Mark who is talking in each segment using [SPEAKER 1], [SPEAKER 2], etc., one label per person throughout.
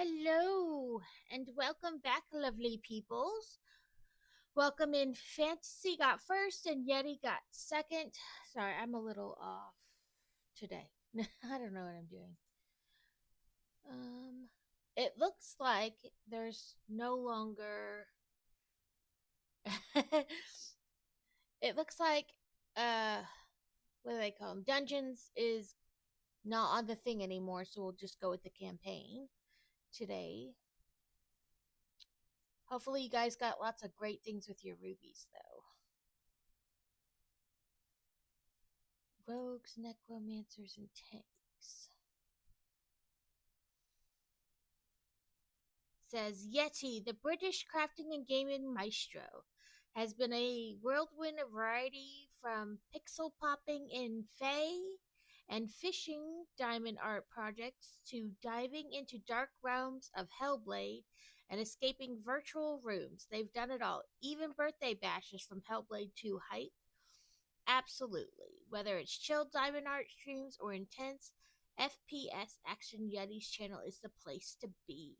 [SPEAKER 1] Hello and welcome back, lovely peoples. Welcome in. Fantasy got first and Yeti got second. Sorry, I'm a little off today. I don't know what I'm doing. Um, it looks like there's no longer. It looks like uh, what do they call them? Dungeons is not on the thing anymore, so we'll just go with the campaign today. Hopefully, you guys got lots of great things with your rubies, though. Rogues, necromancers, and tanks. Says Yeti, the British crafting and gaming maestro, has been a whirlwind of variety from pixel popping in Fae and fishing diamond art projects to diving into dark realms of Hellblade and escaping virtual rooms. They've done it all, even birthday bashes from Hellblade 2 hype. Absolutely. Whether it's chill diamond art streams or intense FPS action, Yeti's channel is the place to be.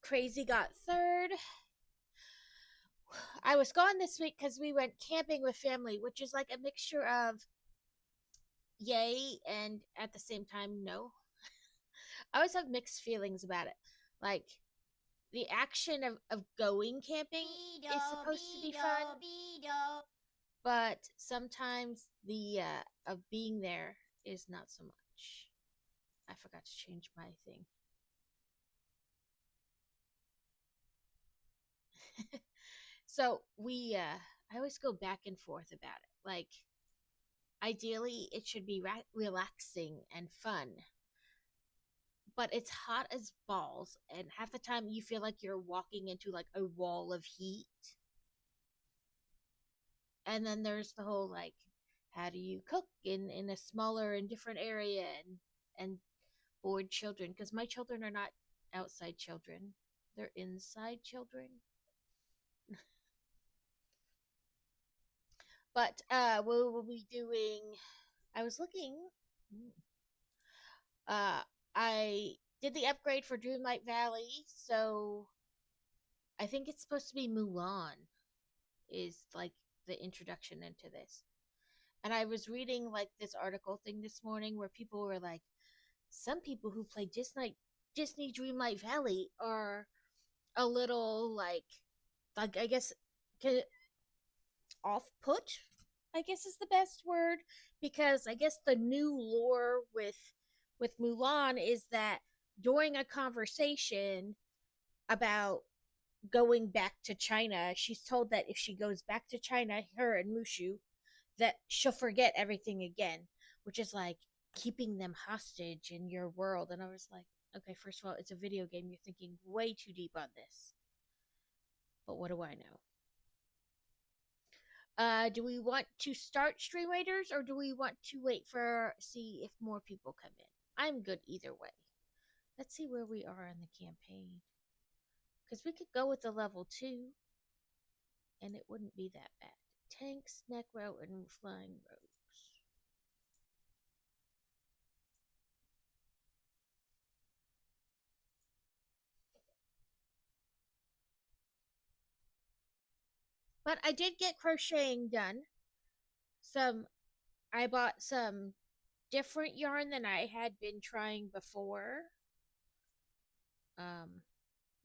[SPEAKER 1] Crazy got third. I was gone this week because we went camping with family, which is like a mixture of yay and at the same time no. I always have mixed feelings about it. Like the action of going camping is supposed to be fun, but sometimes the of being there is not so much. I forgot to change my thing. So I always go back and forth about it. Like ideally it should be relaxing and fun, but it's hot as balls and half the time you feel like you're walking into like a wall of heat. And then there's the whole like how do you cook in a smaller and different area and bored children, because my children are not outside children, they're inside children. But we'll be doing. I was looking. Uh, I did the upgrade for Dreamlight Valley, so I think it's supposed to be Mulan is like the introduction into this. And I was reading like this article thing this morning where people were like, some people who play Disney Dreamlight Valley are a little like I guess off put, I guess is the best word, because I guess the new lore with Mulan is that during a conversation about going back to China, she's told that if she goes back to China, her and Mushu, that she'll forget everything again, which is like keeping them hostage in your world. And I was like, okay, first of all, it's a video game. You're thinking way too deep on this. But what do I know? Do we want to start Stream Raiders or do we want to wait for see if more people come in? I'm good either way. Let's see where we are in the campaign. Because we could go with the level 2 and it wouldn't be that bad. Tanks, neck row, and flying rogues. But I did get crocheting done. I bought some different yarn than I had been trying before. Um,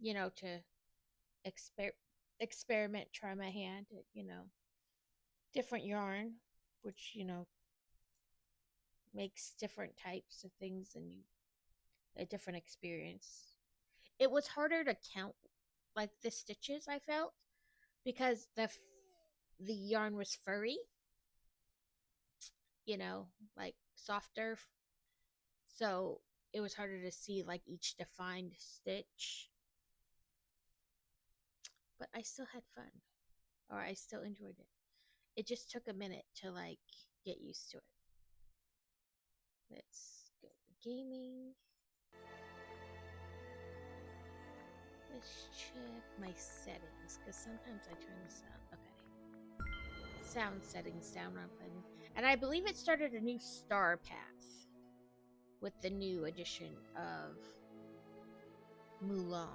[SPEAKER 1] to experiment, try my hand at, different yarn, which, makes different types of things and you a different experience. It was harder to count like the stitches I felt because the yarn was furry, like softer. So it was harder to see like each defined stitch. But I still had fun, or I still enjoyed it. It just took a minute to like get used to it. Let's go to gaming. Let's check my settings because sometimes I turn the sound. Okay, sound settings down when I'm playing, and I believe it started a new star path with the new edition of Mulan.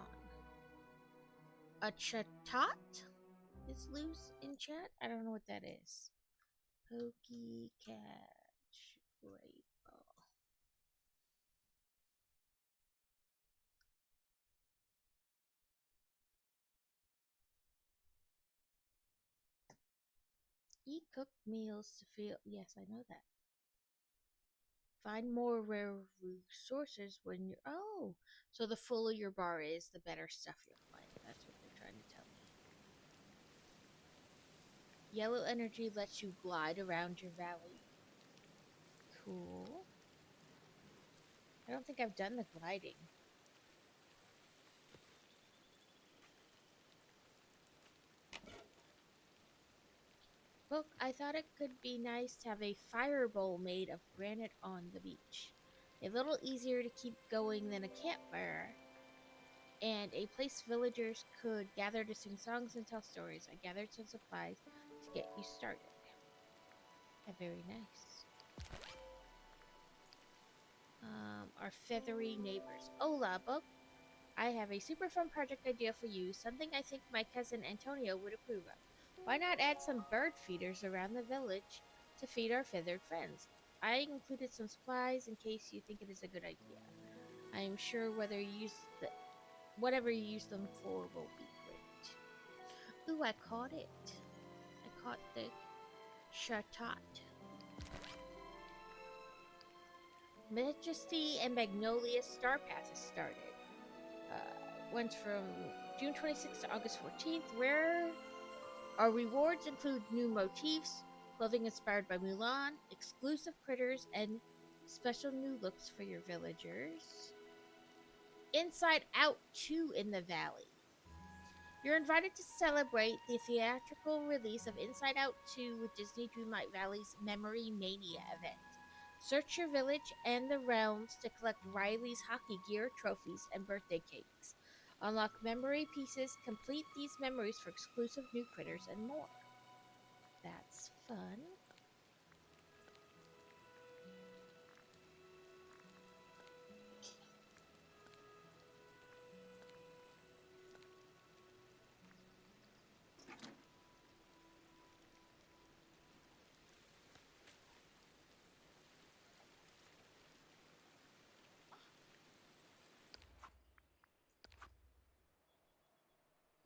[SPEAKER 1] A chatot is loose in chat. I don't know what that is. Pokey catch great ball. Eat cooked meals to feel. Yes, I know that. Find more rare resources when you're. Oh, so the fuller your bar is, the better stuff you'll find. That's what they're trying to tell me. Yellow energy lets you glide around your valley. Cool. I don't think I've done the gliding. Book, I thought it could be nice to have a fire bowl made of granite on the beach. A little easier to keep going than a campfire, and a place villagers could gather to sing songs and tell stories. I gathered some supplies to get you started. Very nice. Our feathery neighbors. Hola, Book. I have a super fun project idea for you, something I think my cousin Antonio would approve of. Why not add some bird feeders around the village to feed our feathered friends? I included some supplies in case you think it is a good idea. I am sure whatever you use them for will be great. Ooh, I caught it. I caught the chatot. Majesty and Magnolia Star Passes started. Went from June 26th to August 14th. Our rewards include new motifs, clothing inspired by Mulan, exclusive critters, and special new looks for your villagers. Inside Out 2 in the Valley. You're invited to celebrate the theatrical release of Inside Out 2 with Disney Dreamlight Valley's Memory Mania event. Search your village and the realms to collect Riley's hockey gear, trophies, and birthday cakes. Unlock memory pieces, complete these memories for exclusive new critters, and more. That's fun.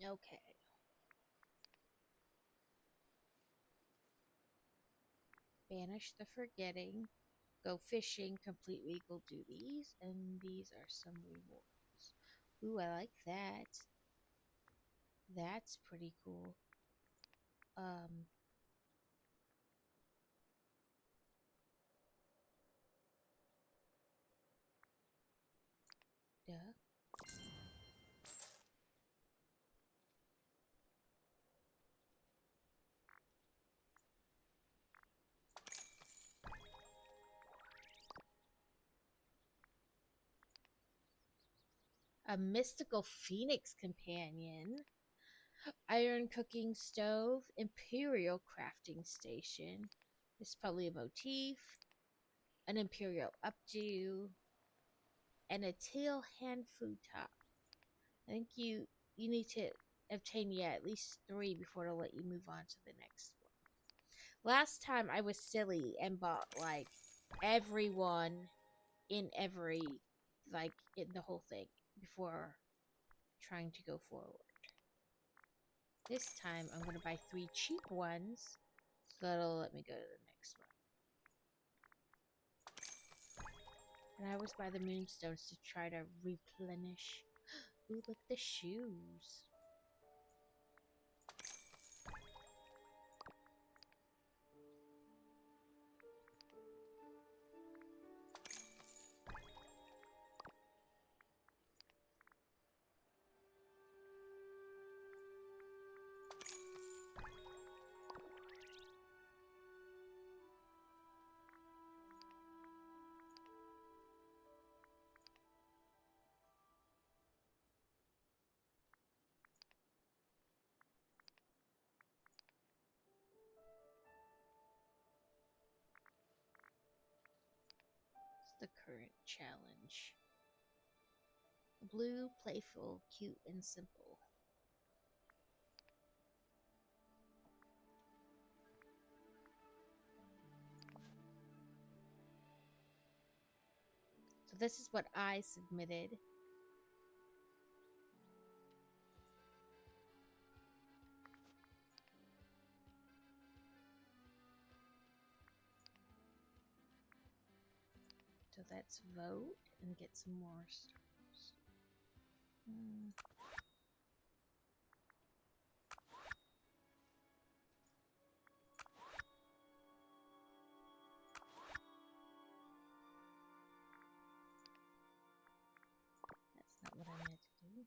[SPEAKER 1] Okay. Banish the forgetting. Go fishing, complete legal duties, and these are some rewards. Ooh, I like that. That's pretty cool. Um, duh. A mystical phoenix companion. Iron cooking stove. Imperial crafting station. This is probably a motif. An imperial updo. And a teal hand food top. I think you need to obtain at least 3 before it'll let you move on to the next one. Last time I was silly and bought like everyone in every in the whole thing before trying to go forward. This time I'm gonna buy 3 cheap ones so that'll let me go to the next one. And I always buy the moonstones to try to replenish. Ooh, look at the shoes. It's the current challenge. blue, playful, cute, and simple. So this is what I submitted. So let's vote and get some more stars. That's not what I meant to do.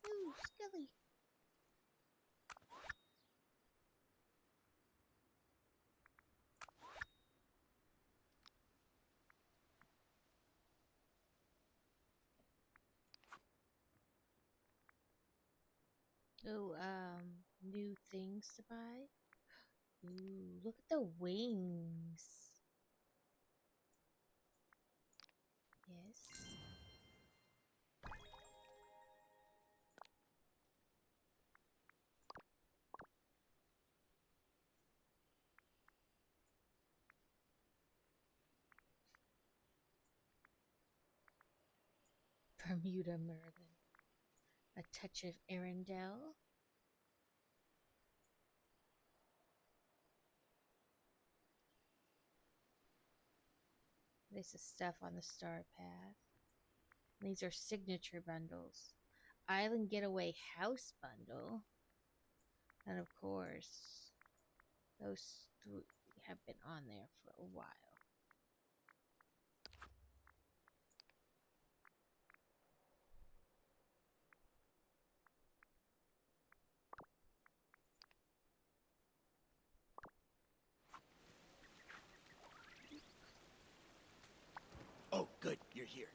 [SPEAKER 1] Ooh, Skelly. Oh, new things to buy. Ooh, look at the wings. Yes. Bermuda Merlin. A touch of Arendelle. This is stuff on the Star Path. These are signature bundles. Island Getaway House Bundle. And of course, those three have been on there for a while.
[SPEAKER 2] Oh, good, you're here.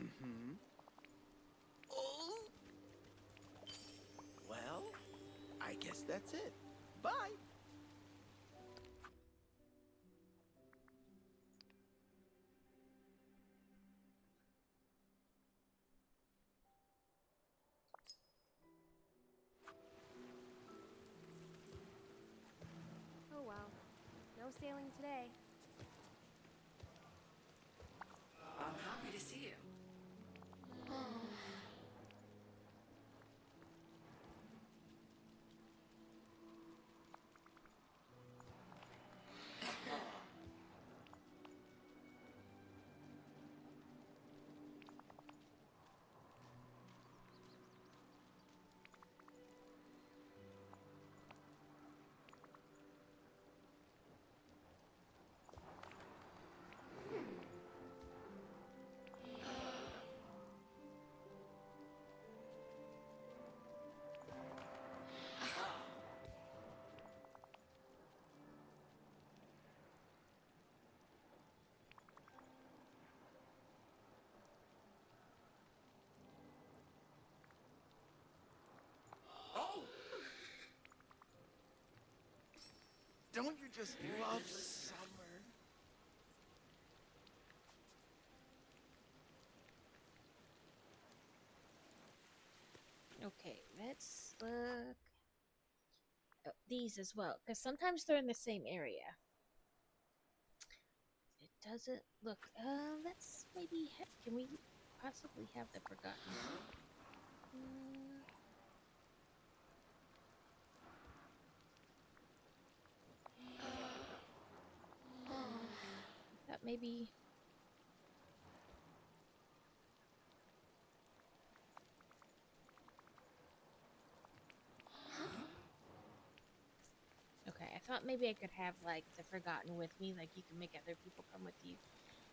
[SPEAKER 2] Mm-hmm. Oh. Well, I guess that's it. Bye.
[SPEAKER 3] Oh well. No sailing today.
[SPEAKER 4] I'm happy to see you.
[SPEAKER 2] Don't you just love summer?
[SPEAKER 1] Okay, let's look at these as well, because sometimes they're in the same area. It doesn't look. Let's maybe. Can we possibly have the Forgotten? That maybe. Okay, I thought maybe I could have like the Forgotten with me, like you can make other people come with you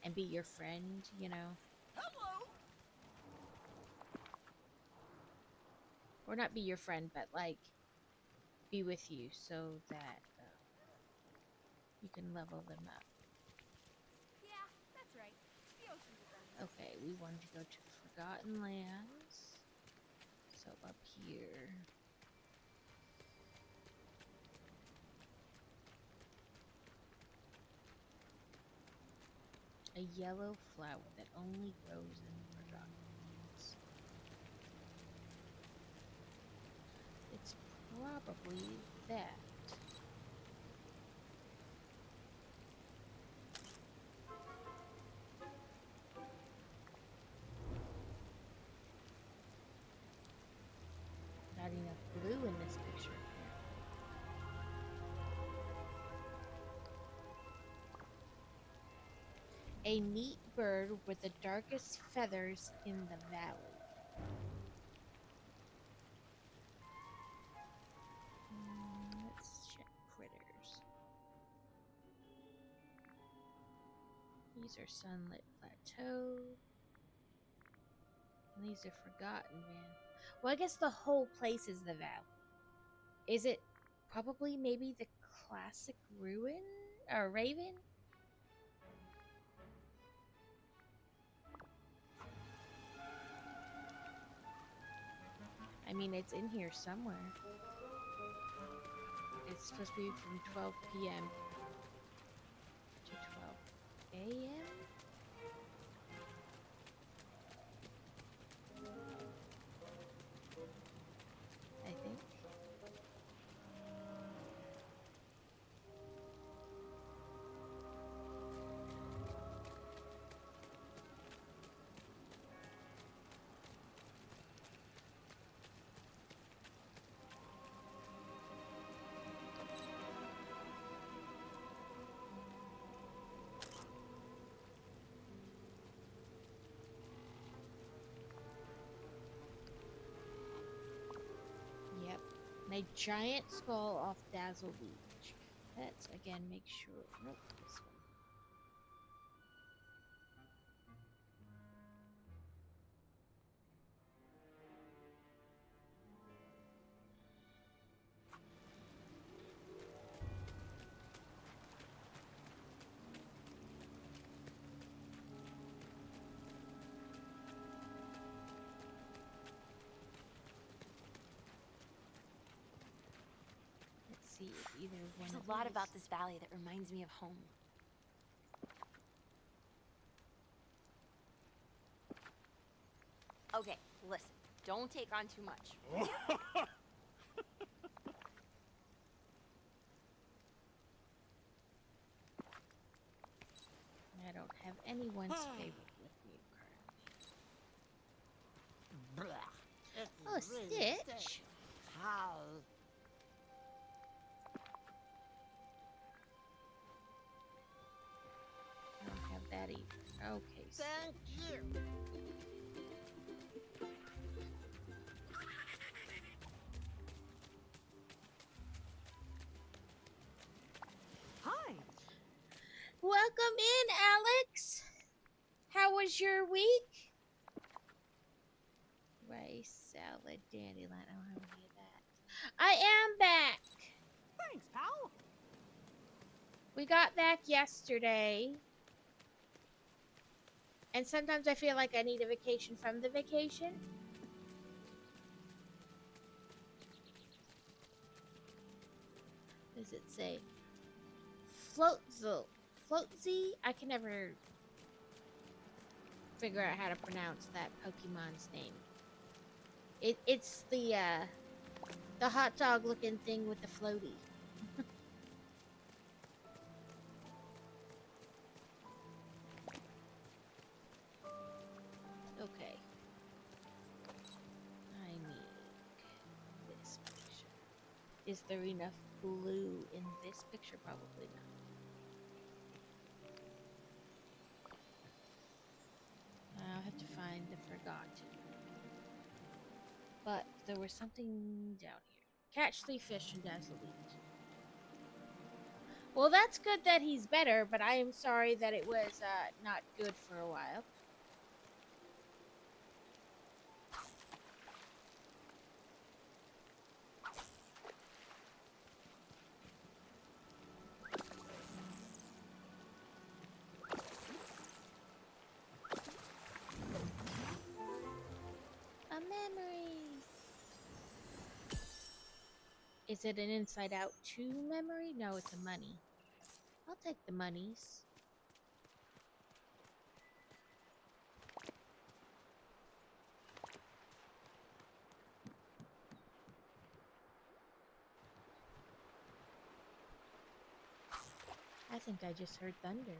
[SPEAKER 1] and be your friend, you know.
[SPEAKER 2] Hello.
[SPEAKER 1] Or not be your friend, but like be with you so that you can level them up.
[SPEAKER 3] Yeah, that's right. The ocean's a friend.
[SPEAKER 1] Okay, we wanted to go to the Forgotten Lands. So up here. A yellow flower that only grows in the Forgotten Lands. It's probably that. Not enough blue in this picture. A neat bird with the darkest feathers in the valley. Let's check critters. These are Sunlit Plateau. And these are Forgotten Man. Well, I guess the whole place is the valley. Is it probably maybe the classic ruin or raven? I mean, it's in here somewhere. It's supposed to be from 12 p.m. to 12 a.m. I think. Yep. And a giant skull off Dazzle Beach. Let's again make sure. Nope, this one. Let's see if either one
[SPEAKER 3] There's
[SPEAKER 1] of
[SPEAKER 3] a lot
[SPEAKER 1] these-
[SPEAKER 3] about this valley that reminds me of home. Okay, listen. Don't take on too much.
[SPEAKER 1] I don't have anyone's favorite with me currently. Oh, Stitch.
[SPEAKER 2] How?
[SPEAKER 1] I don't have that either. Okay,
[SPEAKER 2] Thank you.
[SPEAKER 3] Hi.
[SPEAKER 1] welcome in, Alex. How was your week? Rice, salad, dandelion. I don't have any of that. I am back.
[SPEAKER 3] Thanks, pal.
[SPEAKER 1] We got back yesterday. And sometimes I feel like I need a vacation from the vacation. What does it say? Floatzy. I can never figure out how to pronounce that Pokemon's name. It's the hot dog looking thing with the floaty. Okay. I need this picture. Is there enough blue in this picture? Probably not. I'll have to find the forgotten. But there was something down here. Catch 3 fish and dazzle eat. Well, that's good that he's better, but I am sorry that it was not good for a while. A memory. Is it an Inside Out 2 memory? No, it's a money. I'll take the monies. I think I just heard thunder.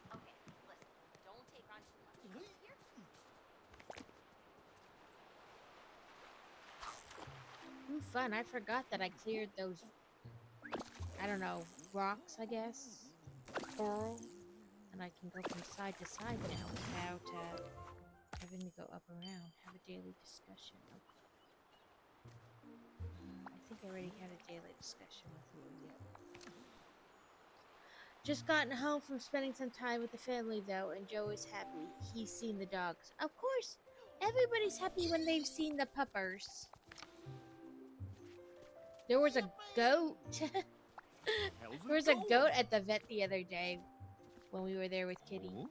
[SPEAKER 3] Okay, listen. Don't take on too much. Here.
[SPEAKER 1] Fun. I forgot that I cleared those, I don't know, rocks, I guess. Coral. And I can go from side to side now without having to go up around. Have a daily discussion. I think I already had a daily discussion with Lily. Just gotten home from spending some time with the family, though, and Joe is happy he's seen the dogs. Of course, everybody's happy when they've seen the puppers. There was a goat. There was a goat at the vet the other day when we were there with Kitty.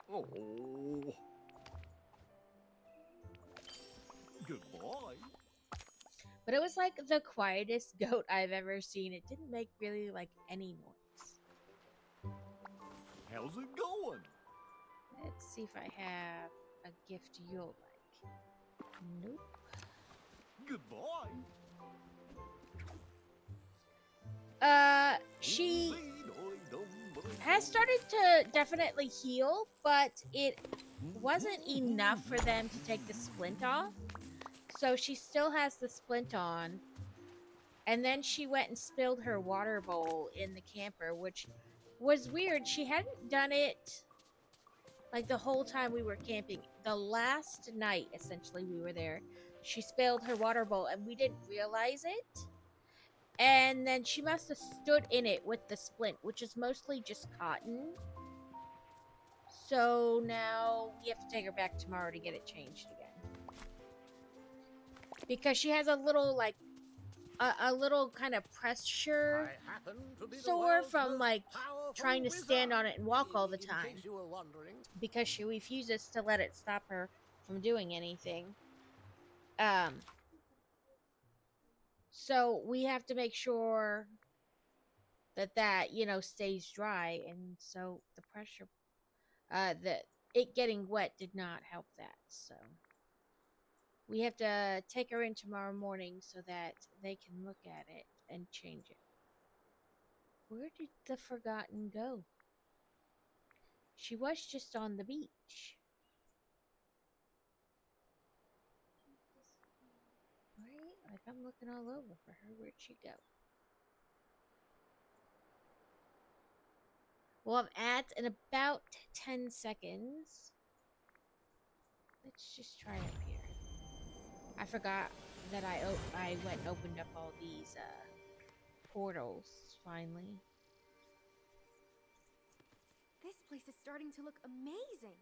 [SPEAKER 2] Oh. Goodbye.
[SPEAKER 1] But it was like the quietest goat I've ever seen. It didn't make really like any noise.
[SPEAKER 2] How's it going?
[SPEAKER 1] Let's see if I have a gift you'll like. Nope.
[SPEAKER 2] Goodbye.
[SPEAKER 1] She has started to definitely heal, but it wasn't enough for them to take the splint off. So she still has the splint on. And then she went and spilled her water bowl in the camper, which was weird. She hadn't done it like the whole time we were camping. The last night, essentially, we were there, she spilled her water bowl and we didn't realize it. And then she must have stood in it with the splint, which is mostly just cotton. So now we have to take her back tomorrow to get it changed again. Because she has a little, like, a little kind of pressure sore from, like, trying to stand on it and walk all the time. Because she refuses to let it stop her from doing anything. So we have to make sure that you know, stays dry, and so the pressure, it getting wet did not help that. So we have to take her in tomorrow morning so that they can look at it and change it. Where did the Forgotten go? She was just on the beach. Right? Like, I'm looking all over for her. Where'd she go? We'll have ads in about 10 seconds. Let's just try up here. I forgot that I went and opened up all these portals finally.
[SPEAKER 3] This place is starting to look amazing.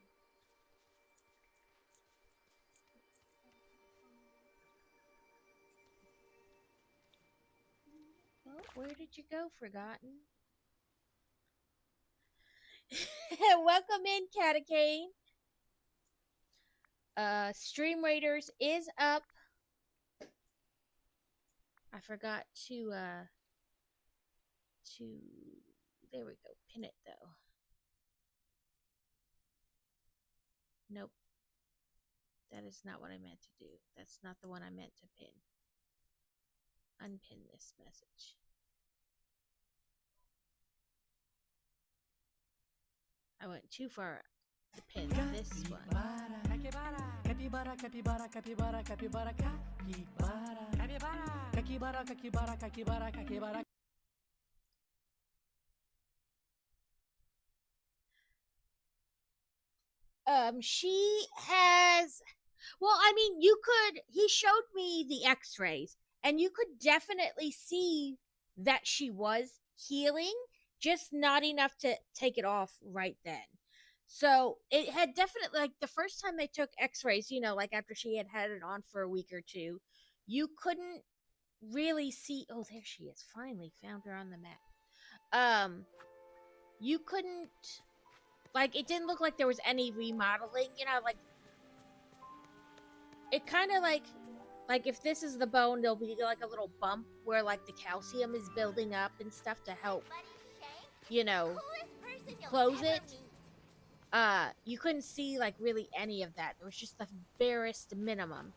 [SPEAKER 1] Well, where did you go, Forgotten? Welcome in, Catacane. Stream Raiders is up. I forgot to there we go. Pin it though. Nope. That is not what I meant to do. That's not the one I meant to pin. Unpin this message. I went too far to pin this one.
[SPEAKER 5] Capybara, capybara, capybara, capybara, capybara, capybara, capybara, capybara, capybara, capybara.
[SPEAKER 1] She has. Well, I mean, you could. He showed me the X-rays, and you could definitely see that she was healing, just not enough to take it off right then. So it had definitely, like, the first time they took X-rays, like after she had had it on for a week or two, you couldn't really see. Oh, there she is! Finally found her on the map. You couldn't, like, it didn't look like there was any remodeling. Like, it kind of like if this is the bone, there'll be like a little bump where like the calcium is building up and stuff to help, close it. You couldn't see like really any of that. It was just the barest minimum.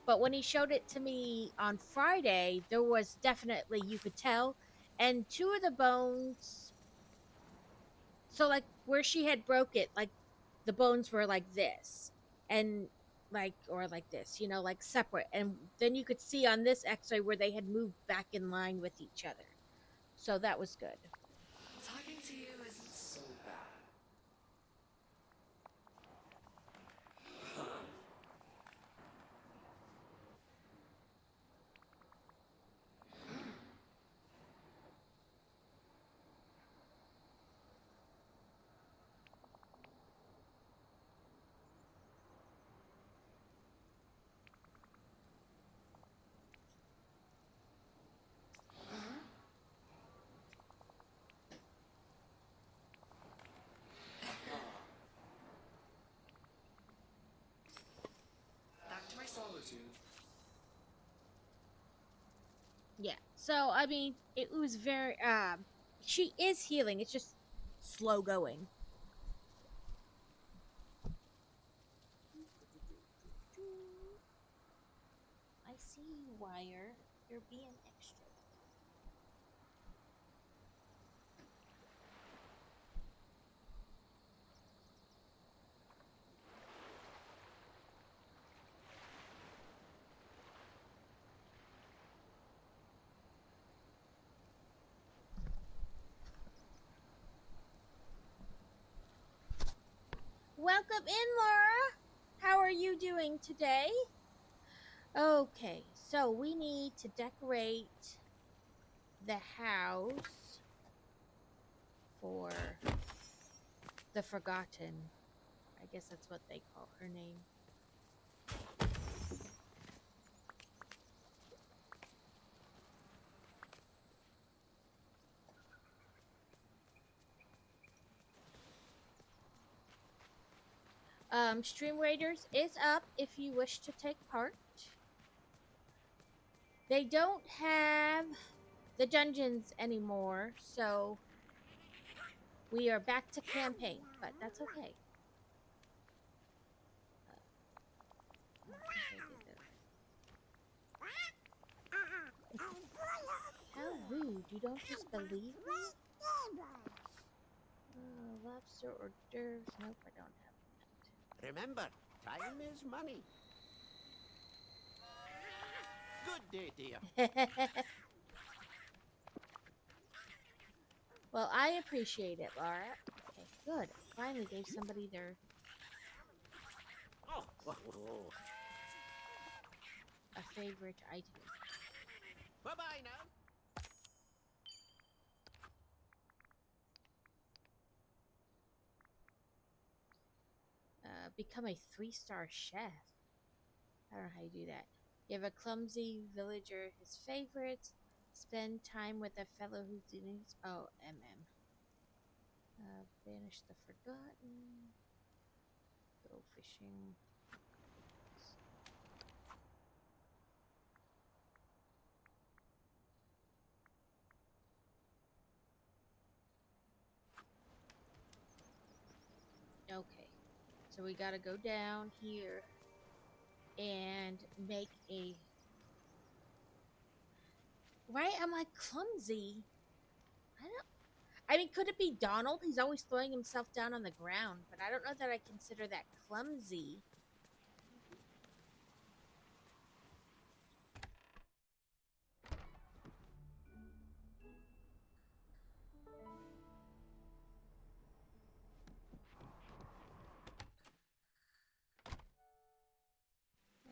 [SPEAKER 1] But when he showed it to me on Friday, there was definitely, you could tell, and two of the bones. So like where she had broke it, like the bones were like this, and like, or like this, like separate, and then you could see on this X-ray where they had moved back in line with each other. So that was good.
[SPEAKER 4] Talking to you isn't so bad. Back to my solitude.
[SPEAKER 1] Yeah. So I mean, it was very. She is healing. It's just slow going. I see you, Wire. You're being extra. Welcome in, Laura. How are you doing today? Okay, so we need to decorate the house for the Forgotten. I guess that's what they call her name. Stream Raiders is up if you wish to take part. They don't have the dungeons anymore, so we are back to campaign, but that's okay. How rude, you don't just believe me? Lobster hors d'oeuvres, nope, I don't have
[SPEAKER 2] Remember, time is money. Good day, dear.
[SPEAKER 1] that. Well, I appreciate it, Laura. Okay, good. Finally gave somebody their a favorite item.
[SPEAKER 2] Bye-bye now.
[SPEAKER 1] Become a 3-star chef. I don't know how you do that. Give a clumsy villager his favorites. Spend time with a fellow who's doing. Oh, MM. Banish the forgotten. Go fishing. Okay, so we gotta go down here and make a. Right? I'm like clumsy. I don't. I mean, could it be Donald? He's always throwing himself down on the ground, but I don't know that I consider that clumsy.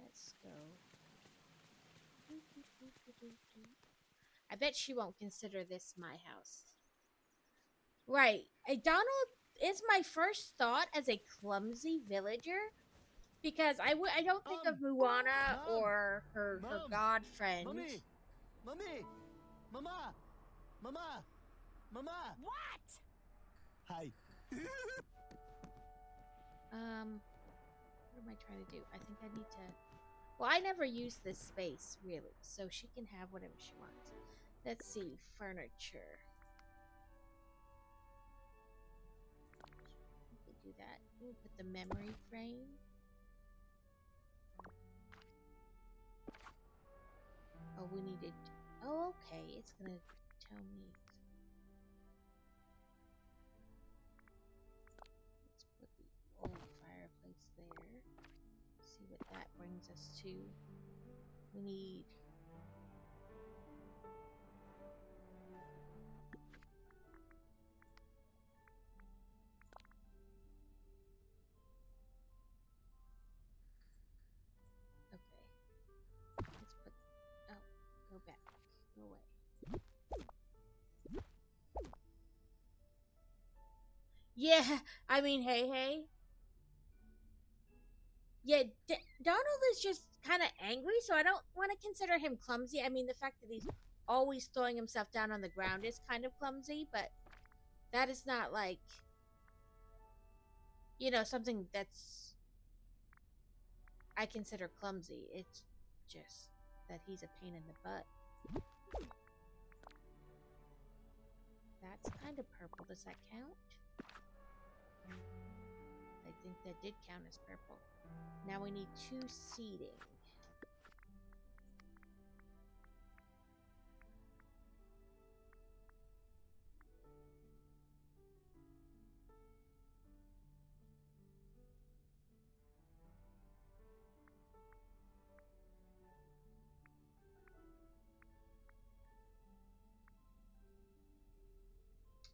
[SPEAKER 1] Let's go. I bet she won't consider this my house. Right. Donald is my first thought as a clumsy villager because I don't think of Moana
[SPEAKER 6] Mom,
[SPEAKER 1] or her
[SPEAKER 6] Mom,
[SPEAKER 1] god friend.
[SPEAKER 6] Mummy, Mummy, Mama, Mama, Mama.
[SPEAKER 3] What?
[SPEAKER 6] Hi.
[SPEAKER 1] What am I trying to do? I think I need to. Well, I never use this space really, so she can have whatever she wants. Let's see, furniture. We can do that. We'll put the memory frame. Oh, we needed. Oh, okay. It's gonna tell me. Let's put the old fireplace there. See what that brings us to. We need. Okay. Let's put. Oh, go back. Go away. Yeah, I mean, hey. Yeah, Donald is just kind of angry, so I don't want to consider him clumsy. I mean, the fact that he's always throwing himself down on the ground is kind of clumsy, but that is not like, something that's I consider clumsy. It's just that he's a pain in the butt. That's kind of purple. Does that count? I think that did count as purple. Now we need 2 seating.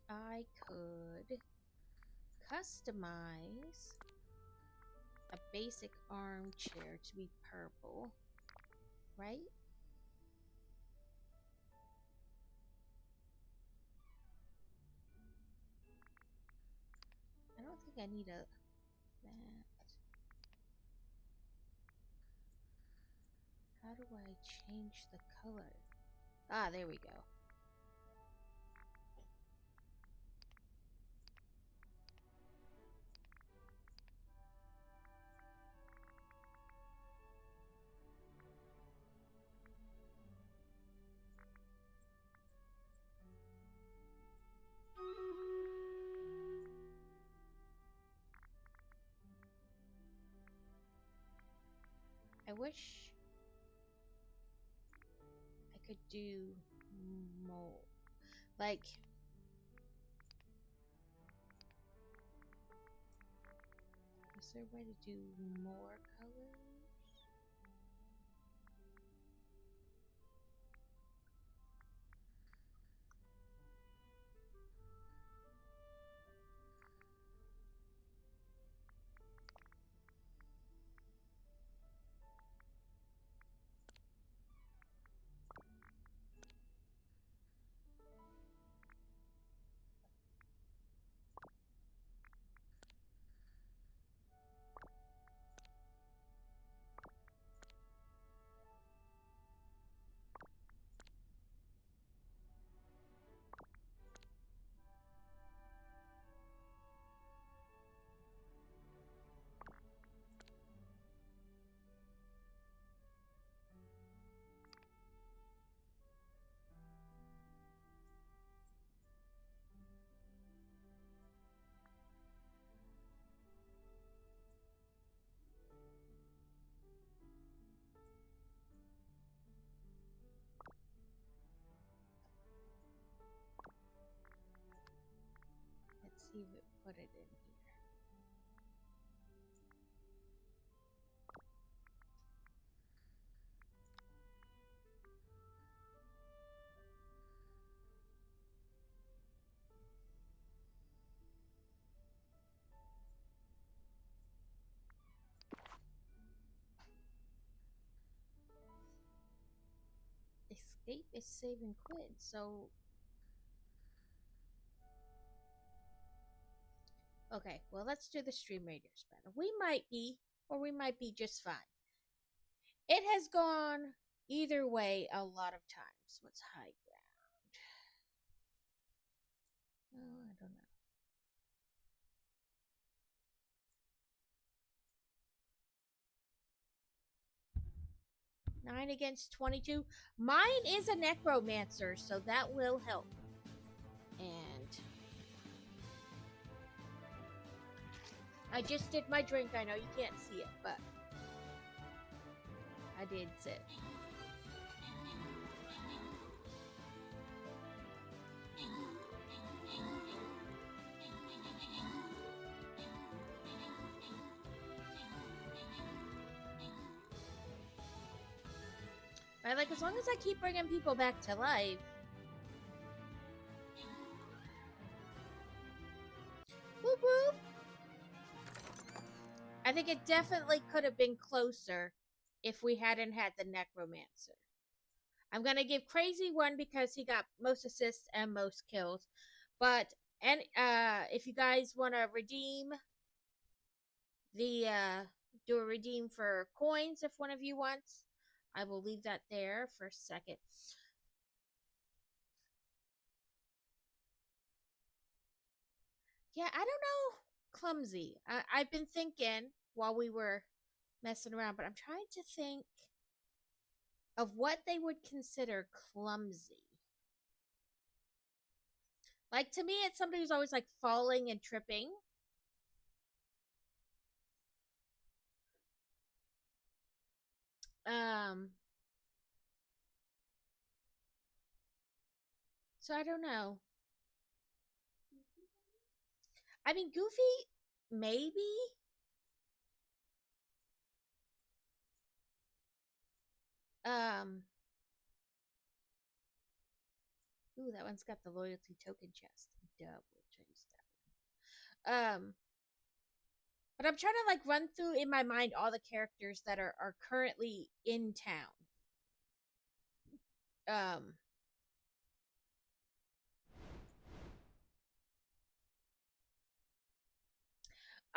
[SPEAKER 1] I could customize a basic armchair to be purple, right? I don't think I need that. How do I change the color? Ah, there we go. I wish I could do more. Like, is there a way to do more colors? see if it put it in here. Escape is save and quit, so okay, well let's do the Stream Raiders battle. We might be, or we might be just fine. It has gone either way a lot of times. What's high ground? Oh, I don't know. 9 against 22. Mine is a necromancer, so that will help. And I just did my drink. I know you can't see it, but I did sit. I like, as long as I keep bringing people back to life. Whoop whoop. I think it definitely could have been closer if we hadn't had the necromancer. I'm gonna give Crazy one because he got most assists and most kills. But and if you guys want to redeem the do a redeem for coins if one of you wants, I will leave that there for a second. Yeah, I don't know. Clumsy. I've been thinking while we were messing around, but I'm trying to think of what they would consider clumsy. Like, to me, it's somebody who's always like falling and tripping. So I don't know. I mean, Goofy, maybe. Um. Ooh, that one's got the loyalty token chest. Duh, we'll change that one. But I'm trying to like run through in my mind all the characters that are currently in town. Um.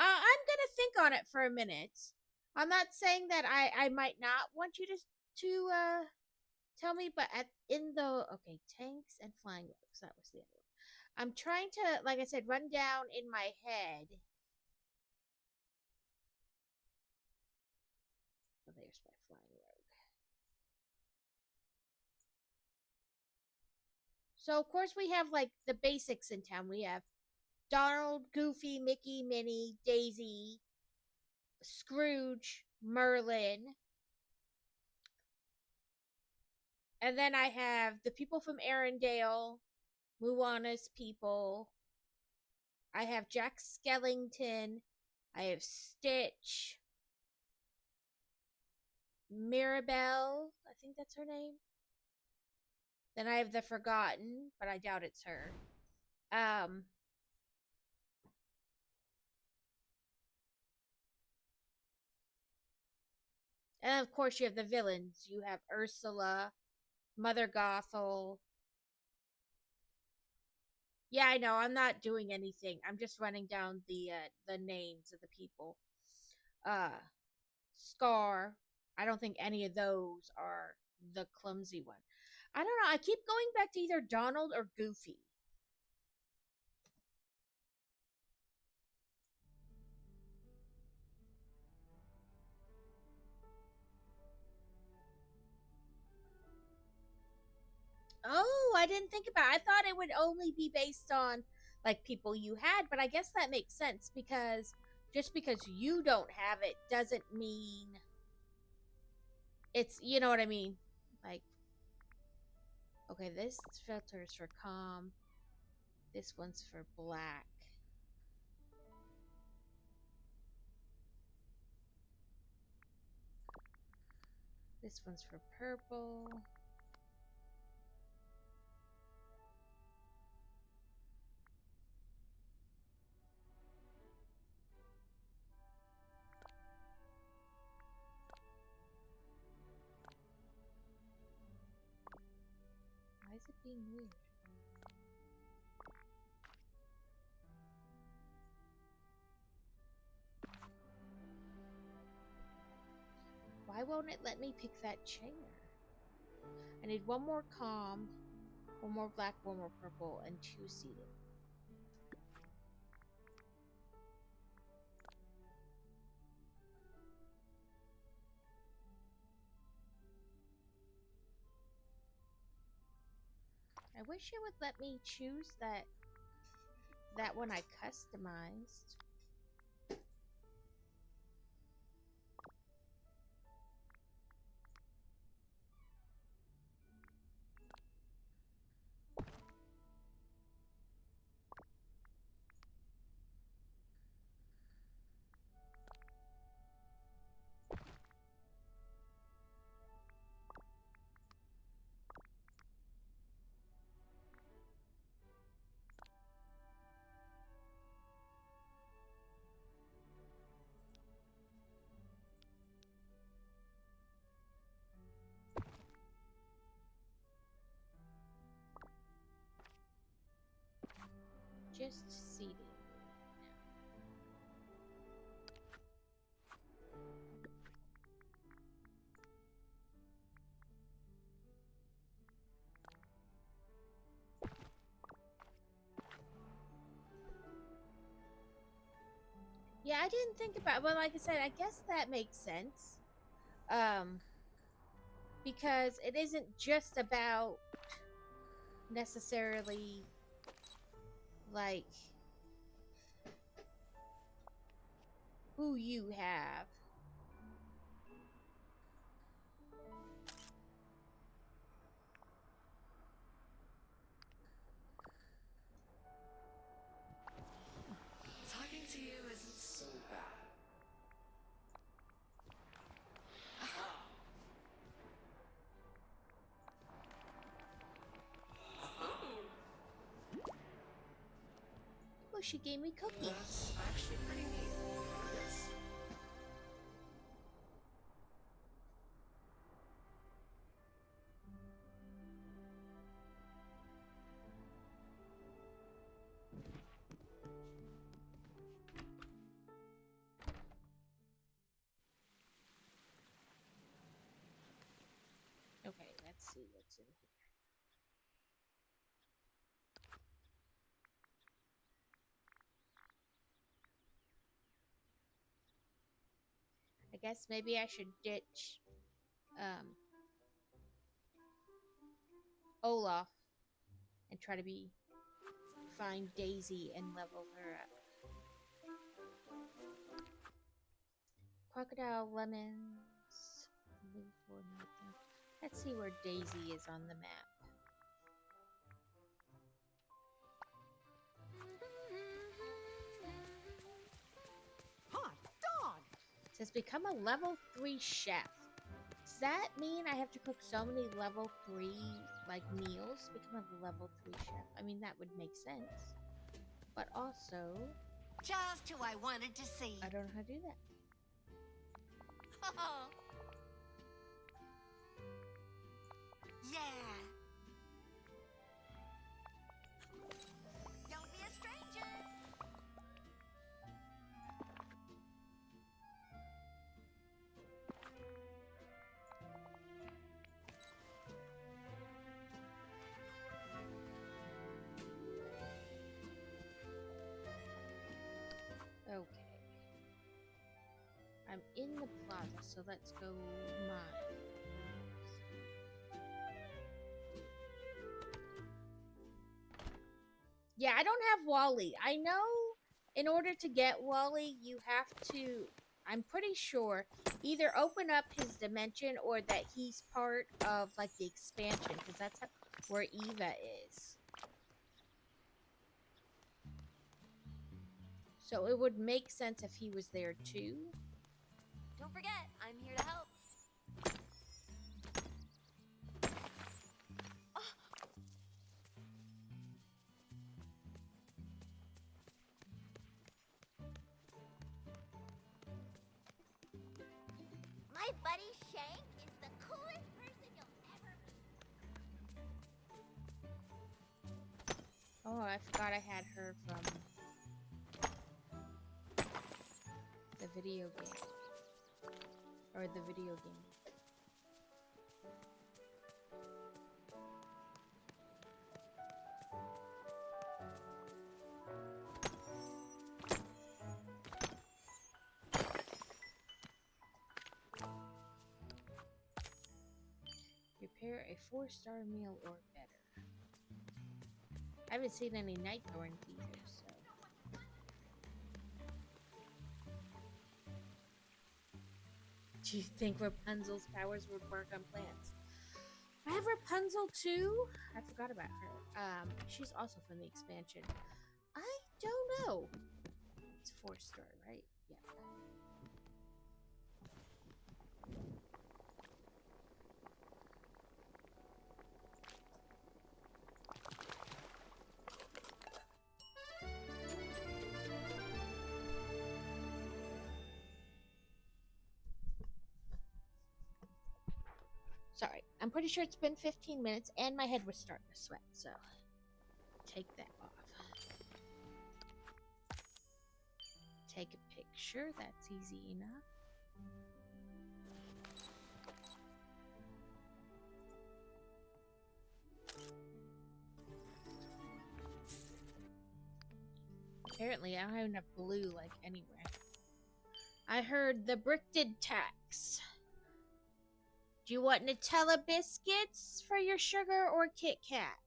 [SPEAKER 1] I'm gonna think on it for a minute. I'm not saying that I might not want you to tell me, but in the okay, tanks and flying rogues, that was the other one. I'm trying to, like I said, run down in my head. Oh, there's my flying rogue. So of course we have like the basics in town. We have Donald, Goofy, Mickey, Minnie, Daisy, Scrooge, Merlin. And then I have the people from Arendelle, Moana's people. I have Jack Skellington. I have Stitch. Mirabelle, I think that's her name. Then I have the Forgotten, but I doubt it's her. And of course you have the villains. You have Ursula, Mother Gothel. Yeah, I know. I'm not doing anything. I'm just running down the names of the people. Uh Scar. I don't think any of those are the clumsy one. I don't know. I keep going back to either Donald or Goofy. Oh, I didn't think about it. I thought it would only be based on like people you had, but I guess that makes sense because just because you don't have it doesn't mean it's, you know what I mean? Like, okay, this filter is for calm. This one's for black. This one's for purple. Why is it being weird? Why won't it let me pick that chair? I need one more calm, one more black, one more purple, and 2 seated. I wish it would let me choose that one I customized. Just seated. Yeah, I didn't think about. Well, like I said, I guess that makes sense. Um, because it isn't just about necessarily like who you have.
[SPEAKER 4] Talking to you isn't so bad.
[SPEAKER 1] Oh, she gave me cookies.
[SPEAKER 4] That's actually pretty neat. Yes.
[SPEAKER 1] Okay, let's see what's in here. I guess maybe I should ditch Olaf and try to find Daisy and level her up. Crocodile lemons. Let's see where Daisy is on the map.
[SPEAKER 3] Hot dog!
[SPEAKER 1] It says become a level 3 chef. Does that mean I have to cook so many level 3 like meals to become a level 3 chef? I mean, that would make sense. But also,
[SPEAKER 7] Just who I wanted to see.
[SPEAKER 1] I don't know how to do that.
[SPEAKER 7] Yeah. Don't be a stranger.
[SPEAKER 1] Okay. I'm in the plaza, so let's go mine. Yeah, I don't have Wally. I know in order to get Wally, you have to, I'm pretty sure, either open up his dimension or that he's part of like the expansion, because that's where Eva is. So it would make sense if he was there too.
[SPEAKER 3] Don't forget, I'm here to help. My buddy Shank is the coolest person you'll ever meet.
[SPEAKER 1] Oh, I forgot I had her from the video game. Or the video game. Prepare a 4-star meal or better. I haven't seen any night thorns either, so. Do you think Rapunzel's powers would work on plants? I have Rapunzel too. I forgot about her. She's also from the expansion. I don't know. It's 4-star, right? Yeah. Sorry, I'm pretty sure it's been 15 minutes and my head was starting to sweat, so take that off. Take a picture, that's easy enough. Apparently, I don't have enough blue like anywhere. I heard the brick did tax. Do you want Nutella biscuits for your sugar or Kit Kat?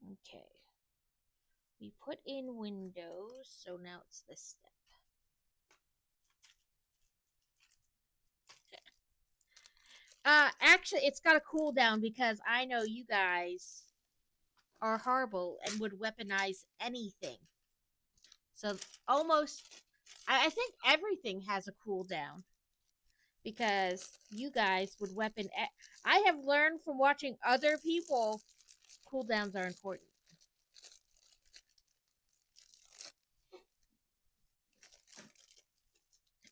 [SPEAKER 1] Okay. We put in windows, so now it's this step. Actually, it's got a cooldown because I know you guys are horrible and would weaponize anything. So almost, I think everything has a cooldown because you guys would weapon. I have learned from watching other people, cooldowns are important.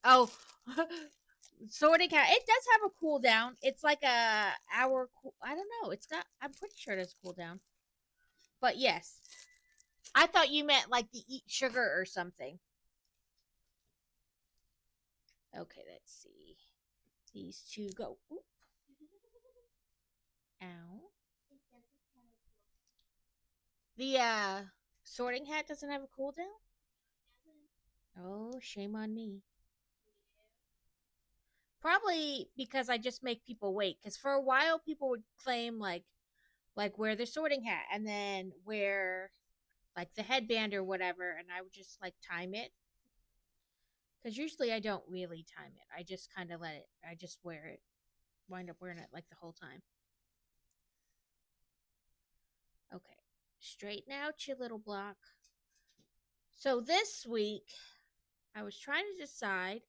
[SPEAKER 1] Oh, sorting hat. It does have a cooldown. It's like a hour. I don't know. It's got. I'm pretty sure it has a cooldown. But yes, I thought you meant like the eat sugar or something. Okay, let's see. These two go. Oop. Ow. The sorting hat doesn't have a cooldown? Oh, shame on me. Probably because I just make people wait. Because for a while, people would claim like wear the sorting hat and then wear like the headband or whatever, and I would just like time it. Because usually I don't really time it. I just kind of let it. I just wear it. Wind up wearing it like the whole time. Okay, straighten out your little block. So this week, I was trying to decide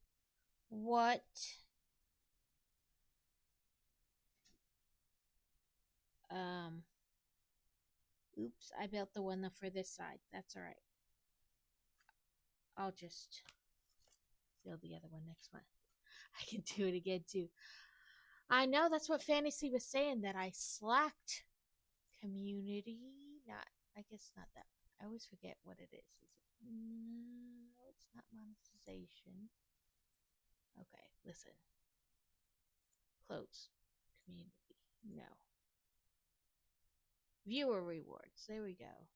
[SPEAKER 1] what oops, I built the one for this side. That's all right. I'll just build the other one next month. I can do it again too. I know that's what Fantasy was saying, that I slacked community. Not, I guess not that. I always forget what it is. Is it? No, it's not monetization. Okay, listen. Close. Community. No. Viewer rewards. There we go.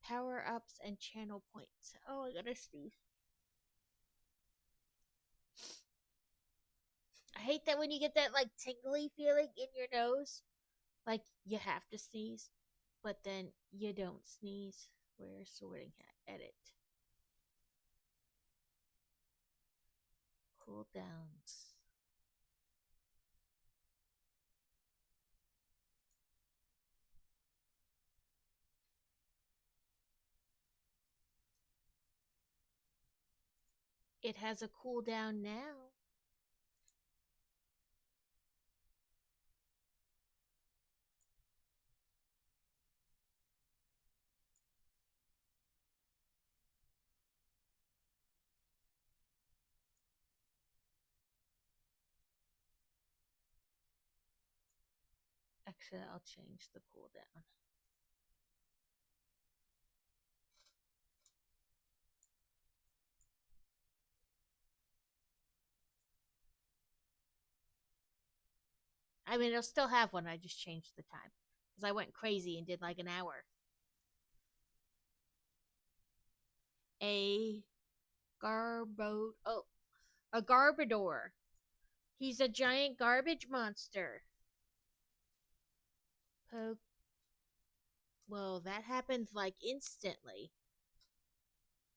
[SPEAKER 1] Power ups and channel points. Oh, I gotta sneeze. I hate that when you get that like tingly feeling in your nose. Like you have to sneeze, but then you don't sneeze. Where's sorting hat? Edit. Cooldowns. It has a cooldown now. Actually, I'll change the cooldown. I mean, it'll still have one. I just changed the time because I went crazy and did like an hour. A a Garbodor. He's a giant garbage monster. Well, that happened like instantly.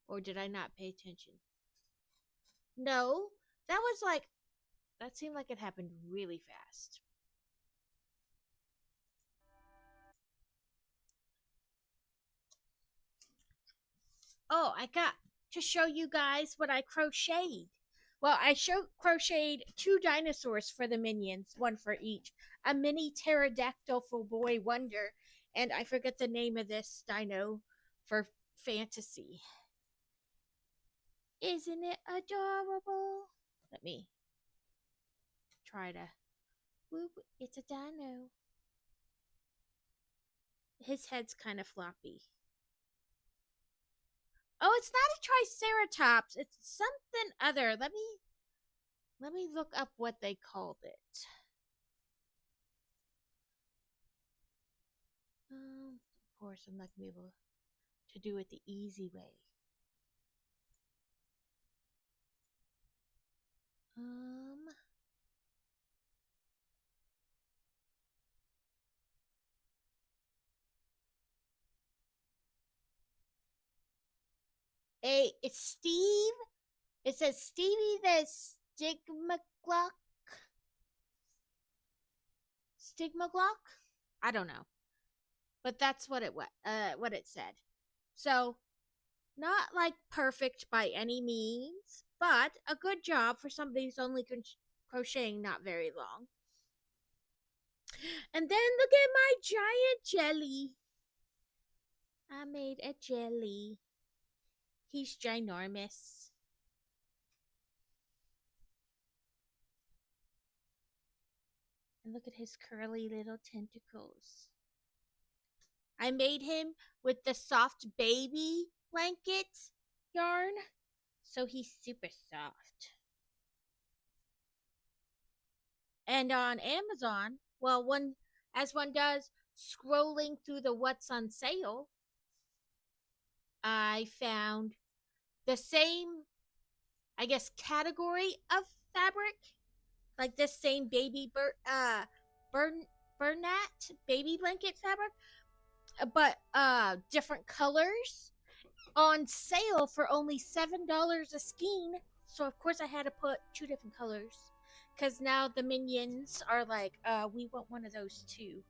[SPEAKER 1] Or did I not pay attention? No, that was like, that seemed like it happened really fast. Oh, I got to show you guys what I crocheted. Well, I crocheted 2 dinosaurs for the minions, one for each. A mini pterodactyl for Boy Wonder, and I forget the name of this dino for Fantasy. Isn't it adorable? Let me try to. Whoop, it's a dino. His head's kind of floppy. Oh, it's not a triceratops. It's something other. Let me look up what they called it. Of course, I'm not gonna be able to do it the easy way. It's Steve. It says Stevie the Stigmaglock. Stigmaglock? I don't know. But that's what it said. So, not like perfect by any means, but a good job for somebody who's only crocheting not very long. And then look at my giant jelly. I made a jelly. He's ginormous. And look at his curly little tentacles. I made him with the soft baby blanket yarn, so he's super soft. And on Amazon, well, as one does, scrolling through the what's on sale, I found the same, I guess, category of fabric, like this same baby Bernat baby blanket fabric, but different colors on sale for only $7 a skein. So of course I had to put 2 different colors because now the minions are like, we want one of those too.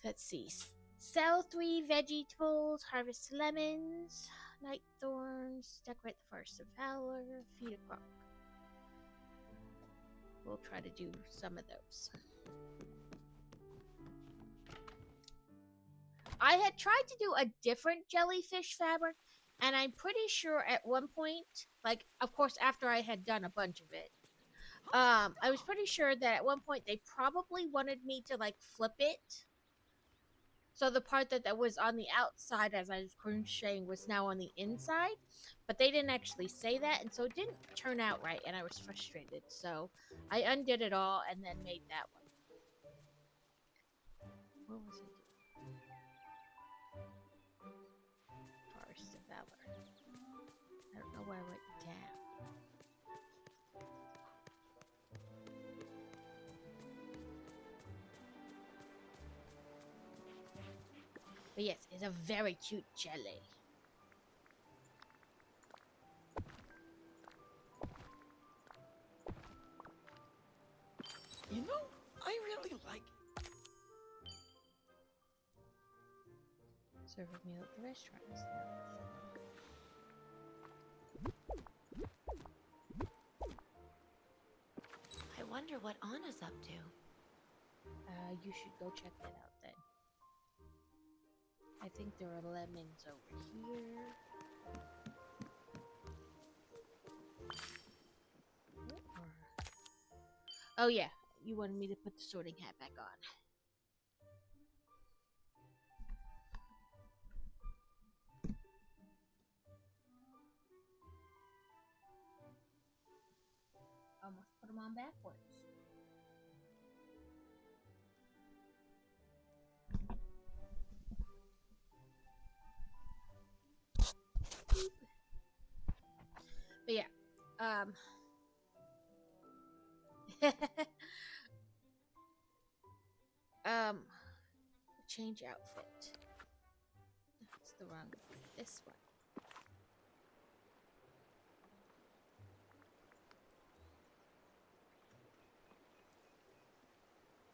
[SPEAKER 1] Let's see. Sell 3 vegetables, harvest lemons, night thorns, decorate the forest of valor, feed a croc. We'll try to do some of those. I had tried to do a different jellyfish fabric, and I'm pretty sure at one point, like, of course, after I had done a bunch of it, I was pretty sure that at one point they probably wanted me to, like, flip it. So the part that was on the outside as I was crocheting was now on the inside, but they didn't actually say that, and so it didn't turn out right, and I was frustrated. So I undid it all and then made that one. What was it? Forest of Valor. I don't know why I went down. But yes, it's a very cute jelly.
[SPEAKER 5] You know, I really like
[SPEAKER 1] Serve a meal at the restaurants.
[SPEAKER 8] I wonder what Anna's up to.
[SPEAKER 1] You should go check that out then. I think there are lemons over here. Oh yeah, you wanted me to put the sorting hat back on. Almost put them on backwards. But yeah, change outfit. That's the wrong one. This one.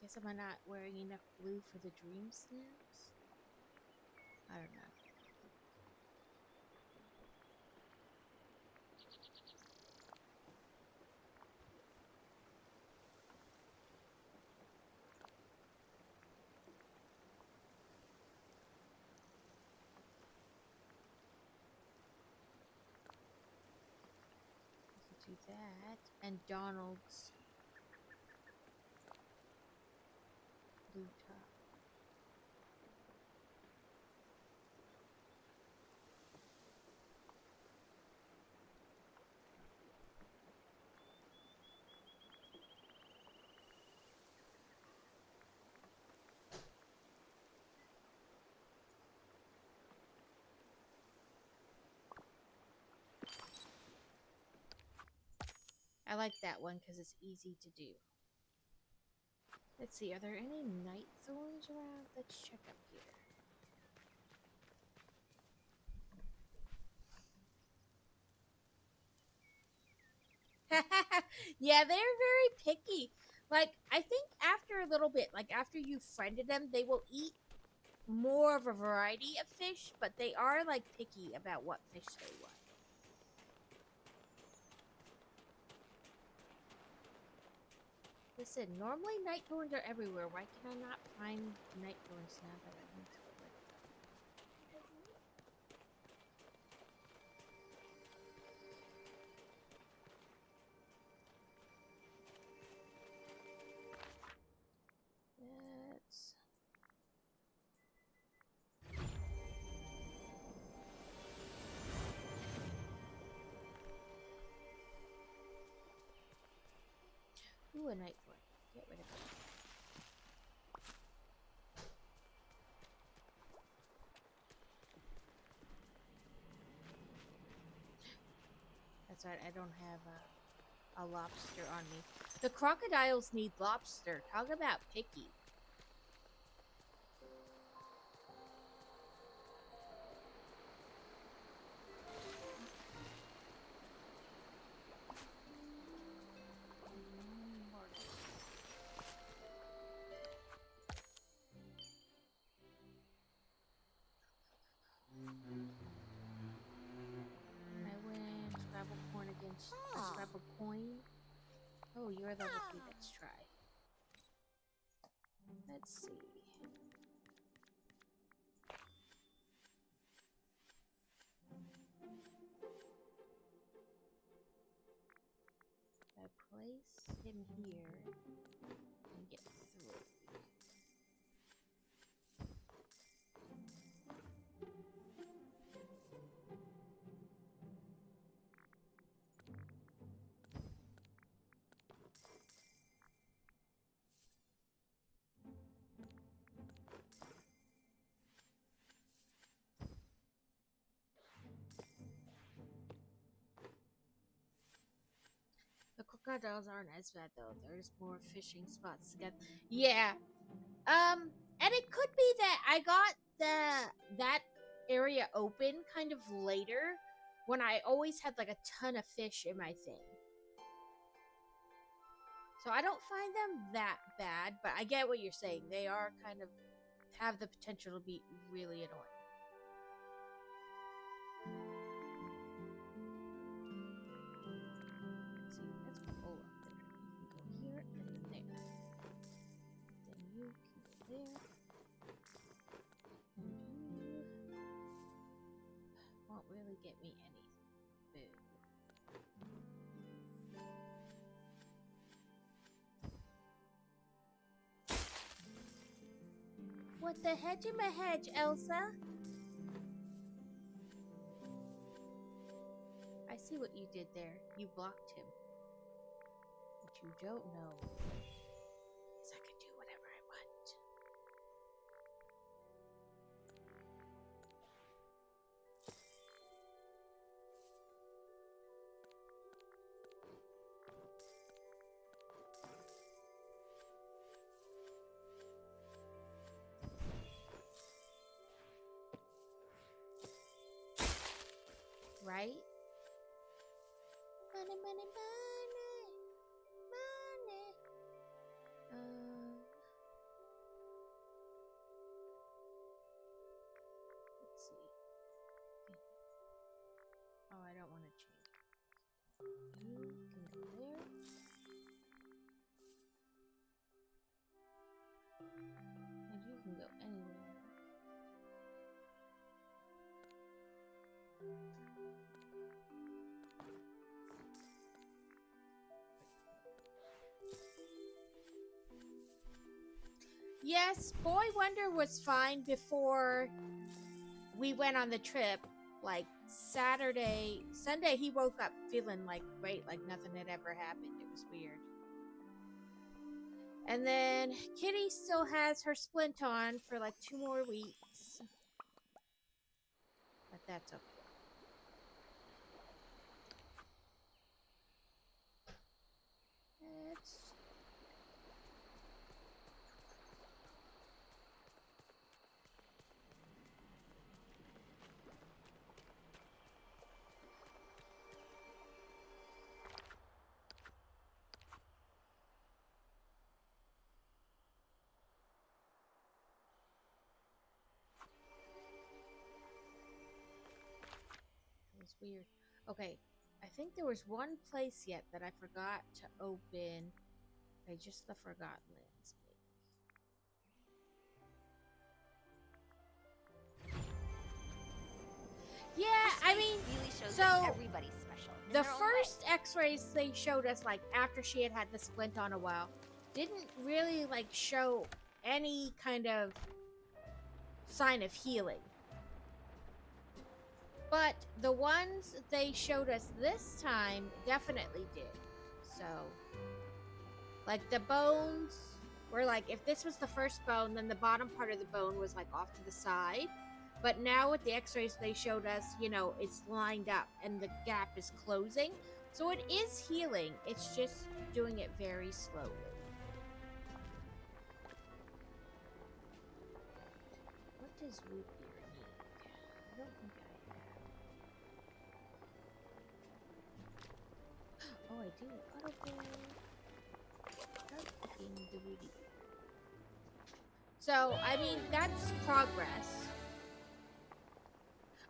[SPEAKER 1] Guess am I not wearing enough blue for the dream snaps? I don't know. Do that, and Donald's blue top. I like that one because it's easy to do. Let's see, are there any night thorns around? Let's check up here. Yeah, they're very picky. Like, I think after a little bit, like after you've friended them, they will eat more of a variety of fish, but they are like picky about what fish they want. Listen, normally night thorns are everywhere. Why can I not find night thorns now that I need to get rid of them? Let's... Ooh, a night thorn. Get rid of it. That's right, I don't have a lobster on me. The crocodiles need lobster. Talk about picky. I win Scrabble coin against a Scrabble coin. Oh, you're level 3. Let's try. Let's see. I place him here and get through. The crocodiles aren't as bad though. There's more fishing spots to get. Yeah. And it could be that I got that area open kind of later when I always had like a ton of fish in my thing. So I don't find them that bad, but I get what you're saying. They are kind of have the potential to be really annoying. Here and then there. Then you can go there. And you won't really get me anything. Boom. with the hedge, Elsa. I see what you did there. You blocked him. What you don't know is I can do whatever I want. Right? Money, money, money, money. Let's see. Oh, I don't want to change. You can go there. And you can go anywhere. Yes, Boy Wonder was fine before we went on the trip. Like Sunday, he woke up feeling like great, like nothing had ever happened. It was weird. And then Kitty still has her splint on for like 2 more weeks. But that's okay. It's weird. Okay, I think there was one place yet that I forgot to open. I just the Forgotten Lands. Yeah, I mean,
[SPEAKER 3] really shows
[SPEAKER 1] so
[SPEAKER 3] that everybody's special. in
[SPEAKER 1] the
[SPEAKER 3] their own
[SPEAKER 1] first
[SPEAKER 3] way.
[SPEAKER 1] X-rays they showed us, like after she had the splint on a while, didn't really like show any kind of sign of healing. But the ones they showed us this time definitely did. So, like the bones were like, if this was the first bone, then the bottom part of the bone was like off to the side. But now with the x-rays they showed us, it's lined up and the gap is closing. So it is healing. It's just doing it very slowly. What does root beer need? I don't think I have. Oh, I do. Autofill. Start cooking the rooty beer. So, I mean, that's progress.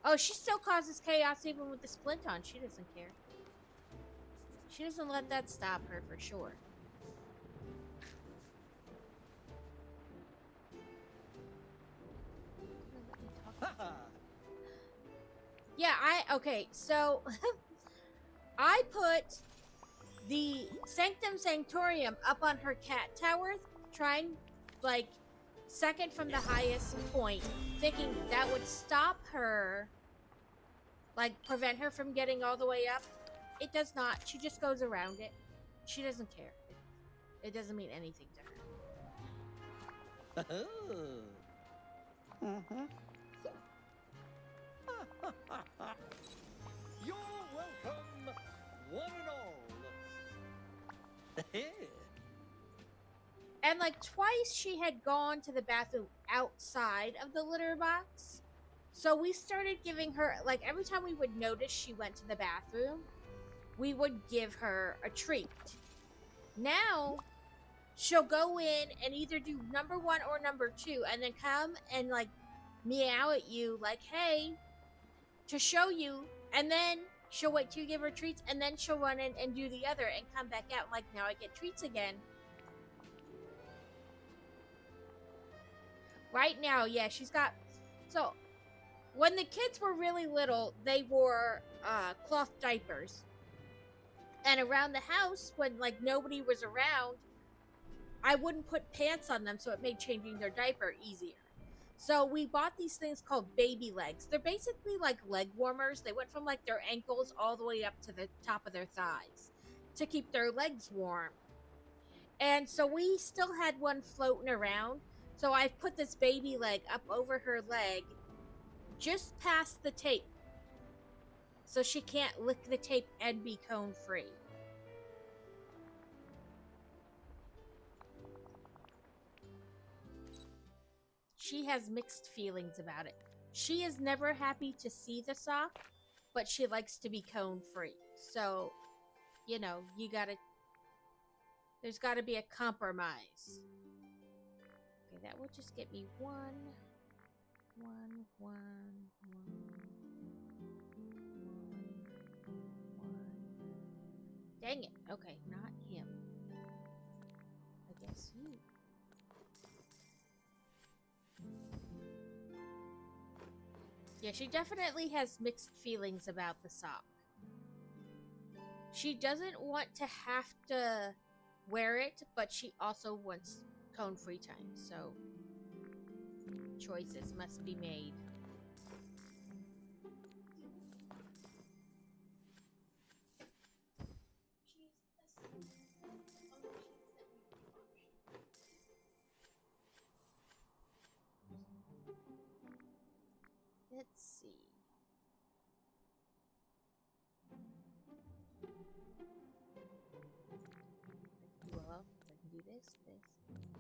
[SPEAKER 1] Oh, she still causes chaos even with the splint on. She doesn't care. She doesn't let that stop her for sure. Yeah, okay, so I put the Sanctum Sanctorium up on her cat tower, trying like second from the highest point, thinking that would stop her, like prevent her from getting all the way up. It does not. She just goes around it. She doesn't care. It doesn't mean anything to her.
[SPEAKER 5] You're welcome, one and all.
[SPEAKER 1] And like twice she had gone to the bathroom outside of the litter box. So we started giving her, like every time we would notice she went to the bathroom, we would give her a treat. Now, she'll go in and either do number 1 or number 2 and then come and like meow at you like, hey, to show you, and then she'll wait till you give her treats and then she'll run in and do the other and come back out like, now I get treats again. Right now, yeah, she's got... So, when the kids were really little, they wore cloth diapers. And around the house, when like nobody was around, I wouldn't put pants on them, so it made changing their diaper easier. So we bought these things called baby legs. They're basically like leg warmers. They went from like their ankles all the way up to the top of their thighs to keep their legs warm. And so we still had one floating around. So I put this baby leg up over her leg just past the tape. So she can't lick the tape and be cone free. She has mixed feelings about it. She is never happy to see the sock, but she likes to be cone free. So, you know, there's gotta be a compromise. Okay, that will just get me one. Dang it. Okay, not him. I guess you. Yeah, she definitely has mixed feelings about the sock. She doesn't want to have to wear it, but she also wants cone free time, so choices must be made. Let's see. Well, I can do this. And that.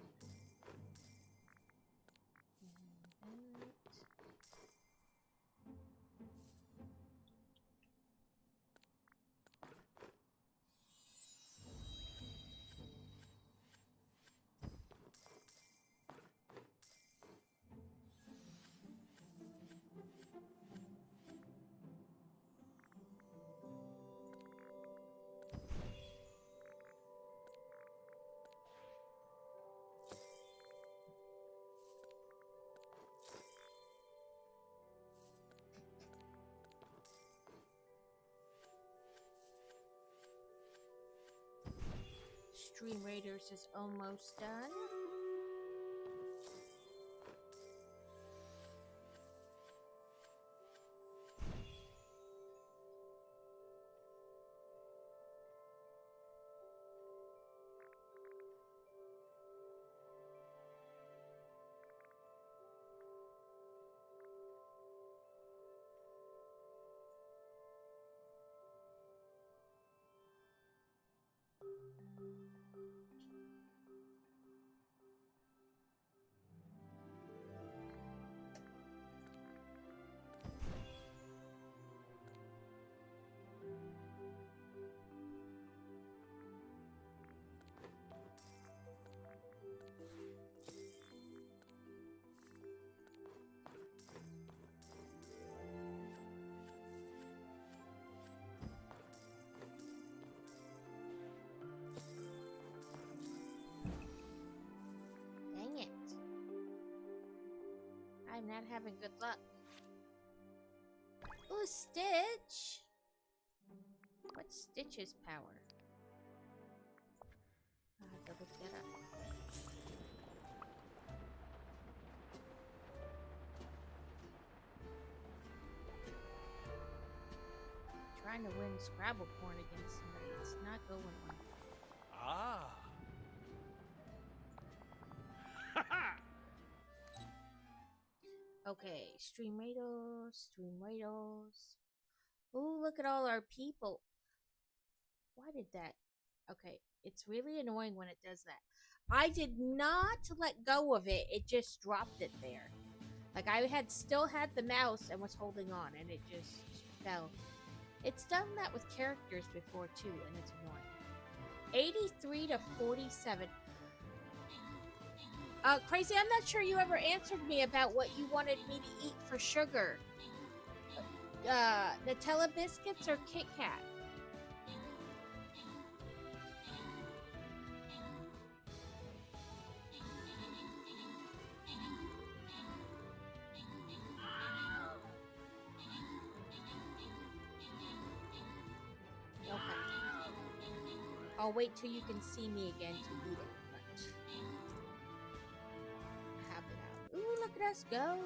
[SPEAKER 1] Stream Raiders is almost done. Dang it. I'm not having good luck. Ooh, Stitch! What's Stitch's power? I'll have to look that up. Trying to win Scrabble porn against somebody. It's not going well.
[SPEAKER 5] Ah.
[SPEAKER 1] Okay, Stream Raiders. Ooh, look at all our people. Why did that? Okay, it's really annoying when it does that. I did not let go of it. It just dropped it there. Like I still had the mouse and was holding on, and it just fell. It's done that with characters before too, and it's annoying. 83 to 47. Crazy, I'm not sure you ever answered me about what you wanted me to eat for sugar. Nutella biscuits or Kit Kat? Okay. I'll wait till you can see me again to eat it. But I have it out. Ooh, look at let's go.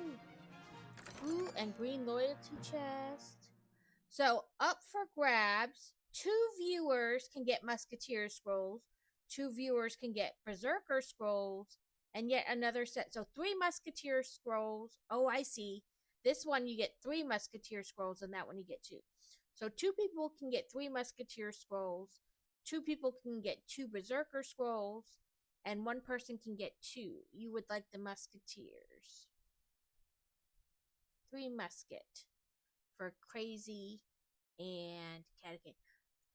[SPEAKER 1] Ooh, and green loyalty chest. So, up for grabs, 2 viewers can get Musketeer scrolls, 2 viewers can get Berserker scrolls, and yet another set. So, 3 Musketeer scrolls. Oh, I see. This one you get 3 Musketeer scrolls, and that one you get 2. So, 2 people can get 3 Musketeer scrolls, 2 people can get 2 Berserker scrolls, and 1 person can get 2. You would like the Musketeers. 3 musket for Crazy and Catechin.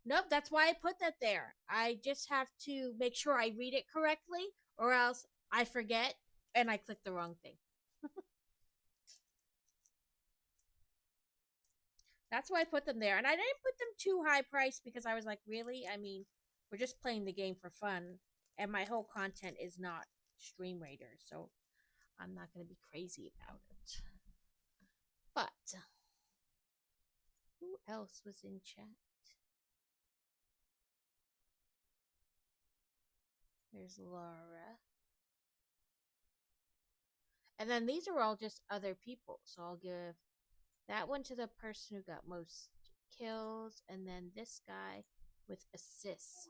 [SPEAKER 1] Nope, that's why I put that there. I just have to make sure I read it correctly, or else I forget and I click the wrong thing. That's why I put them there. And I didn't put them too high priced because I was like, really? I mean, we're just playing the game for fun. And my whole content is not Stream Raider, so I'm not going to be crazy about it. But who else was in chat? There's Laura. And then these are all just other people. So I'll give that one to the person who got most kills, and then this guy with assists.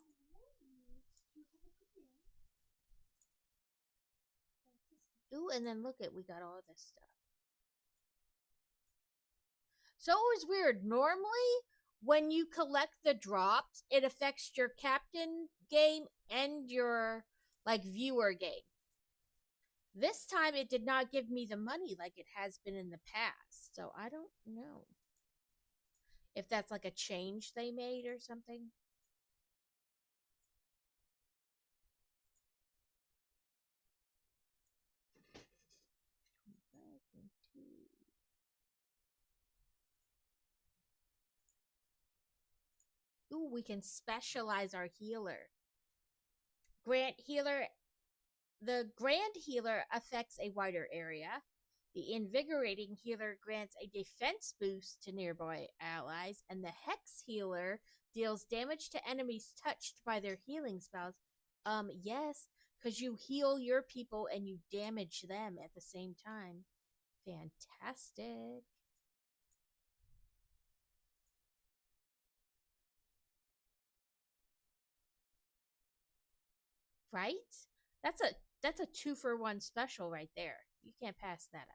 [SPEAKER 1] Ooh, and then look at, we got all this stuff. So it was weird. Normally, when you collect the drops, it affects your captain game and your viewer game. This time it did not give me the money like it has been in the past. So I don't know if that's like a change they made or something. Ooh, we can specialize our healer. The Grand Healer affects a wider area. The Invigorating Healer grants a defense boost to nearby allies, and the Hex Healer deals damage to enemies touched by their healing spells. Yes, because you heal your people and you damage them at the same time. Fantastic. Right? That's a 2-for-1 special right there. You can't pass that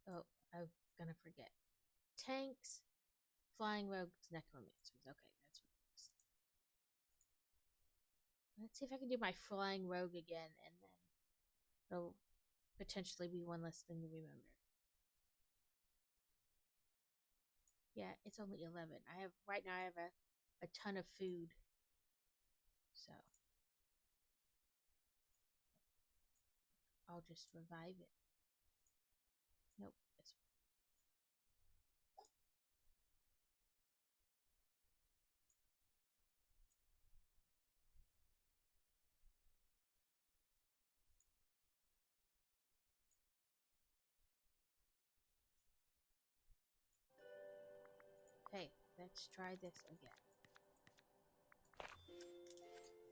[SPEAKER 1] up. Oh, I'm gonna forget. Tanks, flying rogues, necromancers. Okay, that's what it is. Let's see if I can do my flying rogue again, and then it'll potentially be one less thing to remember. Yeah, it's only 11. Right now I have a ton of food. So I'll just revive it. Nope, this one. Okay, let's try this again.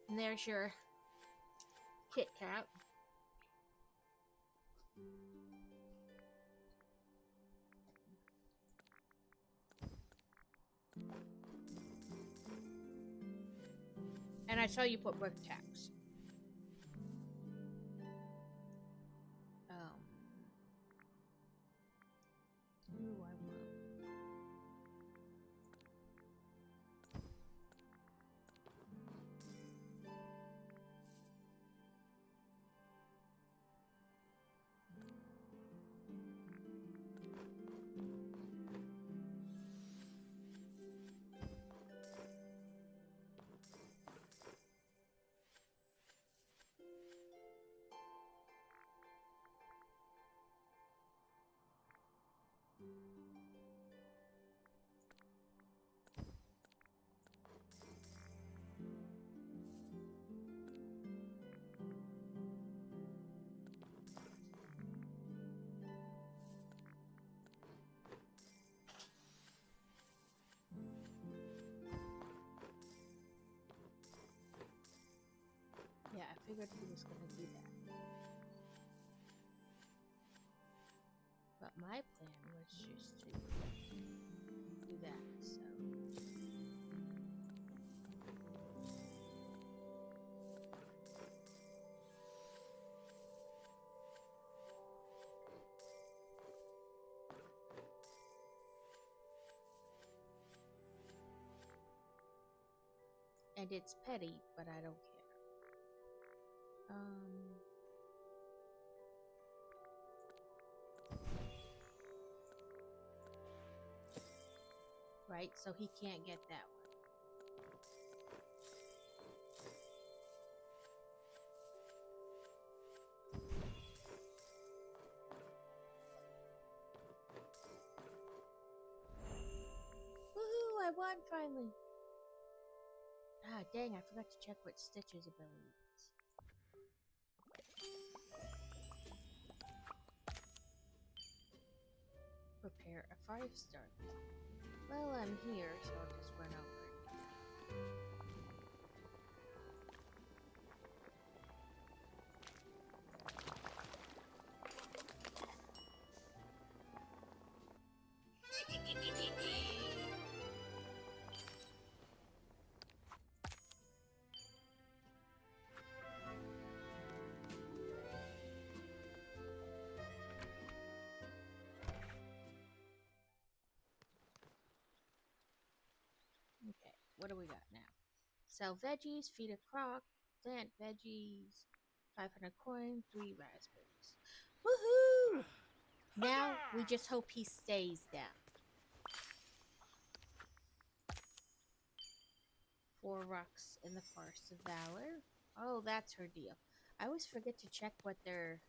[SPEAKER 1] And there's your Kit Kat. And I saw you put brick tax. Ooh, I will. figured he was gonna do that. But my plan was just to do that, so. And it's petty, but I don't care. Right, so he can't get that one. Woohoo! I won finally! Ah, dang, I forgot to check what Stitch's ability is. Prepare a 5-star. Well, I'm here, so I'll just run over Okay, what do we got now? Sell veggies, feed a croc, plant veggies, 500 coin, 3 raspberries. Woohoo! Now we just hope he stays down. 4 rocks in the Forest of Valor. Oh, that's her deal. I always forget to check what their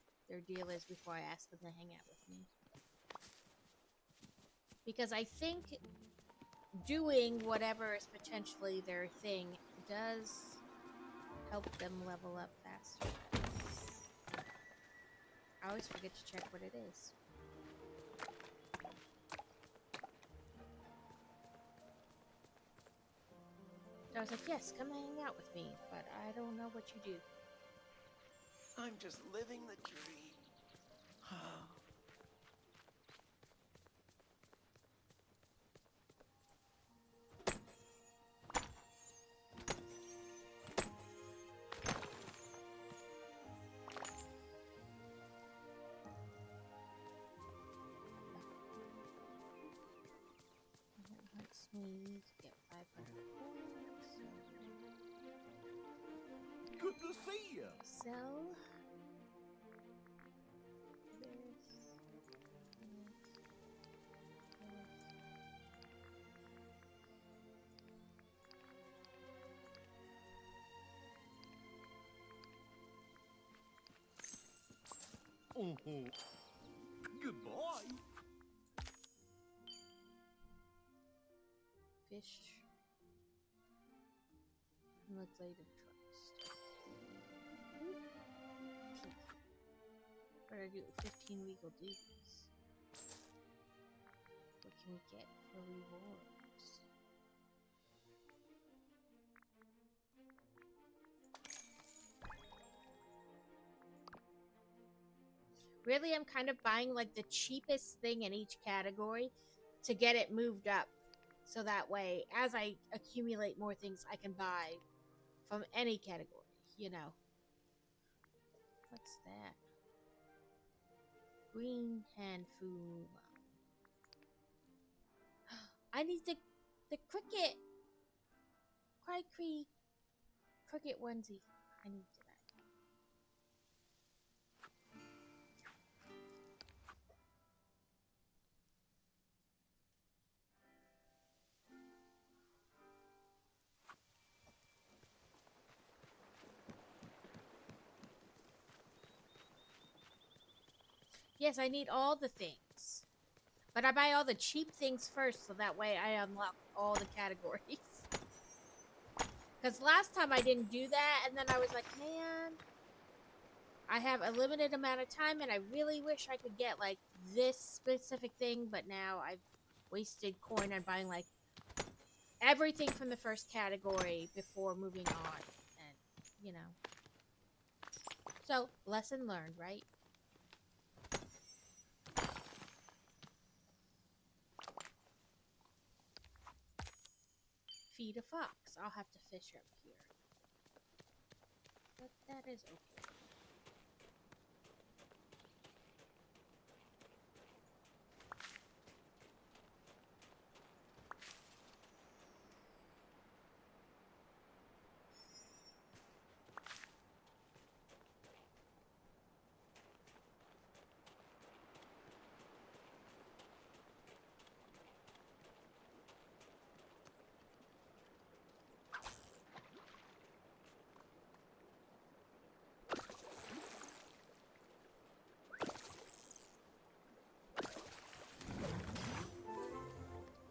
[SPEAKER 1] deal is before I ask them to hang out with me. Because I think doing whatever is potentially their thing does help them level up faster. I always forget to check what it is. I was like, yes, come hang out with me, but I don't know what you do.
[SPEAKER 2] I'm just living the dream.
[SPEAKER 1] Let's me get 500 points.
[SPEAKER 6] Good to see you.
[SPEAKER 1] Sell this.
[SPEAKER 6] Goodbye.
[SPEAKER 1] Fish. Blade of Trust. What do I do? 15 legal duties. What can we get for rewards? Really, I'm kind of buying like the cheapest thing in each category to get it moved up. So that way, as I accumulate more things, I can buy from any category, you know. What's that? Green hand food. I need the cricket. Cricket onesie. I need that. Yes, I need all the things. But I buy all the cheap things first, so that way I unlock all the categories. Because last time I didn't do that, and then I was like, man, I have a limited amount of time, and I really wish I could get, like, this specific thing, but now I've wasted coin on buying, like, everything from the first category before moving on. And, you know. So, lesson learned, right? Feed a fox. I'll have to fish up here. But that is okay.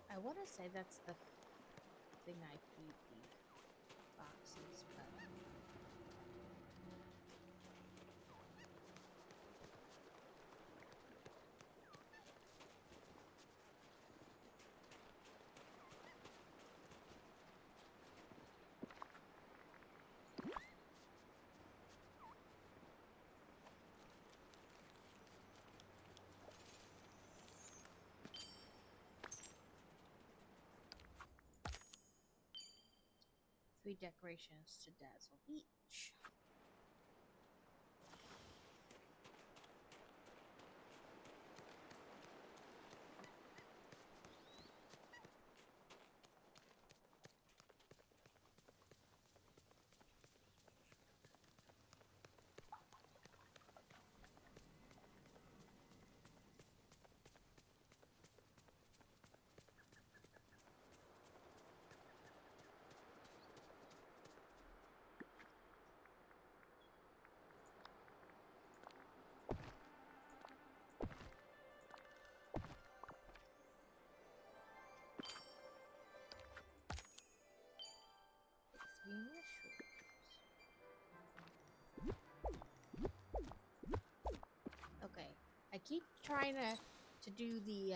[SPEAKER 1] I want to say that's the thing I feed the foxes, but three decorations to dazzle each. Three mushrooms. Okay, I keep trying to do the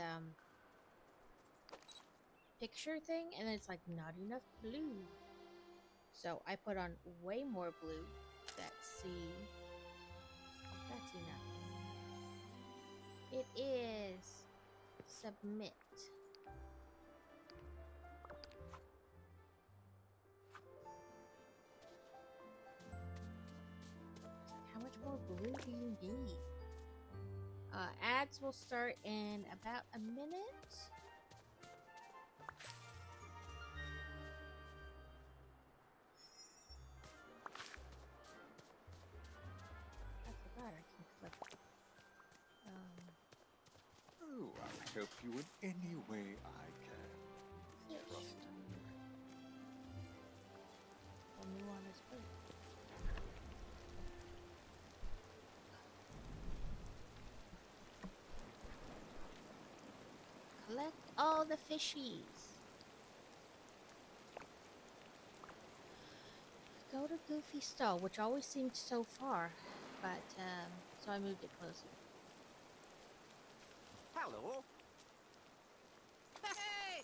[SPEAKER 1] picture thing, and it's like not enough blue. So I put on way more blue. Let's see. That's enough. It is. Submit. How much more blue do you need? Ads will start in about a minute. I forgot I can click.
[SPEAKER 6] Oh, I'll help you in any way I can. Trust me.
[SPEAKER 1] Only one is blue. Collect all the fishies. Go to Goofy's stall, which always seemed so far, but so I moved it closer.
[SPEAKER 2] Hello. Hey!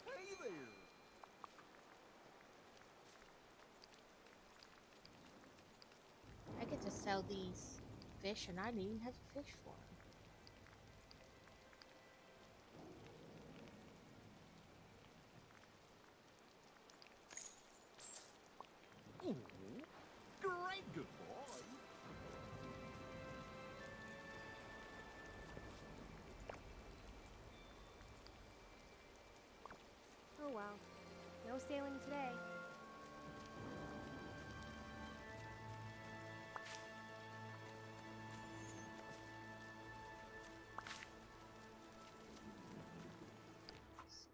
[SPEAKER 6] Hey there.
[SPEAKER 1] I get to sell these fish, and I didn't even have to fish for them.
[SPEAKER 6] Oh, great good boy.
[SPEAKER 3] Oh well. No sailing today.
[SPEAKER 1] Let's see.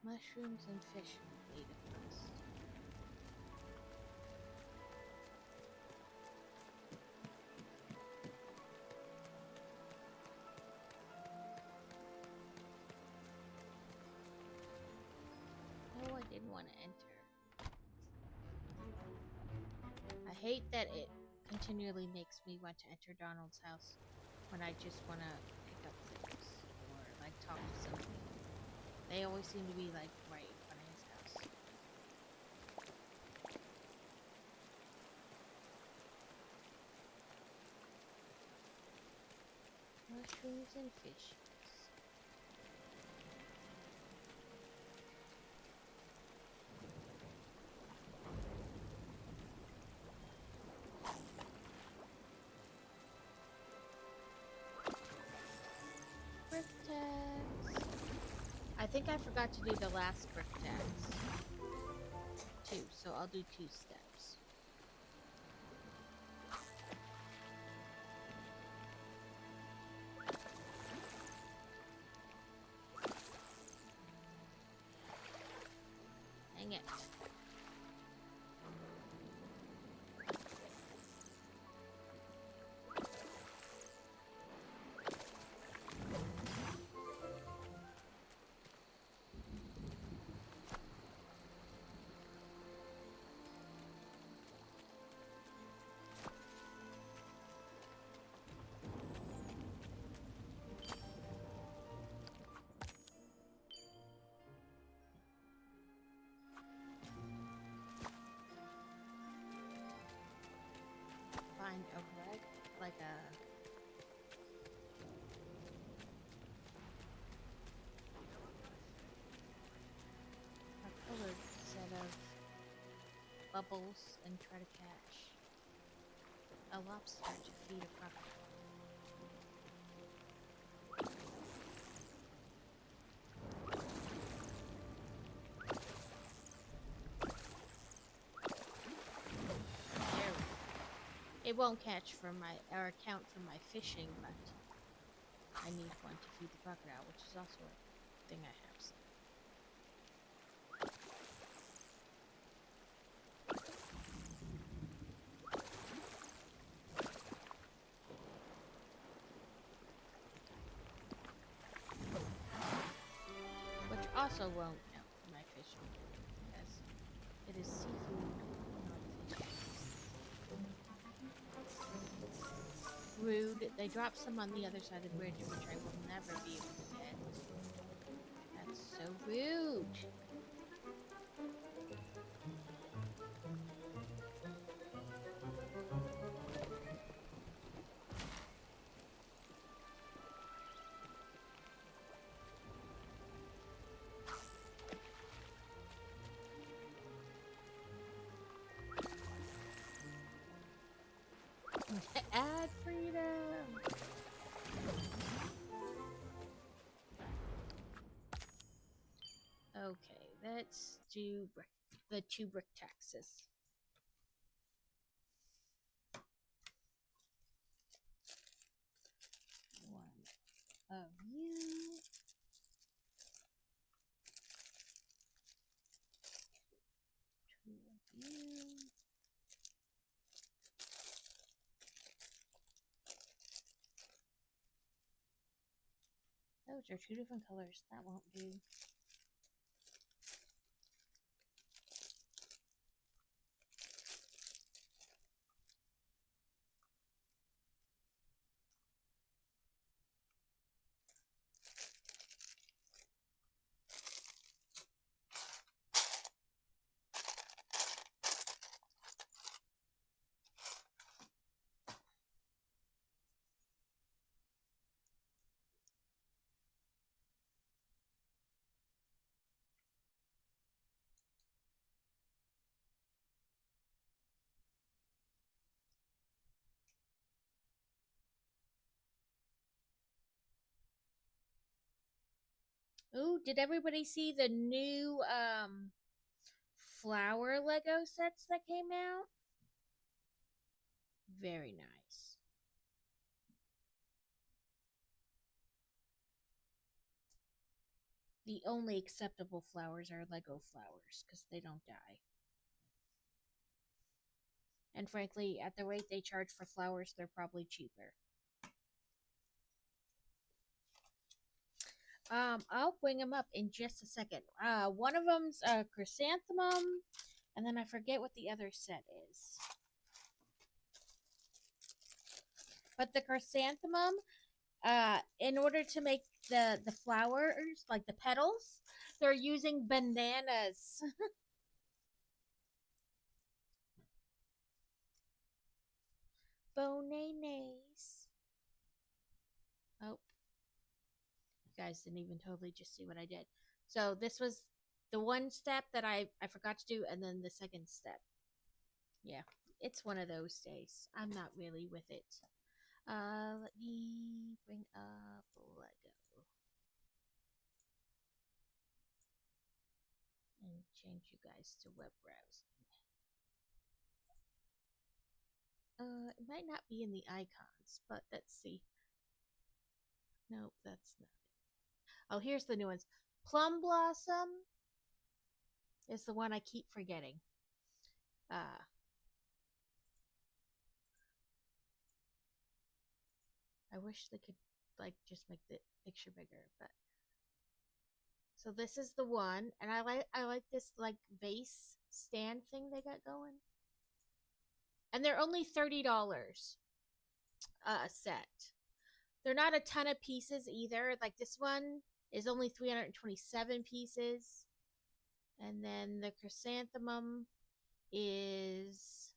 [SPEAKER 1] Mushrooms and fish in the database. No, I didn't want to enter. hate that it continually makes me want to enter Donald's house when I just want to pick up things or like talk to somebody. They always seem to be like right in front of his house. Mushrooms and fishes. Brick tags. I think I forgot to do the last brick tags too, so I'll do 2 steps. Dang it. Find a red, like a colored set of bubbles and try to catch a lobster to feed a crocodile. There we go. It won't catch for my or count for my fishing, but I need one to feed the crocodile, which is also a thing I have. So. Which also won't count for my fishing, because it is seafood, not fish. Rude. They dropped some on the other side of the bridge, which I will never be able to get. That's so rude. Ad freedom. Okay, let's do the 2 brick taxes. One of you. 2 of you. Those are 2 different colors. That won't do. Ooh, did everybody see the new flower Lego sets that came out? Very nice. The only acceptable flowers are Lego flowers because they don't die. And frankly, at the rate they charge for flowers, they're probably cheaper. I'll bring them up in just a second. One of them's a chrysanthemum, and then I forget what the other set is. But the chrysanthemum, in order to make the flowers, like the petals, they're using bananas. Bonanas. Oh, you guys didn't even totally just see what I did. So this was the one step that I forgot to do, and then the second step. Yeah, it's one of those days. I'm not really with it. Let me bring up Lego and change you guys to web browsing. It might not be in the icons, but let's see. Nope, that's not it. Oh, here's the new ones. Plum Blossom is the one I keep forgetting. Uh, I wish they could like just make the picture bigger, but so this is the one, and I like this like vase stand thing they got going, and they're only $30 a set. They're not a ton of pieces either. Like this one is only 327 pieces, and then the chrysanthemum is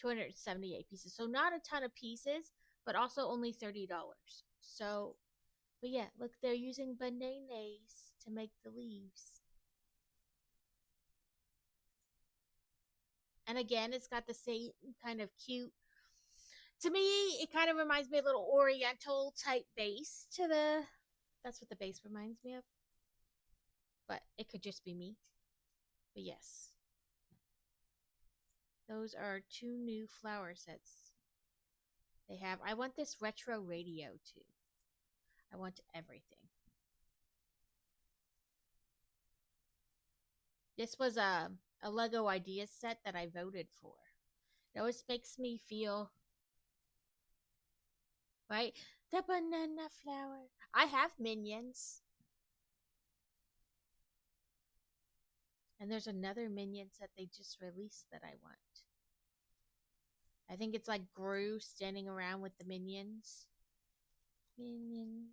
[SPEAKER 1] 278 pieces. So not a ton of pieces, but also only $30. So, but yeah, look, they're using bananas to make the leaves. And again, it's got the same kind of cute. To me, it kind of reminds me of a little oriental type base to the. That's what the base reminds me of. But it could just be me. But yes. Those are two new flower sets they have. I want this retro radio too. I want everything. This was a Lego Ideas set that I voted for. It always makes me feel right. The banana flower. I have minions. And there's another minion set they just released that I want. I think it's like Gru standing around with the minions. Minions.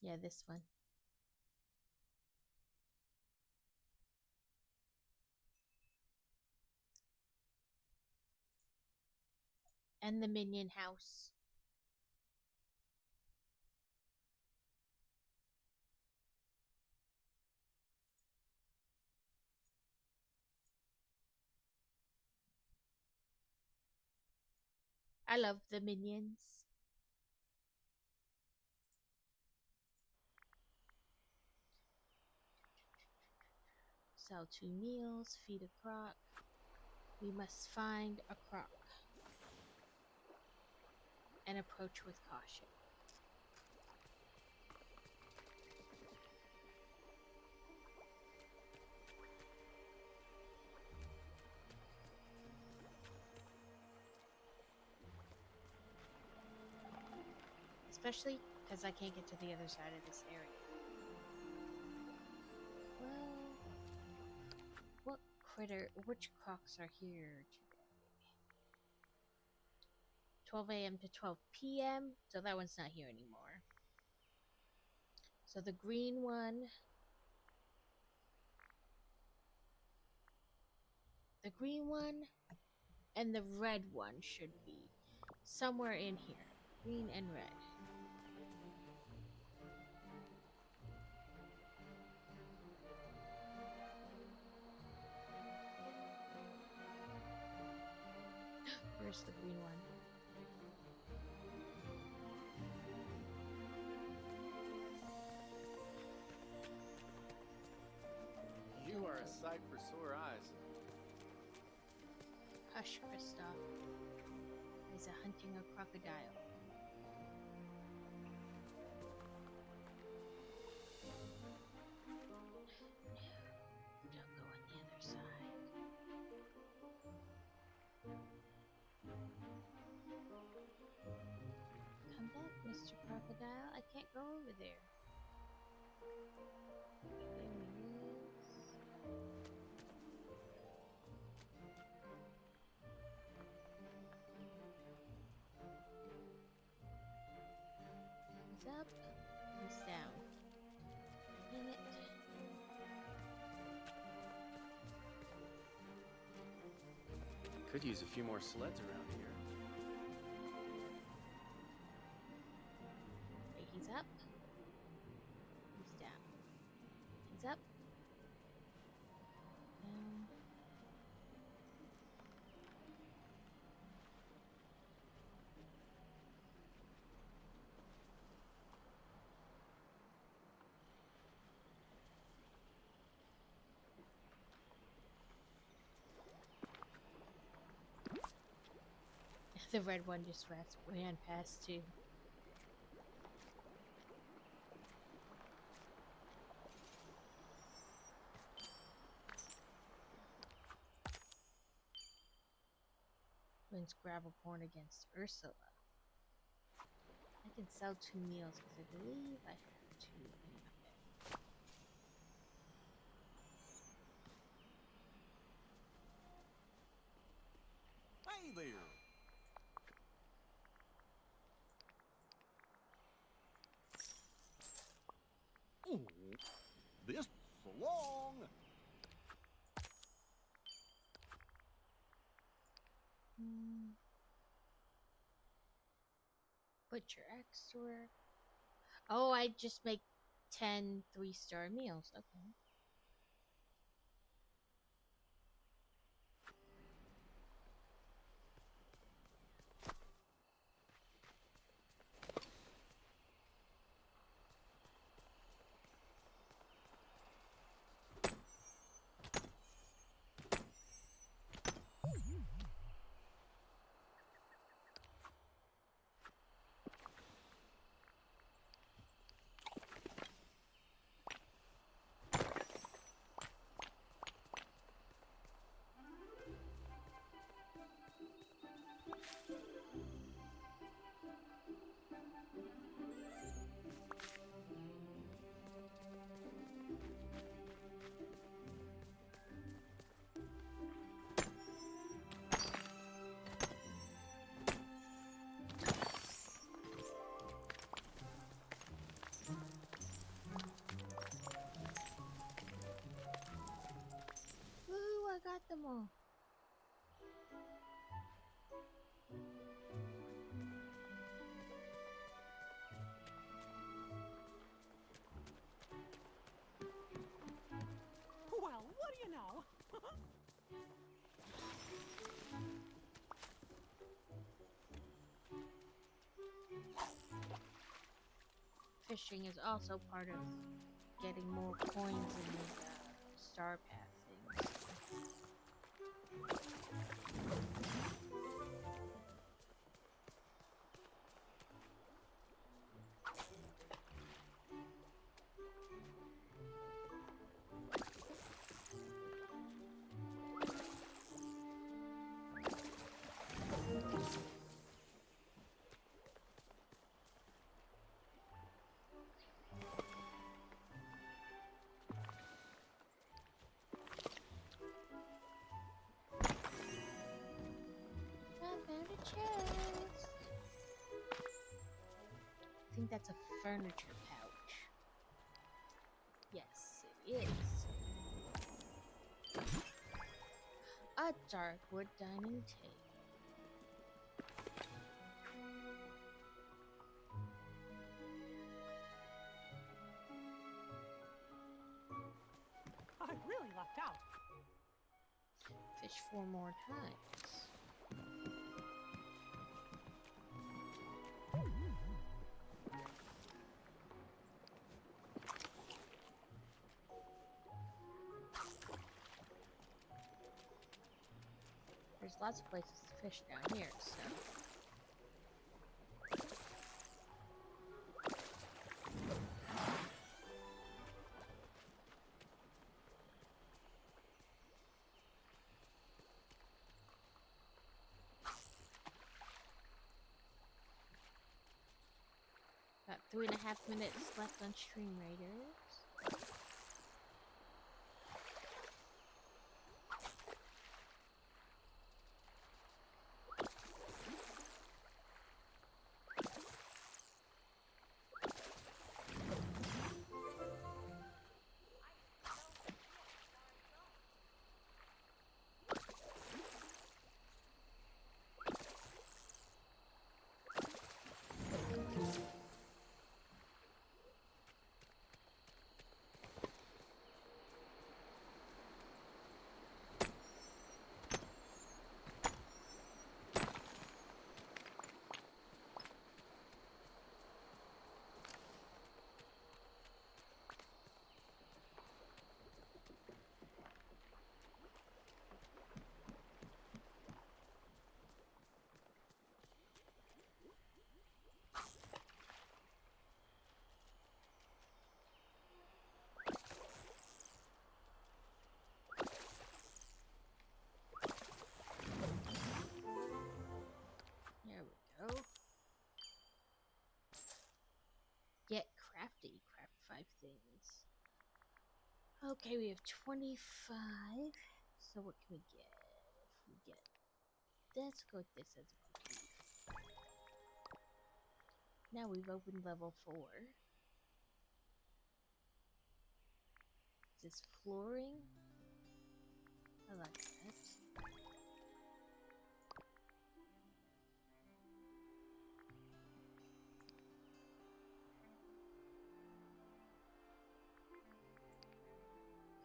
[SPEAKER 1] Yeah, this one. And the minion house. I love the minions. Sell 2 meals, feed a croc. We must find a croc and approach with caution. Especially because I can't get to the other side of this area. Well, which crocs are here today? 12 a.m. to 12 p.m. So that one's not here anymore. So the green one. The green one and the red one should be somewhere in here. Green and red. Where's the green one?
[SPEAKER 2] You are a sight for sore eyes.
[SPEAKER 1] Hush, Kristoff. Is hunting a crocodile. No, don't go on the other side. Come back, Mr. Crocodile. I can't go over there. There he is. up. He's down. Dang it.
[SPEAKER 9] Could use a few more sleds around here.
[SPEAKER 1] Okay, he's up. He's down. He's up. Down. The red one just ran past too. Wins gravel porn against Ursula. I can sell 2 meals because I believe I have 2 in my bag.
[SPEAKER 5] Hey there. Ooh, this so long.
[SPEAKER 1] Put your X to work. Oh, I just make 10 3-star meals. Okay. Woo, I got them all.
[SPEAKER 3] Well, what do you know?
[SPEAKER 1] Fishing is also part of getting more coins in the star path things. I found a chest. I think that's a furniture pouch. Yes, it is. A dark wood dining table.
[SPEAKER 3] I really lucked out.
[SPEAKER 1] Fish 4 more times. There's lots of places to fish down here, so. Got 3.5 minutes left on Stream Raiders. things. Okay, we have 25. So what can we get? If we get this, go with this as a motif. Now we've opened level 4. Is this flooring? I like that.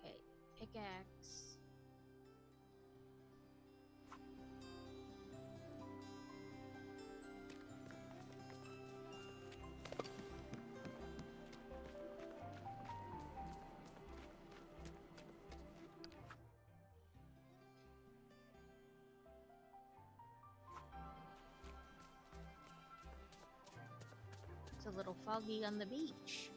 [SPEAKER 1] Okay, pickaxe. It's a little foggy on the beach.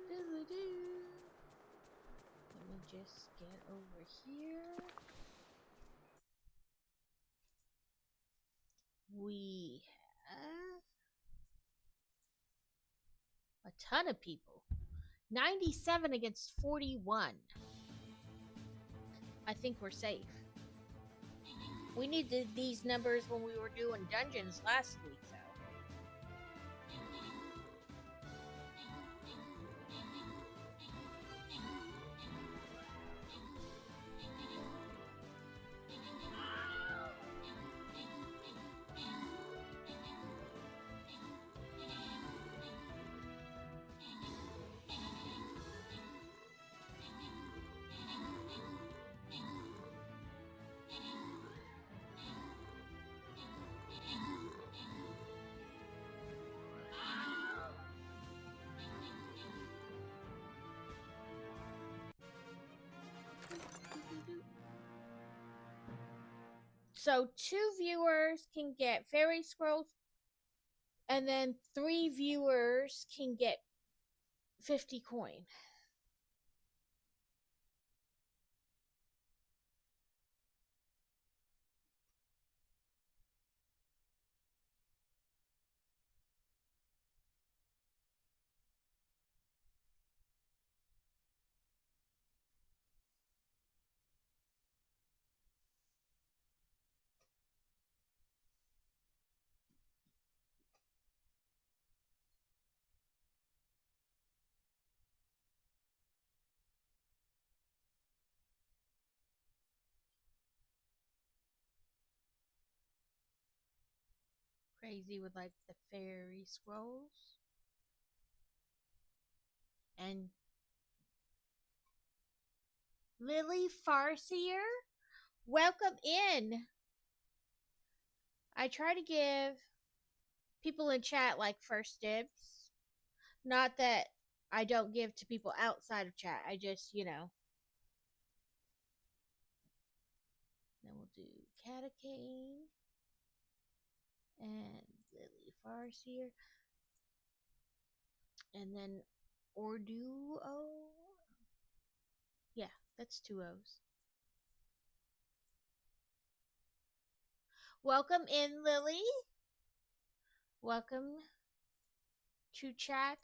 [SPEAKER 1] Let me just get over here. We have a ton of people. 97 against 41. I think we're safe. We needed these numbers when we were doing dungeons last week, though. So 2 viewers can get fairy scrolls, and then 3 viewers can get 50 coin. Crazy with like the fairy scrolls. And Lily Farseer, welcome in. I try to give people in chat like first dibs. Not that I don't give to people outside of chat. I just, Then we'll do Catacane and Lily Farseer. And then Orduo. Yeah, that's 2 O's. Welcome in, Lily. Welcome to chat.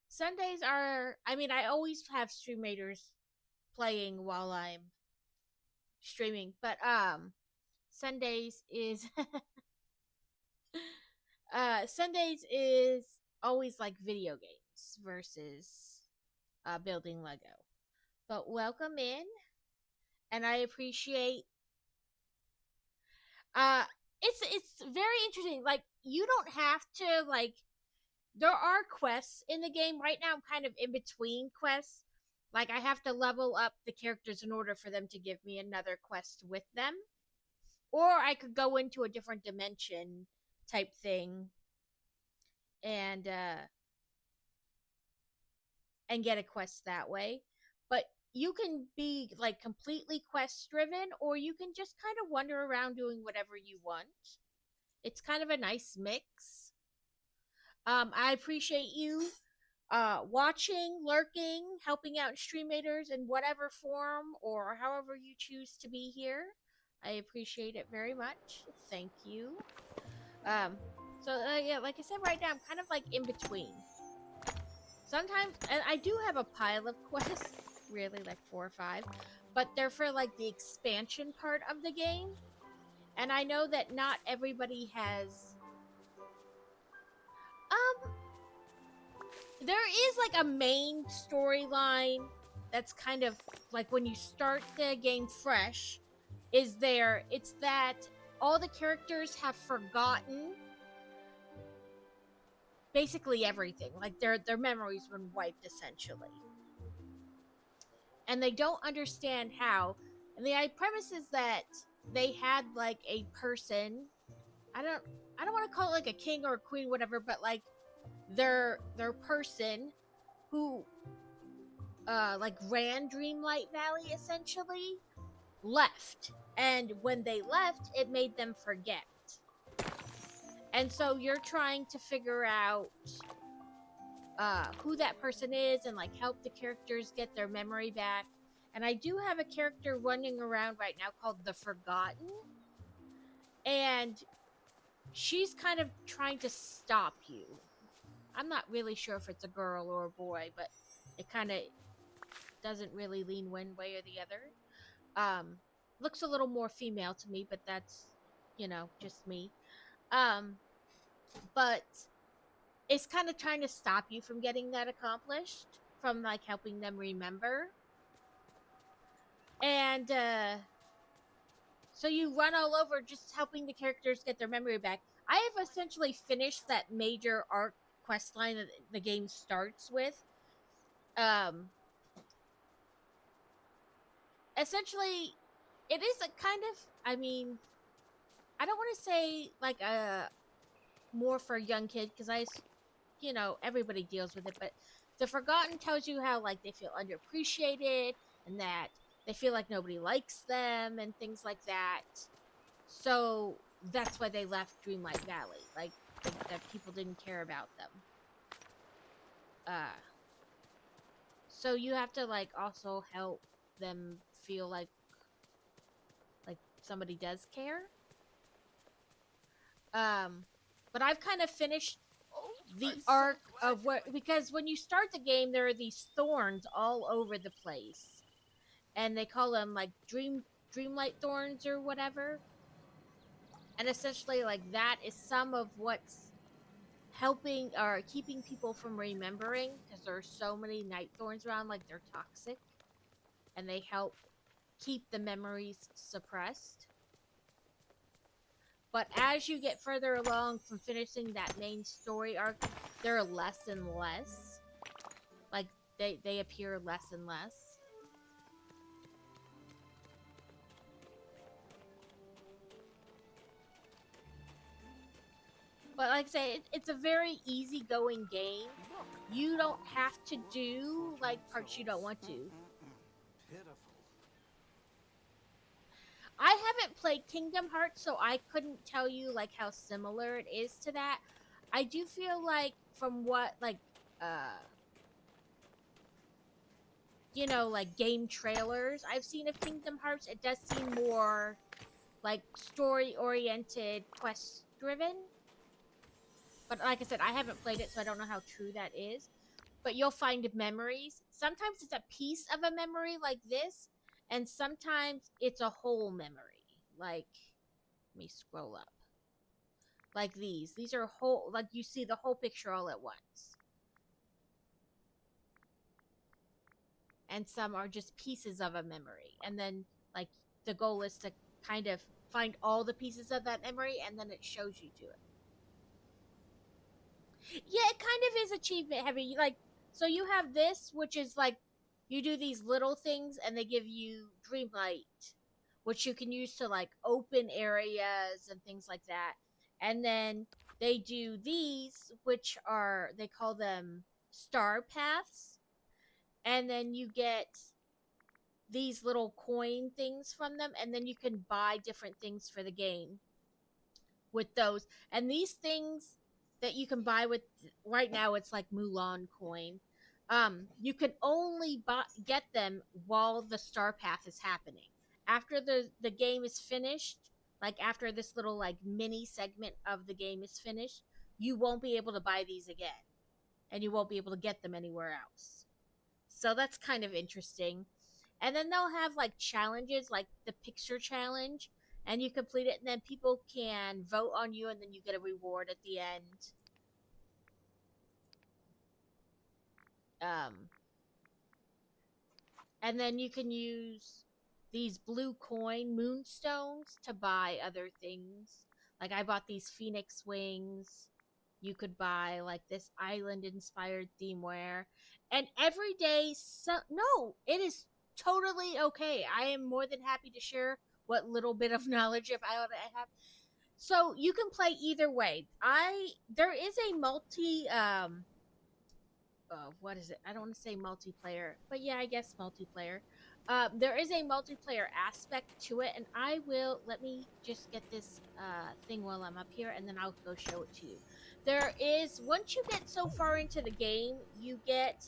[SPEAKER 1] Sundays are, I always have streamators playing while I'm streaming, but Sundays is Sundays is always like video games versus building Lego. But welcome in, and I appreciate. Uh, it's very interesting. Like you don't have to like. There are quests in the game right now. I'm kind of in between quests. Like I have to level up the characters in order for them to give me another quest with them, or I could go into a different dimension type thing and get a quest that way. But you can be like completely quest driven, or you can just kind of wander around doing whatever you want. It's kind of a nice mix. I appreciate you watching, lurking, helping out streamators in whatever form or however you choose to be here. I appreciate it very much. Thank you. Um, yeah, like I said, right now I'm kind of like in between. Sometimes, and I do have a pile of quests, really like 4 or 5, but they're for like the expansion part of the game. And I know that not everybody has. There is like a main storyline that's kind of like when you start the game fresh. Is there? It's that all the characters have forgotten basically everything. Like their memories been wiped essentially, and they don't understand how. And the premise is that they had like a person. I don't want to call it like a king or a queen, whatever, but like their person who like ran Dreamlight Valley essentially left, and when they left, it made them forget. And so you're trying to figure out who that person is and like help the characters get their memory back. And I do have a character running around right now called the Forgotten, and she's kind of trying to stop you. I'm not really sure if it's a girl or a boy, but it kind of doesn't really lean one way or the other. Looks a little more female to me, but that's, just me. But it's kind of trying to stop you from getting that accomplished, from like helping them remember. And so you run all over just helping the characters get their memory back. I have essentially finished that major arc quest line that the game starts with. Essentially, it is a kind of, I mean, I don't want to say like a more for young kids, because everybody deals with it, but the Forgotten tells you how like they feel underappreciated and that they feel like nobody likes them and things like that. So that's why they left Dreamlight Valley, like that people didn't care about them. So you have to like also help them feel like somebody does care. But I've kind of finished the arc of where, because when you start the game, there are these thorns all over the place, and they call them like dreamlight thorns or whatever. And essentially, like that is some of what's helping or keeping people from remembering, because there are so many night thorns around, like they're toxic, and they help keep the memories suppressed. But as you get further along from finishing that main story arc, there are less and less. Like, they appear less and less. But like I say, it's a very easygoing game. You don't have to do, like, parts you don't want to.
[SPEAKER 2] Pitiful.
[SPEAKER 1] I haven't played Kingdom Hearts, so I couldn't tell you like how similar it is to that. I do feel like from what like like game trailers I've seen of Kingdom Hearts, it does seem more like story oriented, quest driven. But like I said, I haven't played it, so I don't know how true that is. But you'll find memories. Sometimes it's a piece of a memory like this, and sometimes it's a whole memory. Like, Let me scroll up. Like these. These are whole, like you see the whole picture all at once. And some are just pieces of a memory. And then, like, the goal is to kind of find all the pieces of that memory, and then it shows you to it. Yeah, it kind of is achievement heavy. Like, so you have this, which is like, you do these little things, and they give you Dreamlight, which you can use to, like, open areas and things like that. And then they do these, which are, they call them star paths. And then you get these little coin things from them, and then you can buy different things for the game with those. And these things that you can buy with, right now it's like Mulan coin. You can only get them while the star path is happening. After the game is finished, like after this little like mini segment of the game is finished, you won't be able to buy these again, and you won't be able to get them anywhere else. So that's kind of interesting. And then they'll have like challenges, like the picture challenge, and you complete it, and then people can vote on you, and then you get a reward at the end. Um, and then you can use these blue coin moonstones to buy other things. Like I bought these phoenix wings. You could buy like this island inspired themeware. And every day, no, it is totally okay. I am more than happy to share what little bit of knowledge about it I have. So you can play either way. There is a multi what is it? I don't want to say multiplayer, but yeah, I guess multiplayer. There is a multiplayer aspect to it, and I will, let me just get this thing while I'm up here, and then I'll go show it to you. There is, once you get so far into the game, you get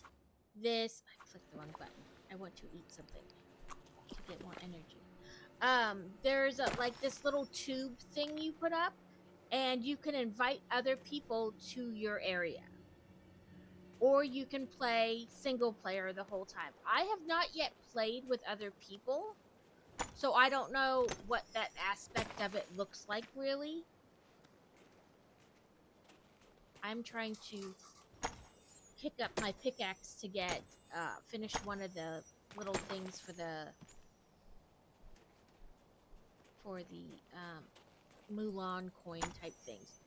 [SPEAKER 1] this, I clicked the wrong button. I want to eat something to get more energy. There's like this little tube thing you put up, and you can invite other people to your area. Or you can play single player the whole time. I have not yet played with other people, so I don't know what that aspect of it looks like, really. I'm trying to pick up my pickaxe to get, finish one of the little things for the Mulan coin type things.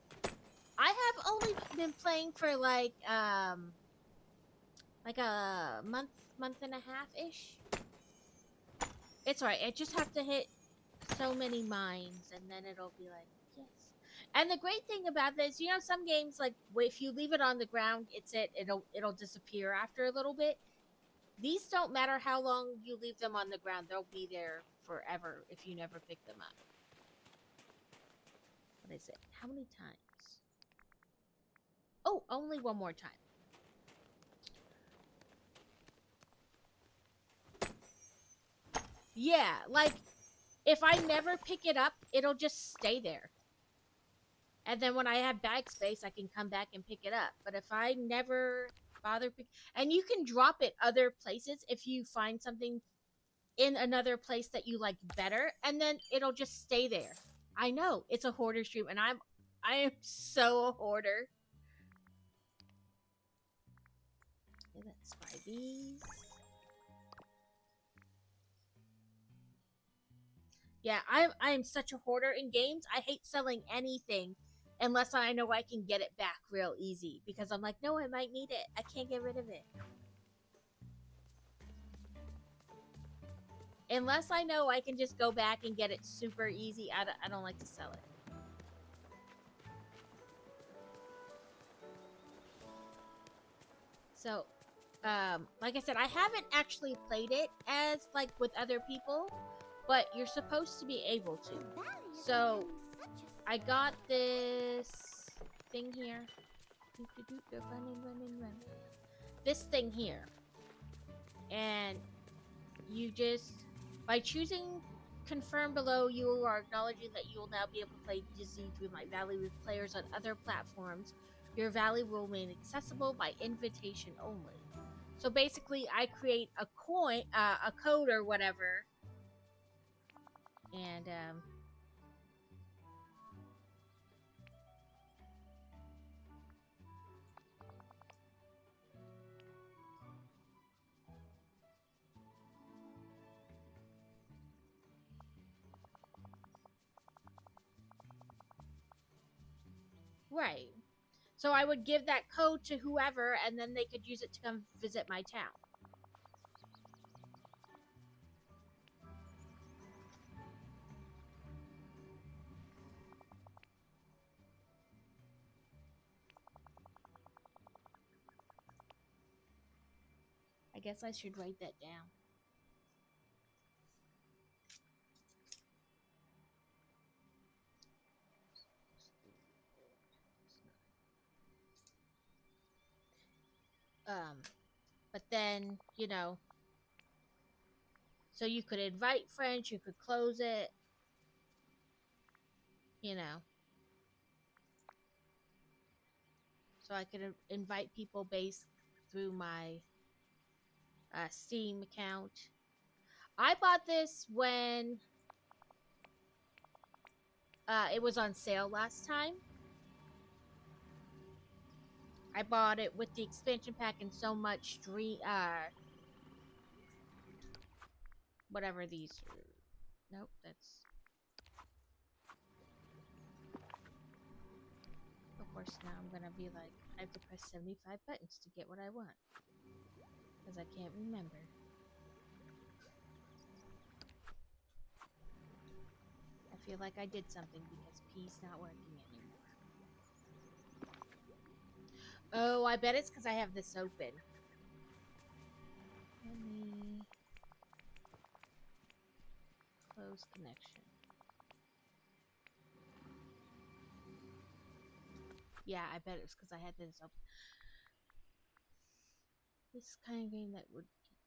[SPEAKER 1] I have only been playing for like a month and a half-ish. It's alright, I just have to hit so many mines, and then it'll be like, yes. And the great thing about this, you know, some games, like, if you leave it on the ground, it'll disappear after a little bit. These don't matter how long you leave them on the ground, they'll be there forever if you never pick them up. What is it? How many times? Oh, only one more time. Yeah, like, if I never pick it up, it'll just stay there. And then when I have bag space, I can come back and pick it up. But if I never bother and you can drop it other places if you find something in another place that you like better, and then it'll just stay there. I know, it's a hoarder stream, and I am so a hoarder. Okay, let's buy these. Yeah, I'm such a hoarder in games. I hate selling anything unless I know I can get it back real easy, because I'm like, no, I might need it. I can't get rid of it. Unless I know I can just go back and get it super easy, I don't like to sell it. So, like I said, I haven't actually played it as, like, with other people, but you're supposed to be able to. So, I got this thing here. Run. This thing here. And you just, by choosing confirm below, you are acknowledging that you will now be able to play Disney Dreamlight Valley with players on other platforms. Your valley will remain accessible by invitation only. So basically, I create a code or whatever, and Right. So I would give that code to whoever, and then they could use it to come visit my town. I guess I should write that down. Um, but then, so you could invite friends, you could close it, you know. So I could invite people based through my Steam account. I bought this when it was on sale last time. I bought it with the expansion pack and so much whatever these are. Nope, that's... Of course, now I'm gonna be like, I have to press 75 buttons to get what I want. Because I can't remember. I feel like I did something because P's not working anymore. Oh, I bet it's because I have this open. Let me close connection. Yeah, I bet it's because I had this open. This kind of game that would...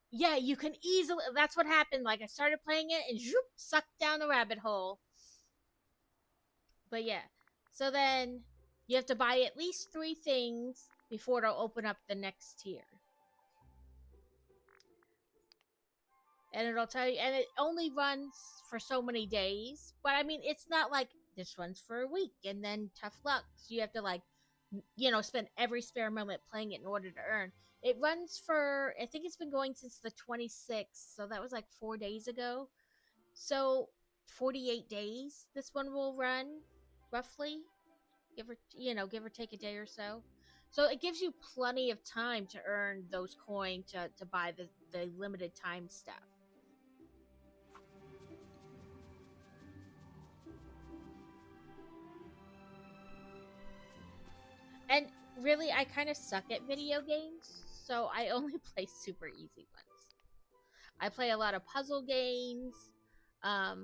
[SPEAKER 1] Yeah, you can easily... That's what happened. Like, I started playing it and zoop, sucked down the rabbit hole. But yeah. So then you have to buy at least 3 things before it'll open up the next tier. And it'll tell you... And it only runs for so many days. But, I mean, it's not like this runs for a week and then tough luck. So you have to, like, spend every spare moment playing it in order to earn. It runs for, I think it's been going since the 26th, so that was like 4 days ago. So 48 days this one will run, roughly, give or take a day or so. So it gives you plenty of time to earn those coins to buy the limited time stuff. And really, I kind of suck at video games, so I only play super easy ones. I play a lot of puzzle games. I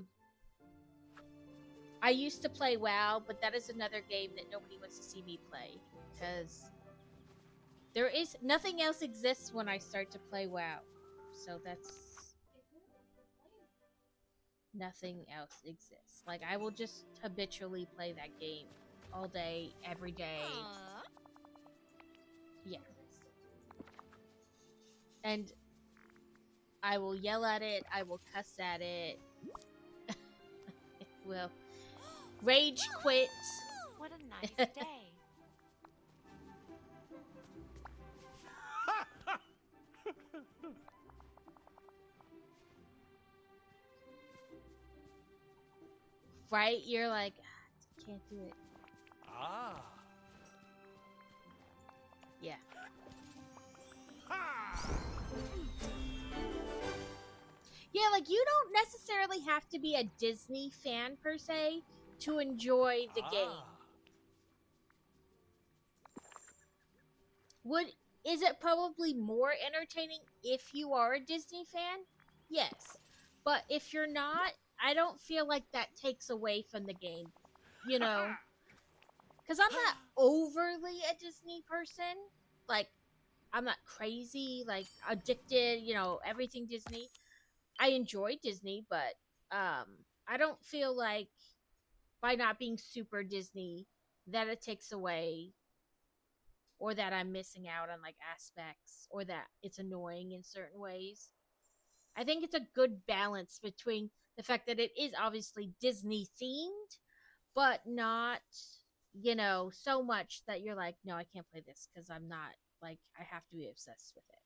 [SPEAKER 1] used to play WoW, but that is another game that nobody wants to see me play because there is nothing else exists when I start to play WoW. So that's nothing else exists. Like, I will just habitually play that game all day, every day. Yeah. And I will yell at it, I will cuss at it. It will rage quit.
[SPEAKER 8] What a nice day.
[SPEAKER 1] Right? You're like, can't do it.
[SPEAKER 5] Ah.
[SPEAKER 1] Yeah. Yeah, like, you don't necessarily have to be a Disney fan per se to enjoy the game. Is it probably more entertaining if you are a Disney fan? Yes. But if you're not, I don't feel like that takes away from the game. Because I'm not overly a Disney person. Like, I'm not crazy, like, addicted, everything Disney. I enjoy Disney, but I don't feel like by not being super Disney that it takes away or that I'm missing out on, like, aspects or that it's annoying in certain ways. I think it's a good balance between the fact that it is obviously Disney themed, but not, so much that you're like, no, I can't play this because I'm not, like, I have to be obsessed with it.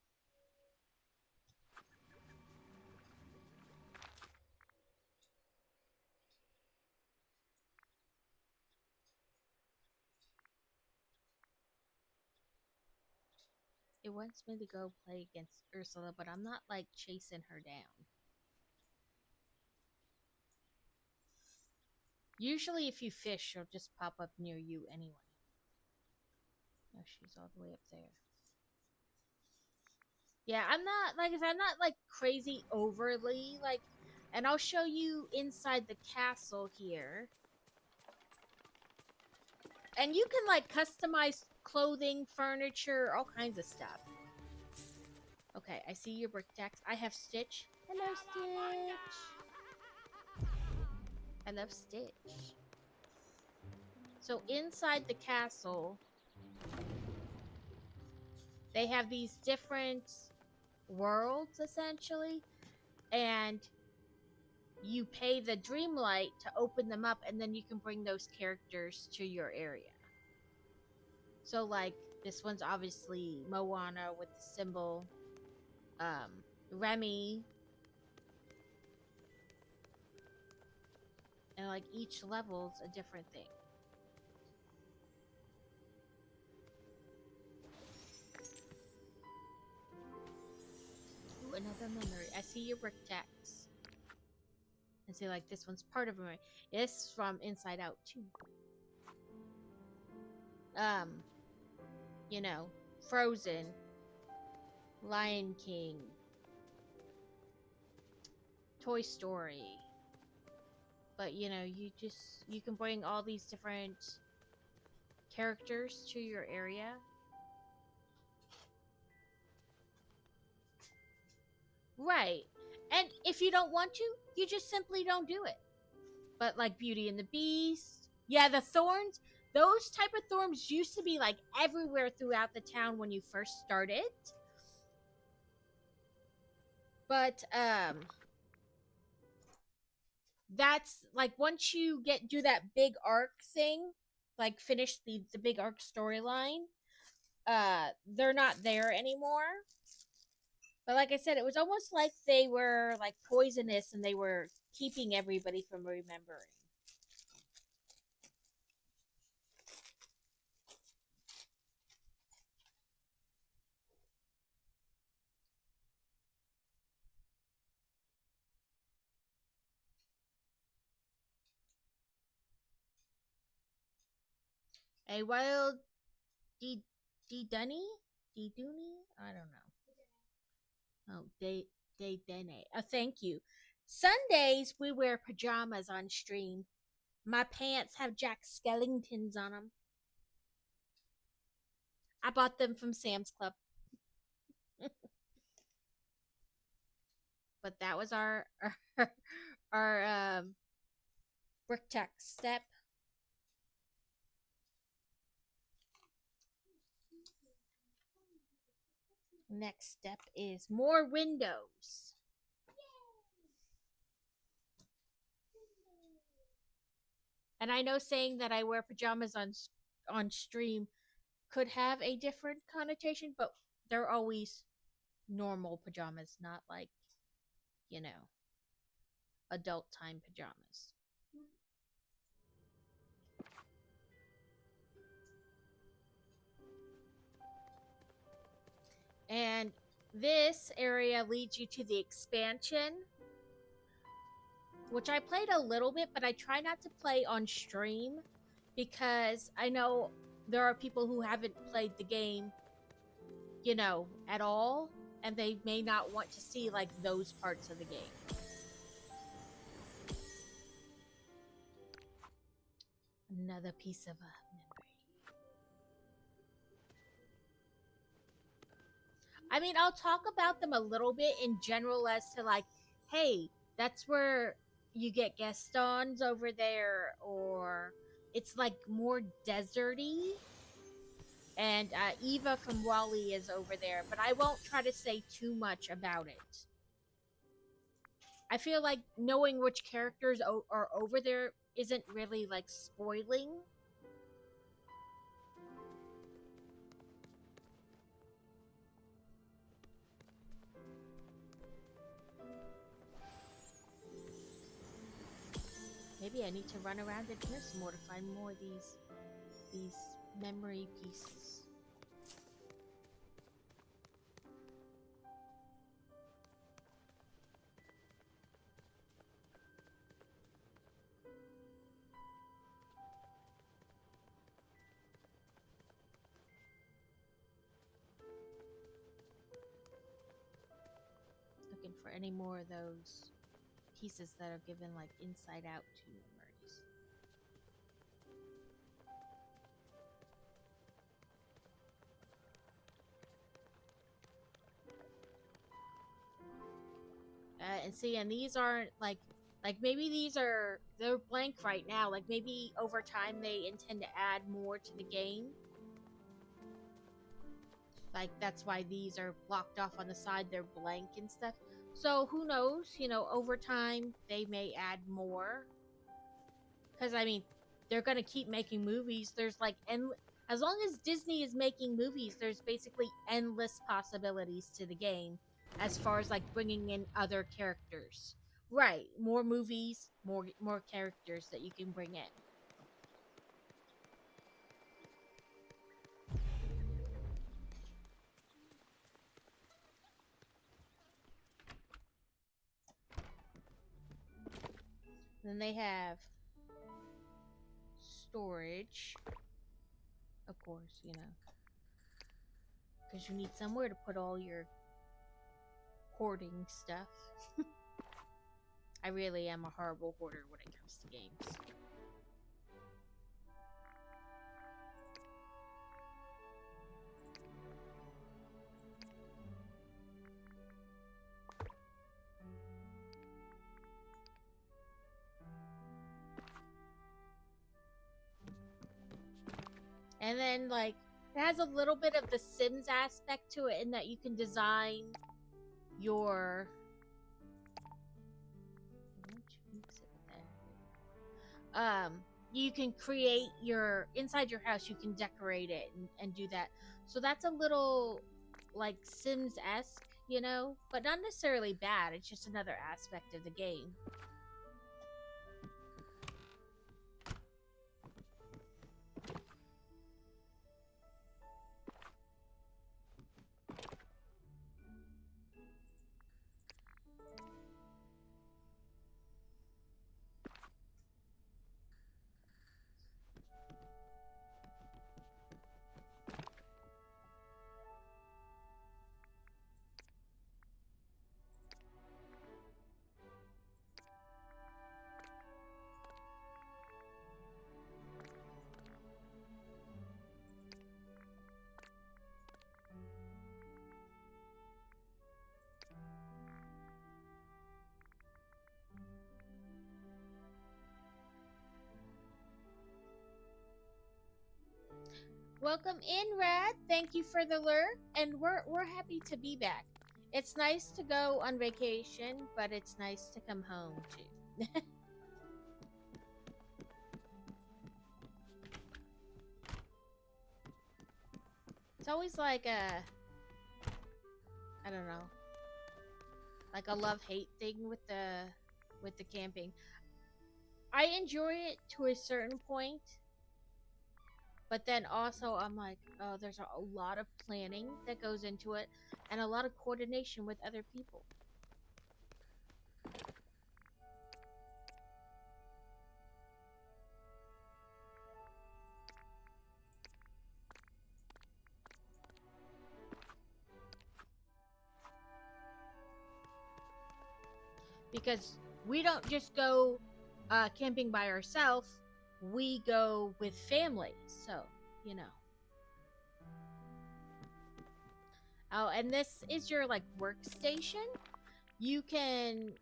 [SPEAKER 1] It wants me to go play against Ursula, but I'm not like chasing her down. Usually if you fish, she'll just pop up near you anyway. Oh, she's all the way up there. Yeah, I'm not like crazy overly like, and I'll show you inside the castle here. And you can like customize clothing, furniture, all kinds of stuff. Okay, I see your brick decks. I have Stitch. Hello, Stitch. I love Stitch. So inside the castle, they have these different worlds essentially, and you pay the Dreamlight to open them up, and then you can bring those characters to your area. So like this one's obviously Moana with the symbol, Remy, and like each level's a different thing. Ooh, another memory. I see your brick decks. And see, like, this one's part of a memory. It's from Inside Out, too. You know, Frozen, Lion King, Toy Story. But, you know, you can bring all these different characters to your area. Right. And if you don't want to, you just simply don't do it. But like Beauty and the Beast, yeah, the thorns, those type of thorns used to be like everywhere throughout the town when you first started. But that's like once you do that big arc thing, like finish the big arc storyline, they're not there anymore. But like I said, it was almost like they were like poisonous and they were keeping everybody from remembering. A wild D Dunny? D Dooney? I don't know. Oh, Day Dene. Thank you. Sundays we wear pajamas on stream. My pants have Jack Skellingtons on them. I bought them from Sam's Club. But that was our brick tech step. Next step is more windows. And I know saying that I wear pajamas on stream could have a different connotation, but they're always normal pajamas, not like, you know, adult time pajamas. And this area leads you to the expansion, which I played a little bit, but I try not to play on stream because I know there are people who haven't played the game, you know, at all, and they may not want to see like those parts of the game. Another piece of a memory. I mean, I'll talk about them a little bit in general as to like, hey, that's where you get Gastons over there, or it's like more deserty. And Eva from Wally is over there, but I won't try to say too much about it. I feel like knowing which characters are over there isn't really like spoiling. Maybe I need to run around and here some more to find more of these memory pieces. for any more of those pieces that are given like inside out to memories. And see, and these aren't like maybe they're blank right now. Like maybe over time they intend to add more to the game. Like that's why these are blocked off on the side. They're blank and stuff. So who knows? You know, over time they may add more. Because I mean, they're gonna keep making movies. There's like as long as Disney is making movies, there's basically endless possibilities to the game as far as like bringing in other characters. Right, more movies, more characters that you can bring in. Then they have storage, of course, you know, because you need somewhere to put all your hoarding stuff. I really am a horrible hoarder when it comes to games. And then, like, it has a little bit of the Sims aspect to it in that you can design your. You can create your inside your house. You can decorate it and do that. So that's a little like Sims-esque, you know, but not necessarily bad. It's just another aspect of the game. Welcome in, Rad. Thank you for the lure, and we're happy to be back. It's nice to go on vacation, but it's nice to come home too. It's always like I don't know, like a love-hate thing with the camping. I enjoy it to a certain point. But then also, I'm like, oh, there's a lot of planning that goes into it and a lot of coordination with other people. Because we don't just go camping by ourselves, we go with family. So, you know. Oh, and this is your like workstation. You can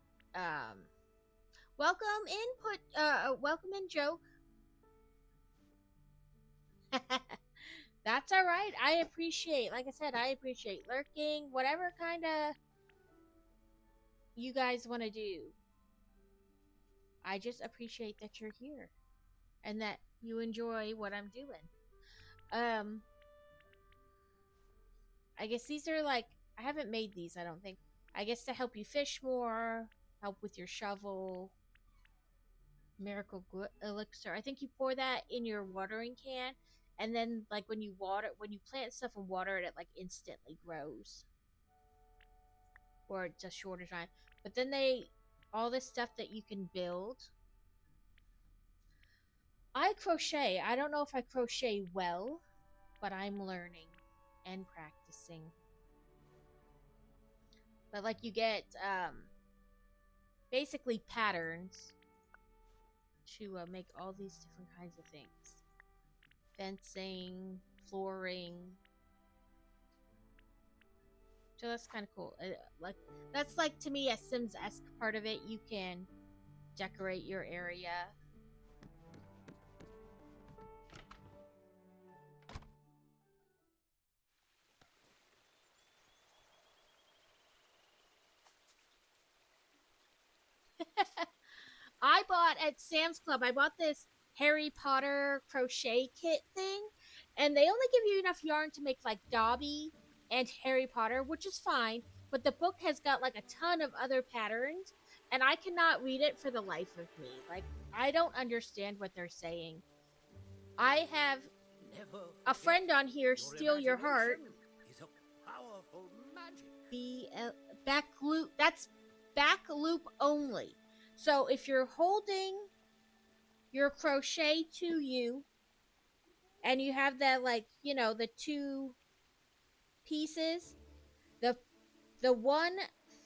[SPEAKER 1] welcome in Joe. That's all right. I appreciate, like I said, I appreciate lurking, whatever kind of you guys want to do. I just appreciate that you're here and that you enjoy what I'm doing. I guess these are like, I haven't made these, I don't think. I guess to help you fish more, help with your shovel, miracle elixir. I think you pour that in your watering can, and then like when you plant stuff and water it, it like instantly grows. Or it's a shorter time. But then all this stuff that you can build. I crochet. I don't know if I crochet well, but I'm learning and practicing. But like you get basically patterns to make all these different kinds of things. Fencing, flooring. So that's kind of cool. Like that's like to me a Sims-esque part of it. You can decorate your area. I bought at Sam's Club. I bought this Harry Potter crochet kit thing, and they only give you enough yarn to make like Dobby and Harry Potter, which is fine. But the book has got like a ton of other patterns, and I cannot read it for the life of me. Like I don't understand what they're saying. I have a friend on here, Steal Your Heart.
[SPEAKER 5] Is a powerful magic.
[SPEAKER 1] Be back loop. That's back loop only. So if you're holding your crochet to you and you have that like, you know, the two pieces, the one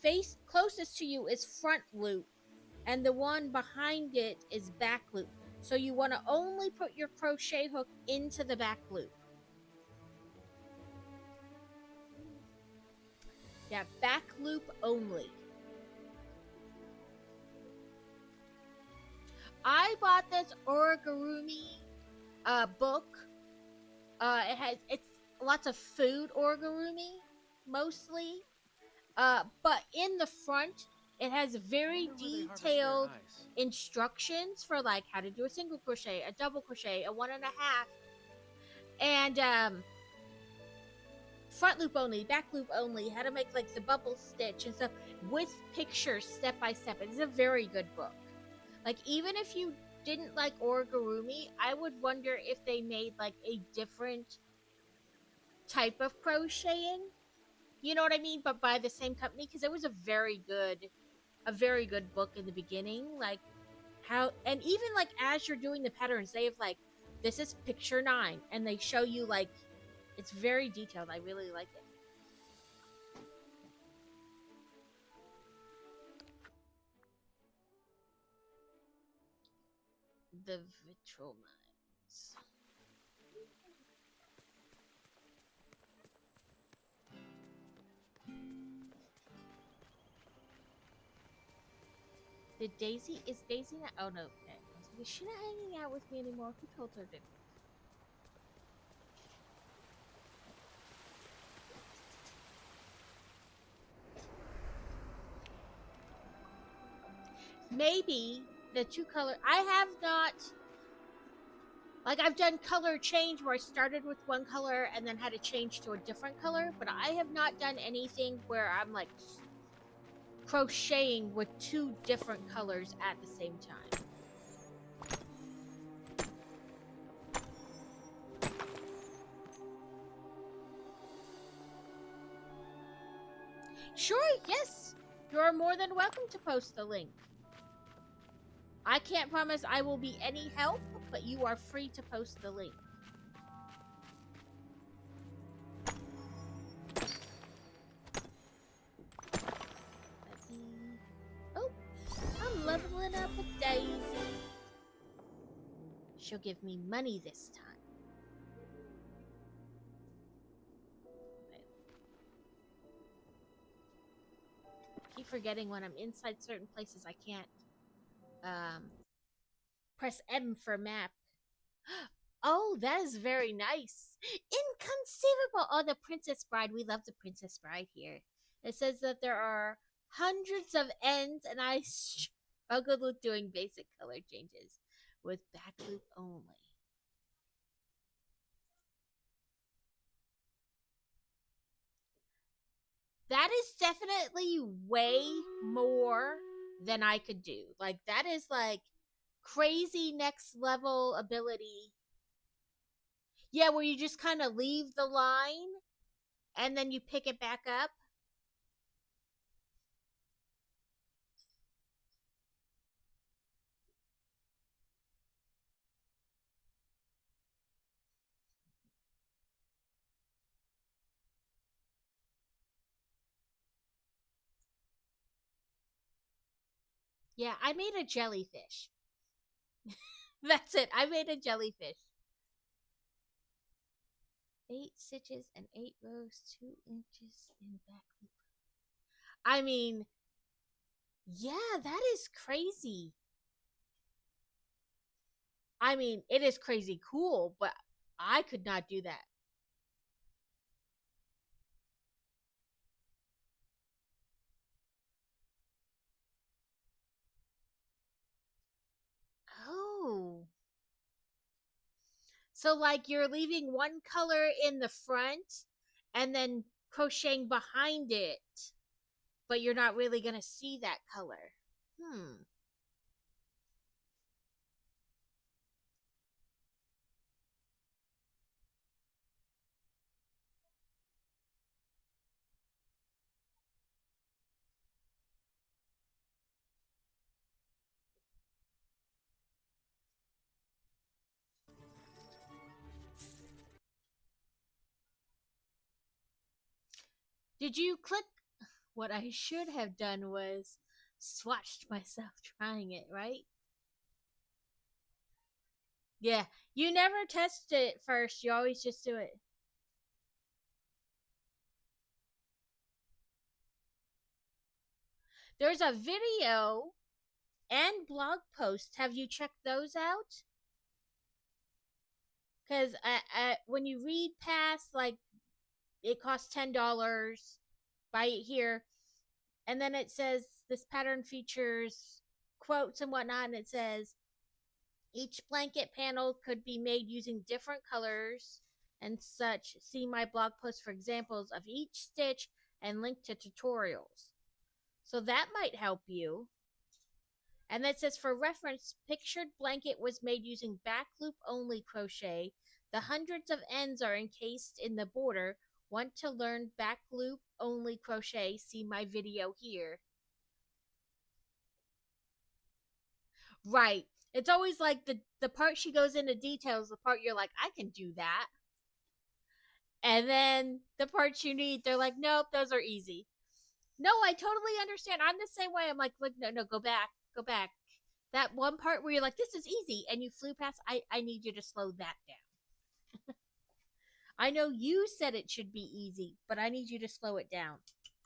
[SPEAKER 1] face closest to you is front loop and the one behind it is back loop. So you want to only put your crochet hook into the back loop. Yeah, back loop only. I bought this origami book. It's lots of food origami mostly. But in the front it has very detailed instructions for like how to do a single crochet, a double crochet, a 1.5, and front loop only, back loop only, how to make like the bubble stitch and stuff with pictures step by step. It's a very good book. Like even if you didn't like origami, I would wonder if they made like a different type of crocheting. You know what I mean? But by the same company, because it was a very good book in the beginning. Like how, and even like as you're doing the patterns, they have like this is picture 9, and they show you like it's very detailed. I really like it. The vitral mines. Is Daisy not? Oh no, okay. Is she not hanging out with me anymore? Who told her to? Maybe the two color. I have not. Like I've done color change where I started with one color and then had to change to a different color, but I have not done anything where I'm like crocheting with two different colors at the same time. Sure, yes. You're more than welcome to post the link. I can't promise I will be any help, but you are free to post the link. Oh, I'm leveling up with Daisy. She'll give me money this time. Keep forgetting when I'm inside certain places I can't press M for map. Oh, that is very nice. Inconceivable. Oh, the Princess Bride. We love the Princess Bride here. It says that there are hundreds of ends, and I struggled with doing basic color changes with back loop only. That is definitely way more than I could do. Like, that is like crazy next level ability. Yeah, where you just kind of leave the line and then you pick it back up. Yeah, I made a jellyfish. That's it. I made a jellyfish. 8 stitches and 8 rows, 2 inches in back loop. I mean, yeah, that is crazy. I mean, it is crazy cool, but I could not do that. Oh. So, like, you're leaving one color in the front and then crocheting behind it, but you're not really going to see that color. Hmm. Did you click? What I should have done was swatched myself trying it, right? Yeah. You never test it first. You always just do it. There's a video and blog post. Have you checked those out? Because when you read past, like, it costs $10, buy it here, and then it says this pattern features quotes and whatnot, and it says each blanket panel could be made using different colors and such. See my blog post for examples of each stitch and link to tutorials. So that might help you. And that says for reference, pictured blanket was made using back loop only crochet. The hundreds of ends are encased in the border. Want to learn back loop only crochet? See my video here. Right. It's always like the part she goes into details, the part you're like, I can do that. And then the parts you need, they're like, nope, those are easy. No, I totally understand. I'm the same way. I'm like, no, go back, go back. That one part where you're like, this is easy, and you flew past, I need you to slow that down. I know you said it should be easy, but I need you to slow it down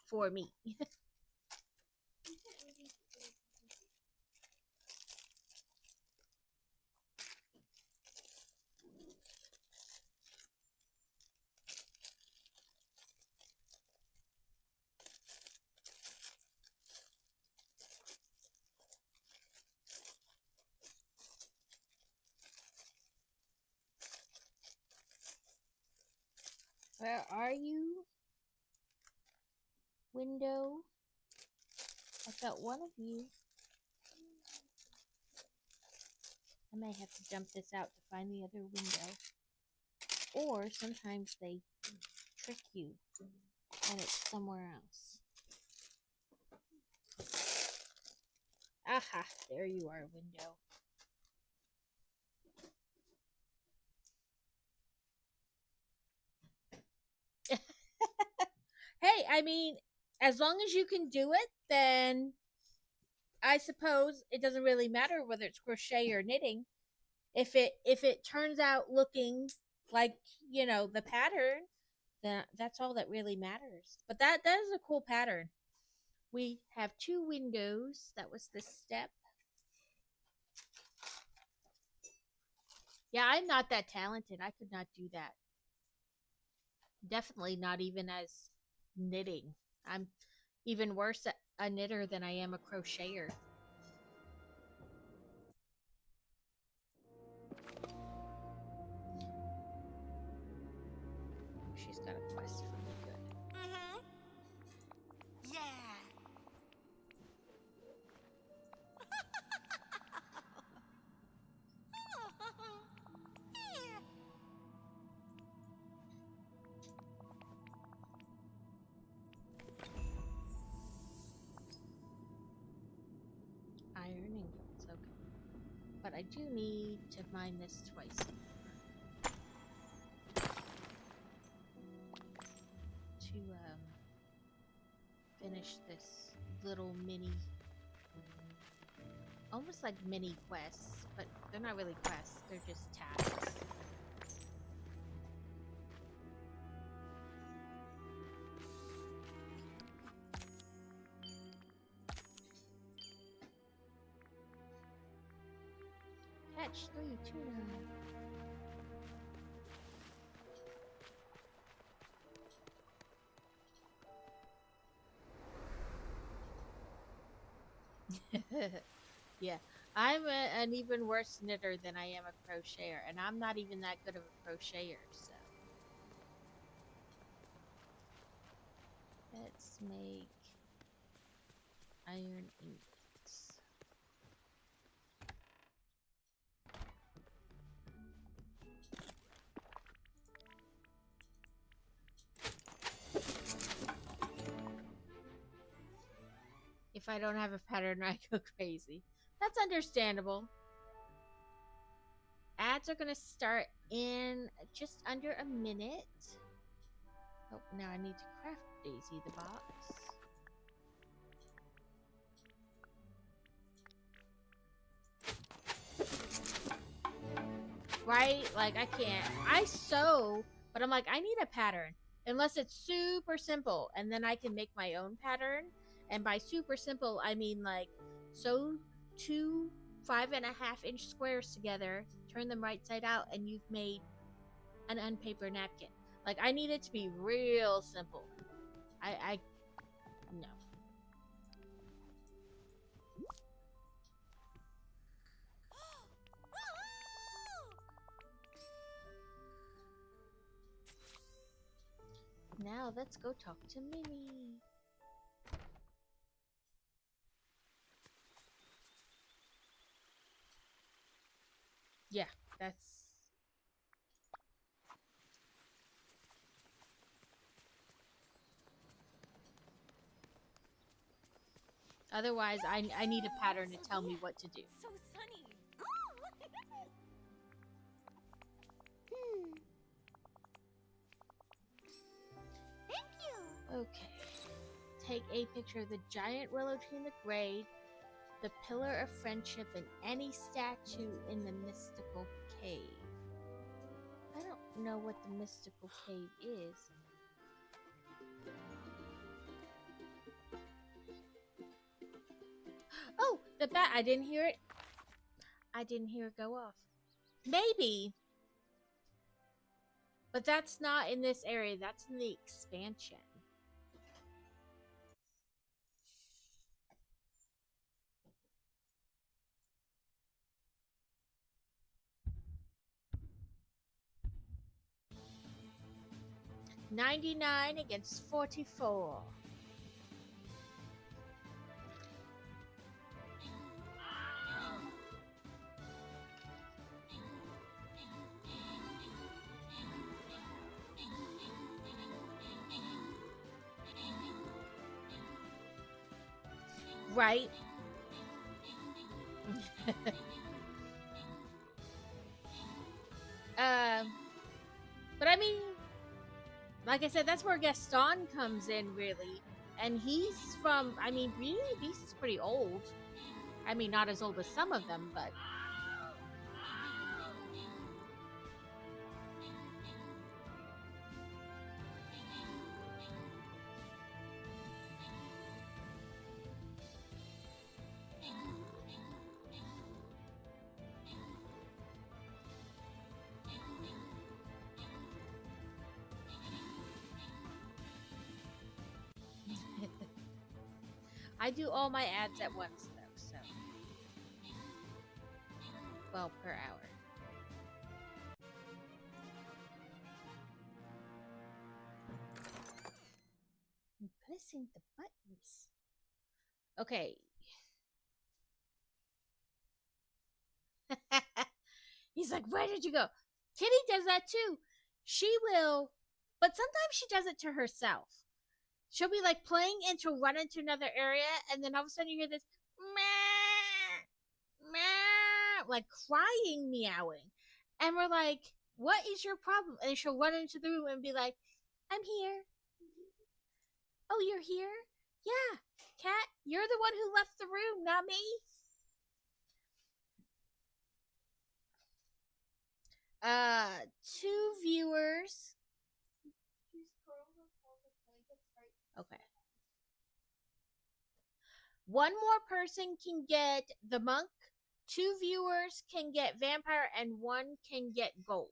[SPEAKER 1] for me. Where are you? Window. I've got one of you. I may have to jump this out to find the other window. Or sometimes they trick you and it's somewhere else. Aha, there you are, window. Hey, I mean, as long as you can do it, then I suppose it doesn't really matter whether it's crochet or knitting. If it turns out looking like, the pattern, then that's all that really matters. But that is a cool pattern. We have 2 windows. That was this step. Yeah, I'm not that talented. I could not do that. Definitely not even as knitting. I'm even worse at a knitter than I am a crocheter. She's got a quest for me. Good.
[SPEAKER 7] Mm-hmm. Yeah. Here.
[SPEAKER 1] Iron ingots, okay. But I do need to mine this twice to finish this little mini almost like mini quests, but they're not really quests, they're just tasks. Catch 3 tuna. Yeah, I'm an even worse knitter than I am a crocheter, and I'm not even that good of a crocheter, so. Let's make iron ingots. If I don't have a pattern, I go crazy. That's understandable. Ads are gonna start in just under a minute. Oh, now I need to craft Daisy the box. Right? Like, I can't. I sew, but I'm like, I need a pattern. Unless it's super simple, and then I can make my own pattern. And by super simple, I mean like sew 2 5.5-inch squares together, turn them right side out, and you've made an unpaper napkin. Like, I need it to be real simple. I no. Now let's go talk to Minnie. Yeah, that's. Otherwise, I need a pattern to tell me what to do.
[SPEAKER 3] So sunny.
[SPEAKER 7] Thank you.
[SPEAKER 1] Okay. Take a picture of the giant willow tree in the grave, the pillar of friendship, and any statue in the mystical cave. I don't know what the mystical cave is. Oh, the bat! I didn't hear it. I didn't hear it go off. Maybe. But that's not in this area. That's in the expansion. $99 against $44. Right? But I mean, like I said, that's where Gaston comes in, really. And he's from, I mean, Beauty and the Beast is pretty old. I mean, not as old as some of them, but. I do all my ads at once, though, so. Well, per hour. I'm pressing the buttons. Okay. He's like, where did you go? Kitty does that too. She will, but sometimes she does it to herself. She'll be like playing and she'll run into another area, and then all of a sudden you hear this meow, meow, like crying, meowing. And we're like, what is your problem? And she'll run into the room and be like, I'm here. Oh, you're here? Yeah, Cat, you're the one who left the room, not me. Two viewers. Okay. One more person can get the monk. Two viewers can get vampire, and one can get gold.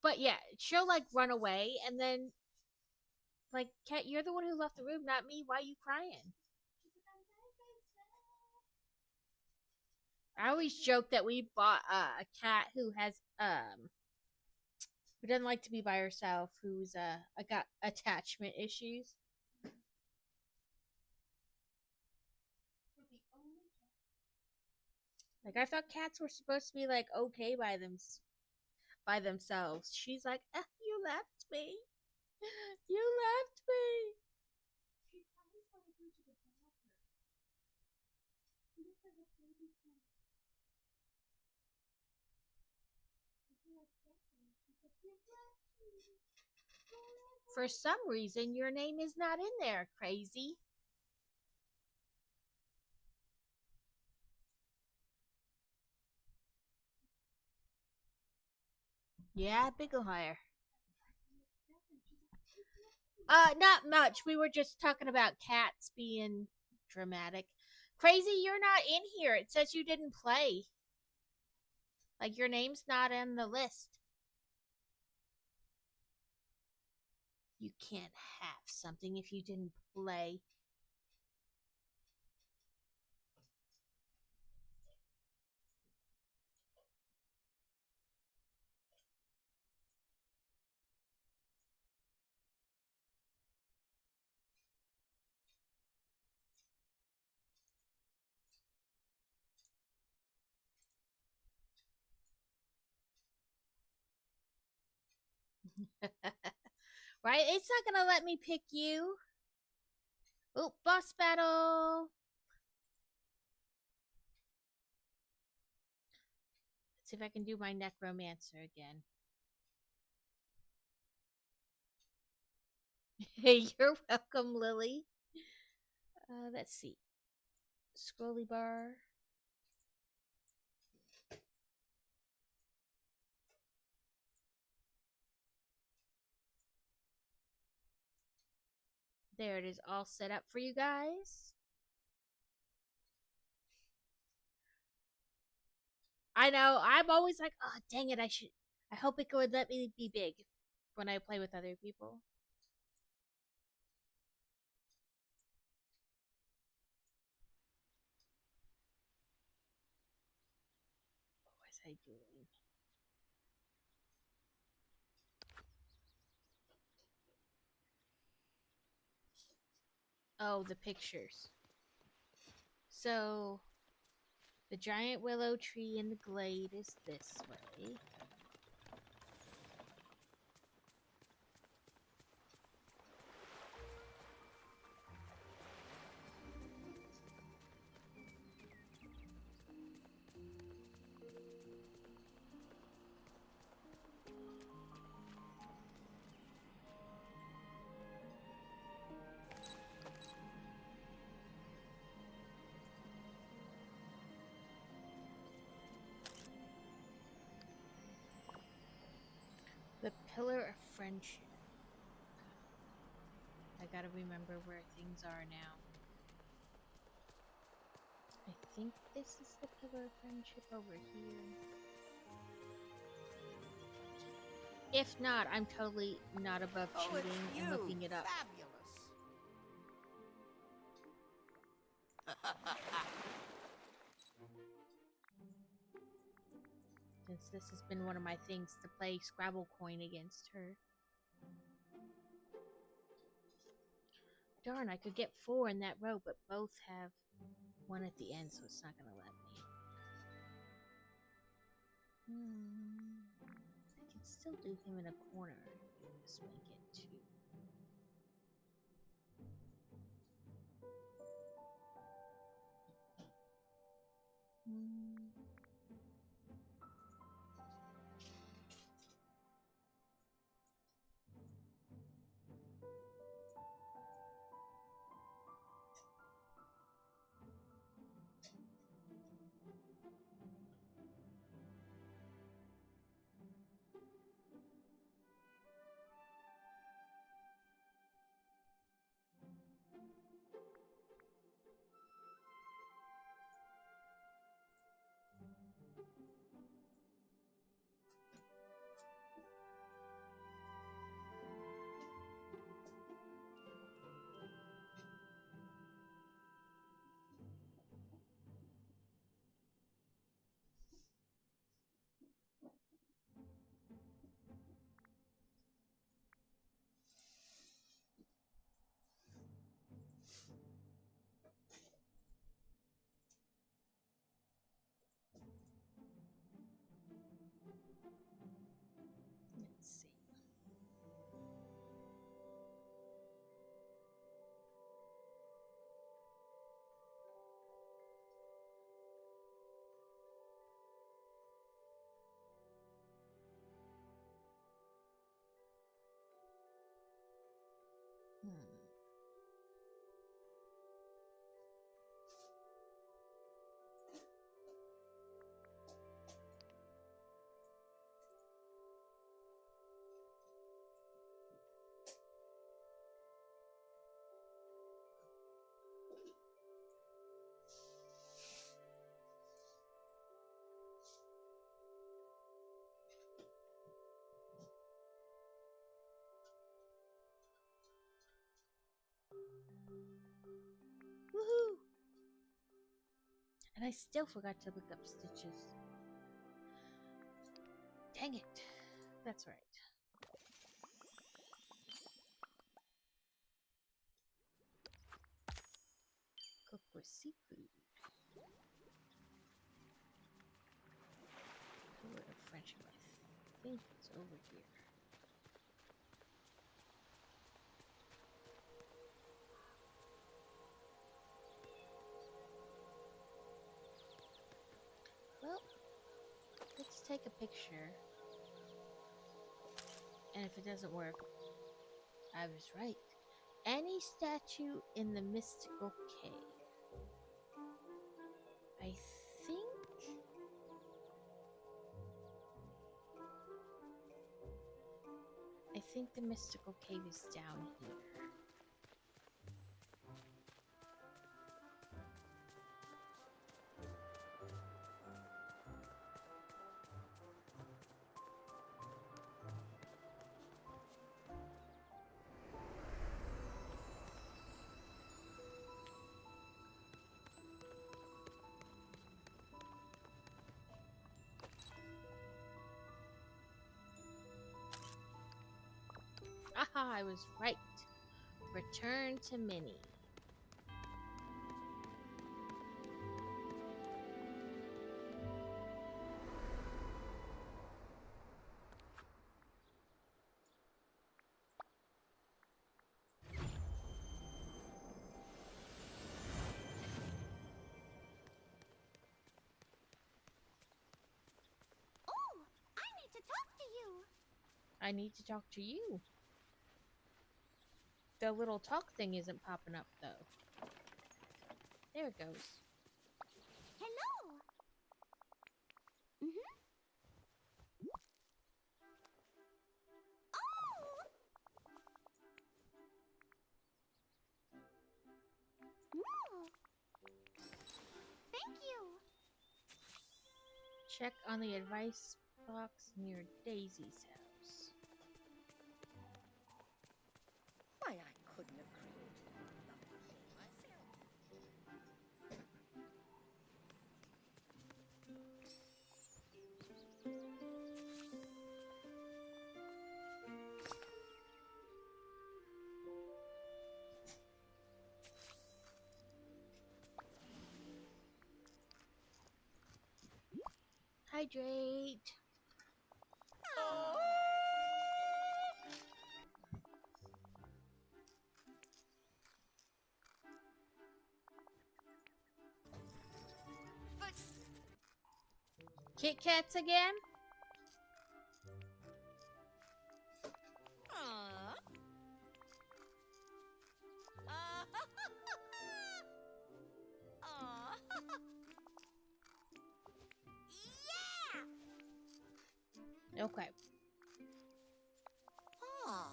[SPEAKER 1] But yeah, she'll like run away, and then like, Kat, you're the one who left the room, not me. Why are you crying? I always joke that we bought a cat who has who doesn't like to be by herself, who's got attachment issues. Like I thought cats were supposed to be like okay by themselves. She's like, you left me. You left me. For some reason, your name is not in there, crazy. Yeah, Bigglehire. Not much. We were just talking about cats being dramatic. Crazy, you're not in here. It says you didn't play. Like your name's not in the list. You can't have something if you didn't play. Right? It's not gonna let me pick you. Oh, boss battle. Let's see if I can do my necromancer again. Hey, you're welcome, Lily. Let's see. Scrolly bar. There it is, all set up for you guys. I know, I'm always like, oh, dang it, I hope it would let me be big when I play with other people. What was I doing? Oh, the pictures. So, the giant willow tree in the glade is this way. The pillar of friendship. I gotta remember where things are now. I think this is the pillar of friendship over here. If not, I'm totally not above cheating and looking it up. Since this has been one of my things to play Scrabble Coin against her. Darn, I could get 4 in that row, but both have 1 at the end, so it's not gonna let me. I can still do him in a corner. Just make it 2. Woohoo! And I still forgot to look up stitches. Dang it. That's right. Cook with seafood. Tour of friendship. I think it's over here. Well, let's take a picture. And if it doesn't work, I was right. Any statue in the mystical cave. I think the mystical cave is down here. Aha, I was right. Return to Minnie.
[SPEAKER 7] Oh, I need to talk to you.
[SPEAKER 1] I need to talk to you. The little talk thing isn't popping up, though. There it goes.
[SPEAKER 7] Hello. Mm-hmm. Oh. Thank you.
[SPEAKER 1] Check on the advice box near Daisy's house.
[SPEAKER 10] Why, I couldn't have created
[SPEAKER 1] Hydrate.
[SPEAKER 10] But
[SPEAKER 1] Kit Kats again?
[SPEAKER 10] yeah.
[SPEAKER 1] Okay.
[SPEAKER 10] Huh.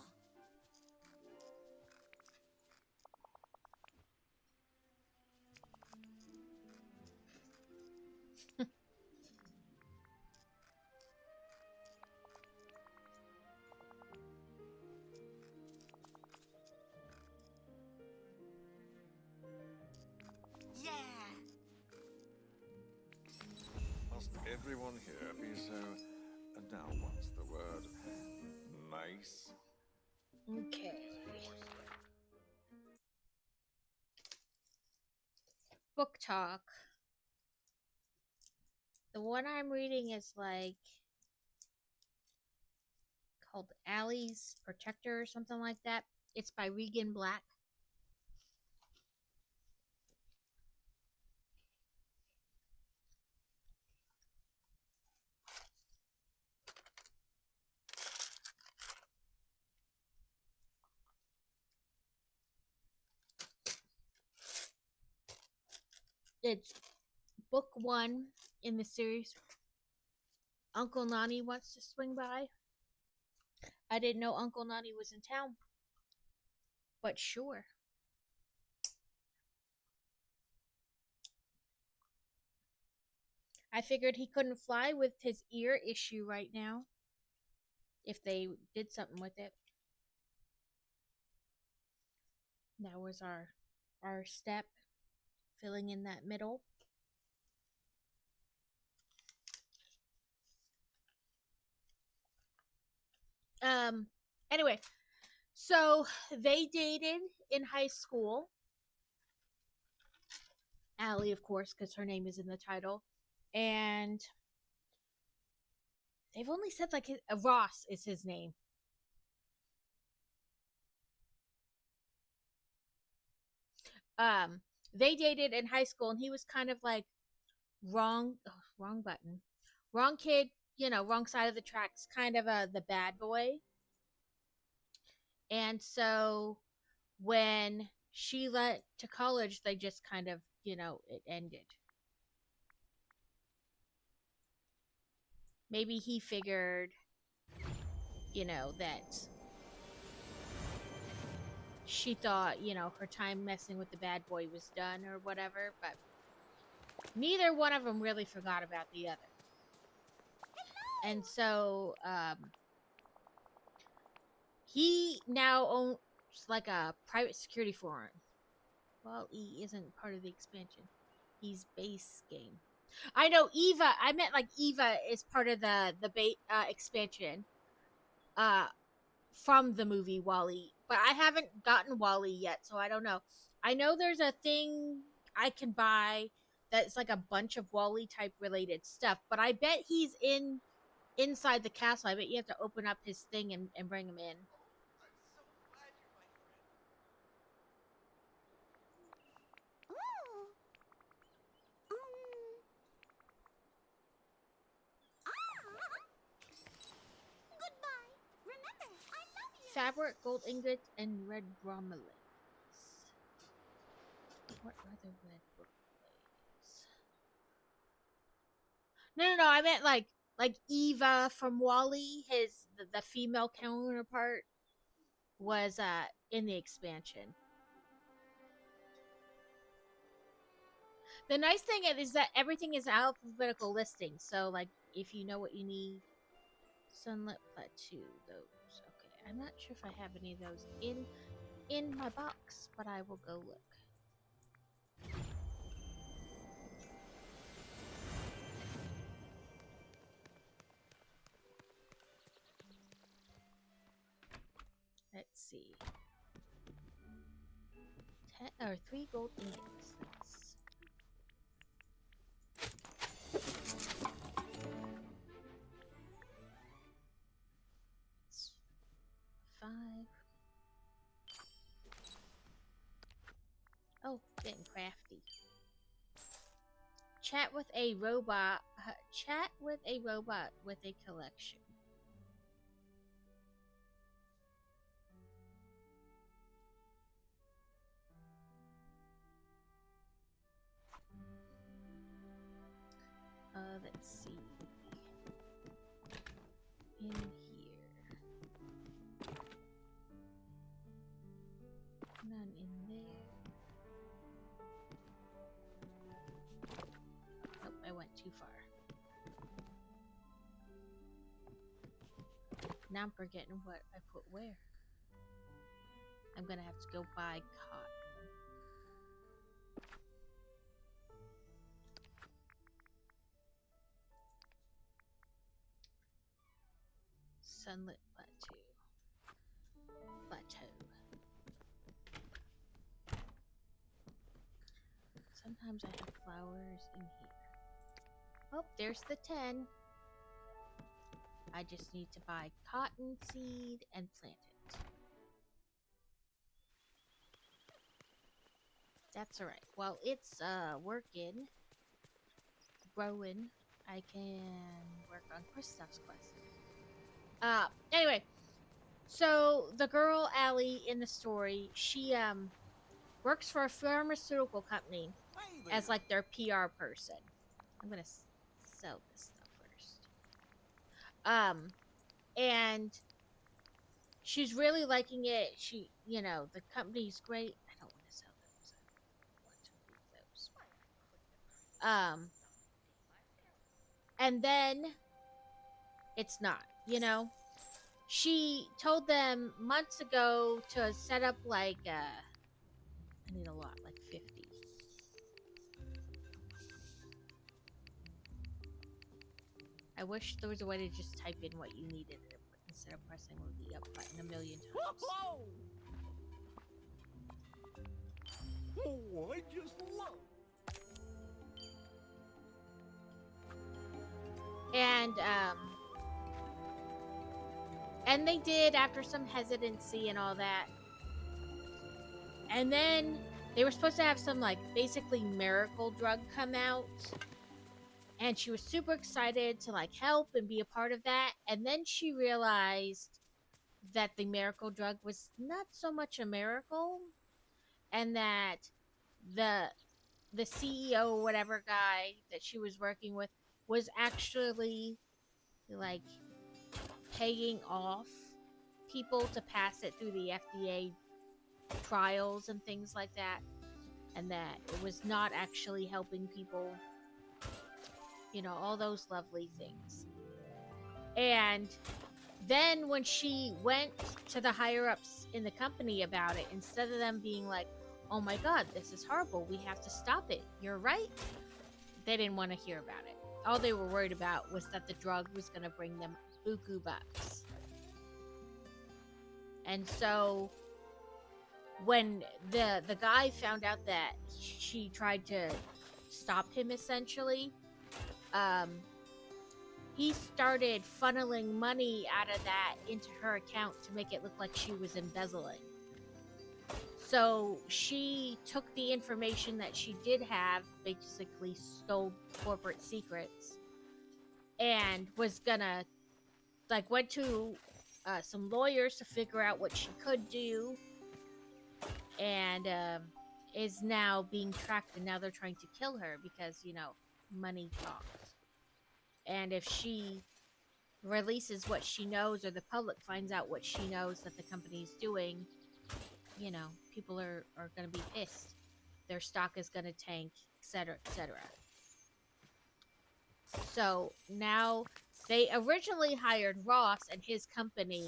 [SPEAKER 10] Yeah.
[SPEAKER 6] Must everyone here be so... now what's the word? Nice?
[SPEAKER 1] Okay. Book talk. The one I'm reading is like called Allie's Protector or something like that. It's by Regan Black. It's book one in the series. Uncle Nani wants to swing by. I didn't know Uncle Nani was in town, but sure. I figured he couldn't fly with his ear issue right now if they did something with it. That was our our step, filling in that middle. Um. Anyway, so they dated in high school. Allie, of course, because her name is in the title, and they've only said like Ross is his name. Um, they dated in high school, and he was kind of like wrong button, wrong kid, wrong side of the tracks, kind of the bad boy. And so when she went to college, they just kind of, it ended. Maybe he figured, that she thought, her time messing with the bad boy was done or whatever, but neither one of them really forgot about the other. And so, he now owns like a private security firm. Well, he isn't part of the expansion. He's base game. I know Eva. I meant like Eva is part of the expansion. From the movie WALL-E, but I haven't gotten WALL-E yet, so I don't know. I know there's a thing I can buy that's like a bunch of WALL-E type related stuff, but I bet he's inside the castle. I bet you have to open up his thing and bring him in.
[SPEAKER 2] I'm so glad you're my friend.
[SPEAKER 7] Ooh. Goodbye. Remember, I love you.
[SPEAKER 1] Fabric, gold ingots, and red bromelates. What are the red bromelates? No. I meant like Eva from WALL-E. The female counterpart was in the expansion. The nice thing is that everything is alphabetical listing. So, like, if you know what you need, Sunlit Plateau, those. Okay, I'm not sure if I have any of those in my box, but I will go look. Let's see. 3 gold ingots. That's 5. Oh, getting crafty. Chat with a robot. Chat with a robot with a collection. Let's see. In here. None in there. Nope, I went too far. Now I'm forgetting what I put where. I'm gonna have to go buy cotton. Sunlit Plateau. Sometimes I have flowers in here. Oh, there's the 10. I just need to buy cotton seed and plant it. That's alright. While it's working, growing, I can work on Kristoff's quest. Anyway, so the girl Allie in the story, she works for a pharmaceutical company as like their PR person. I'm gonna sell this stuff first. And she's really liking it. She, the company's great. I don't want to sell those. I want to leave those. And then it's not, She told them months ago to set up like I need a lot, like I wish there was a way to just type in what you needed instead of pressing the up button a million times.
[SPEAKER 5] Oh, I just love.
[SPEAKER 1] And they did after some hesitancy and all that. And then they were supposed to have some like basically miracle drug come out. And she was super excited to like help and be a part of that. And then she realized that the miracle drug was not so much a miracle, and that the CEO or whatever guy that she was working with was actually like paying off people to pass it through the FDA trials and things like that, and that it was not actually helping people, you know, all those lovely things. And then when she went to the higher ups in the company about it, instead of them being like, oh my god, this is horrible, we have to stop it, you're right, they didn't want to hear about it. All they were worried about was that the drug was going to bring them buku bucks. And so when the guy found out that she tried to stop him, essentially, he started funneling money out of that into her account to make it look like she was embezzling. So she took the information that she did have, basically stole corporate secrets, and was gonna, like, went to some lawyers to figure out what she could do, and is now being tracked, and now they're trying to kill her because, you know, money talks. And if she releases what she knows, or the public finds out what she knows that the company's doing, you know, people are going to be pissed. Their stock is going to tank, etc., etc. So now they originally hired Ross and his company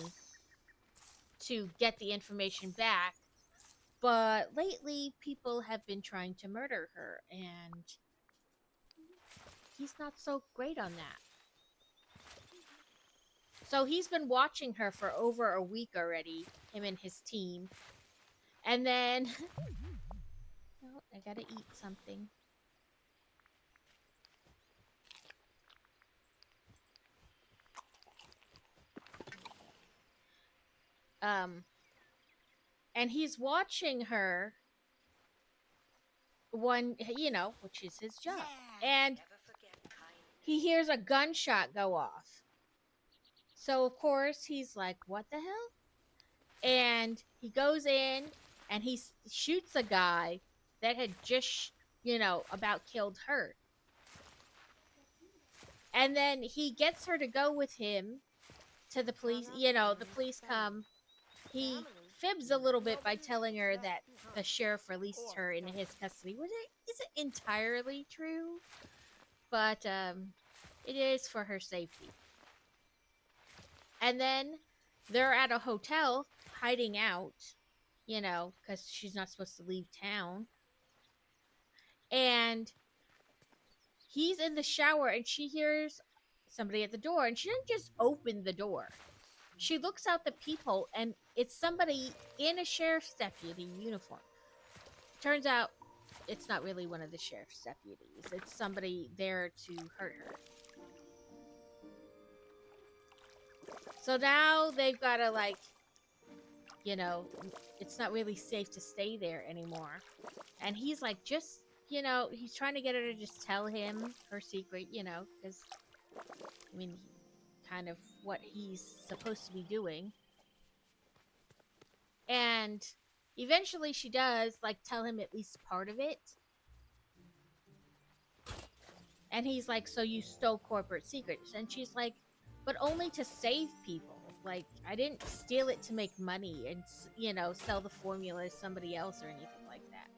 [SPEAKER 1] to get the information back, but lately people have been trying to murder her, and he's not so great on that. So he's been watching her for over a week already, him and his team. And then... oh, I gotta eat something. And he's watching her one, you know, which is his job. And he hears a gunshot go off. So, of course, he's like, what the hell? And he goes in and he shoots a guy that had just, you know, about killed her. And then he gets her to go with him to the police. You know, the police come. He fibs a little bit by telling her that the sheriff released her into his custody, which isn't entirely true, but it is for her safety. And then they're at a hotel hiding out, you know, because she's not supposed to leave town. And he's in the shower and she hears somebody at the door, and she doesn't just open the door. She looks out the peephole, and it's somebody in a sheriff's deputy uniform. Turns out it's not really one of the sheriff's deputies. It's somebody there to hurt her. So now they've got to, like, you know, it's not really safe to stay there anymore. And he's like, just, you know, he's trying to get her to just tell him her secret, you know, because, I mean, kind of what he's supposed to be doing. And eventually she does, like, tell him at least part of it. And he's like, so you stole corporate secrets? And she's like, but only to save people. Like, I didn't steal it to make money and, you know, sell the formula to somebody else or anything like that.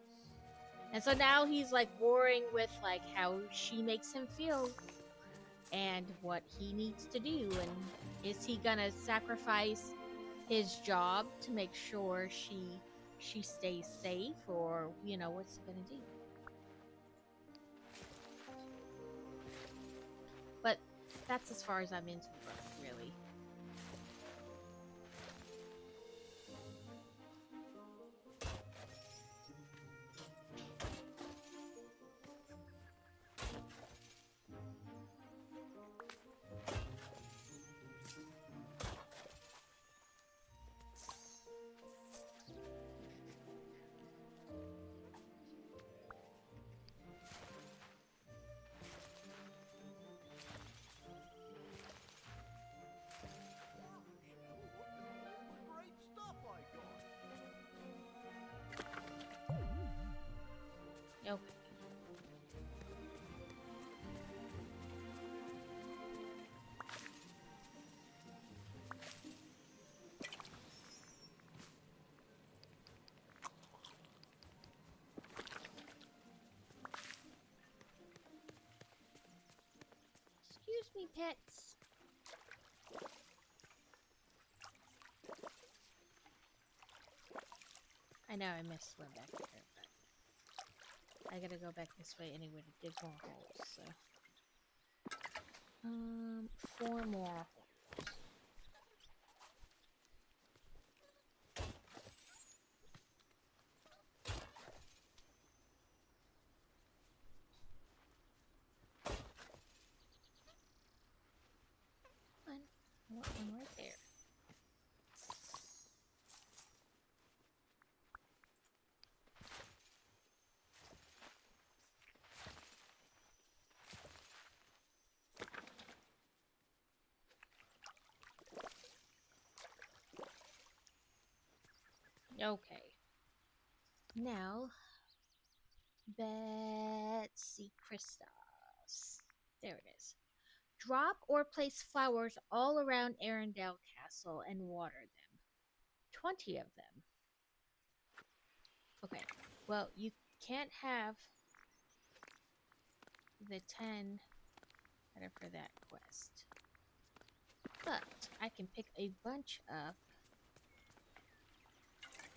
[SPEAKER 1] And so now he's, like, warring with, like, how she makes him feel and what he needs to do. And is he gonna sacrifice his job to make sure she stays safe, or, you know, what's he gonna do? But That's as far as I'm into the book, really.
[SPEAKER 2] Great stuff I got.
[SPEAKER 1] Okay. Excuse me, pets. I know I missed one back there, but I gotta go back this way anyway to dig more holes, so. 4 more holes. One. I want one right there. Okay. Now, Betsy Christos. There it is. Drop or place flowers all around Arendelle Castle and water them. 20 of them. Okay. Well, you can't have the 10 that are for that quest. But I can pick a bunch up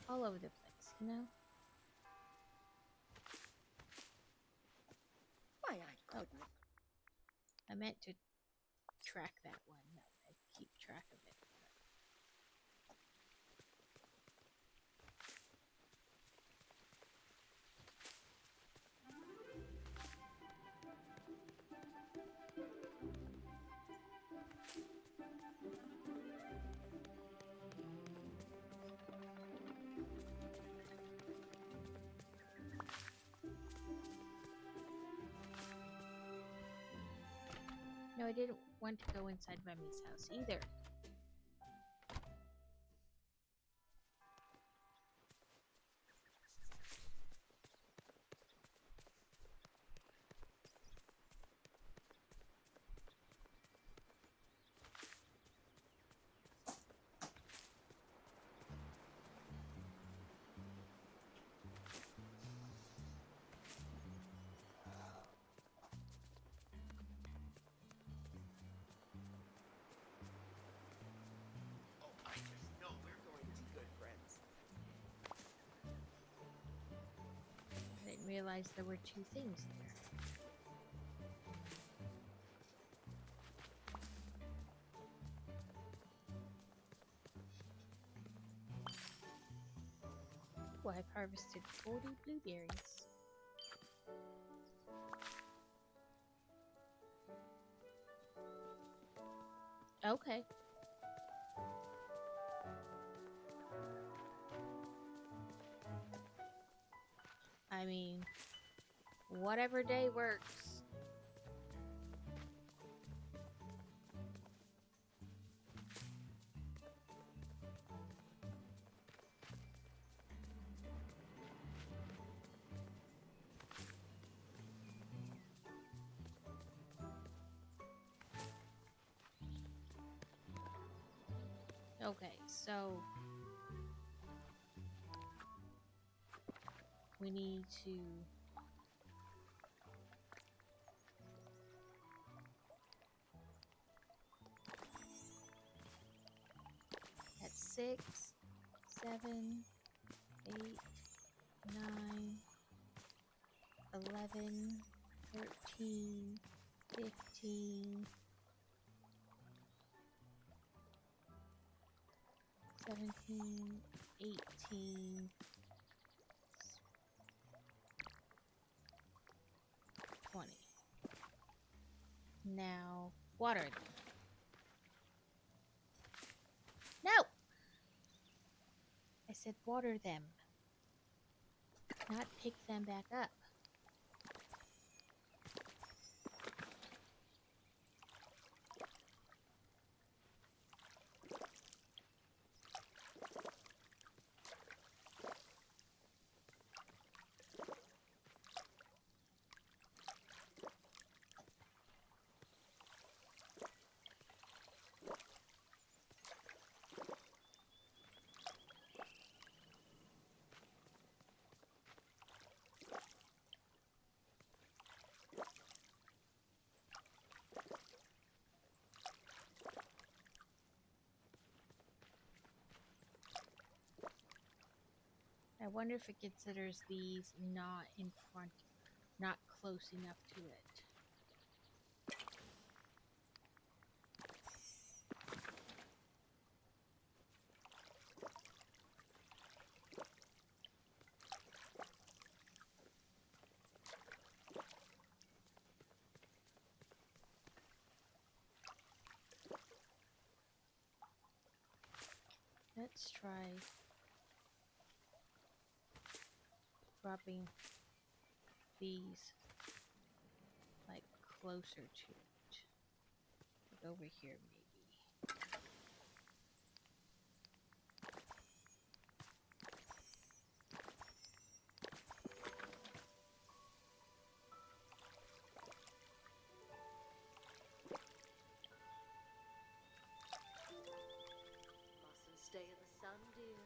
[SPEAKER 1] all over the place, you know?
[SPEAKER 10] Why, I couldn't.
[SPEAKER 1] I meant to track that one. No, I keep track of it. No, I didn't want to go inside Remy's house either.
[SPEAKER 2] Oh, I just know we're going to be good friends.
[SPEAKER 1] I didn't realize there were 2 things there. Oh, I've harvested 40 blueberries. Okay. I mean, whatever day works. Okay, so we need to at 6, 7, 8, 9, 11, 13, 15, 17, 18, 20. Now, water them. No! I said water them, not pick them back up. I wonder if it considers these not in front, not close enough to it. Let's try dropping these like closer to it. Like over here maybe.
[SPEAKER 10] Mustn't stay in the sun, dear.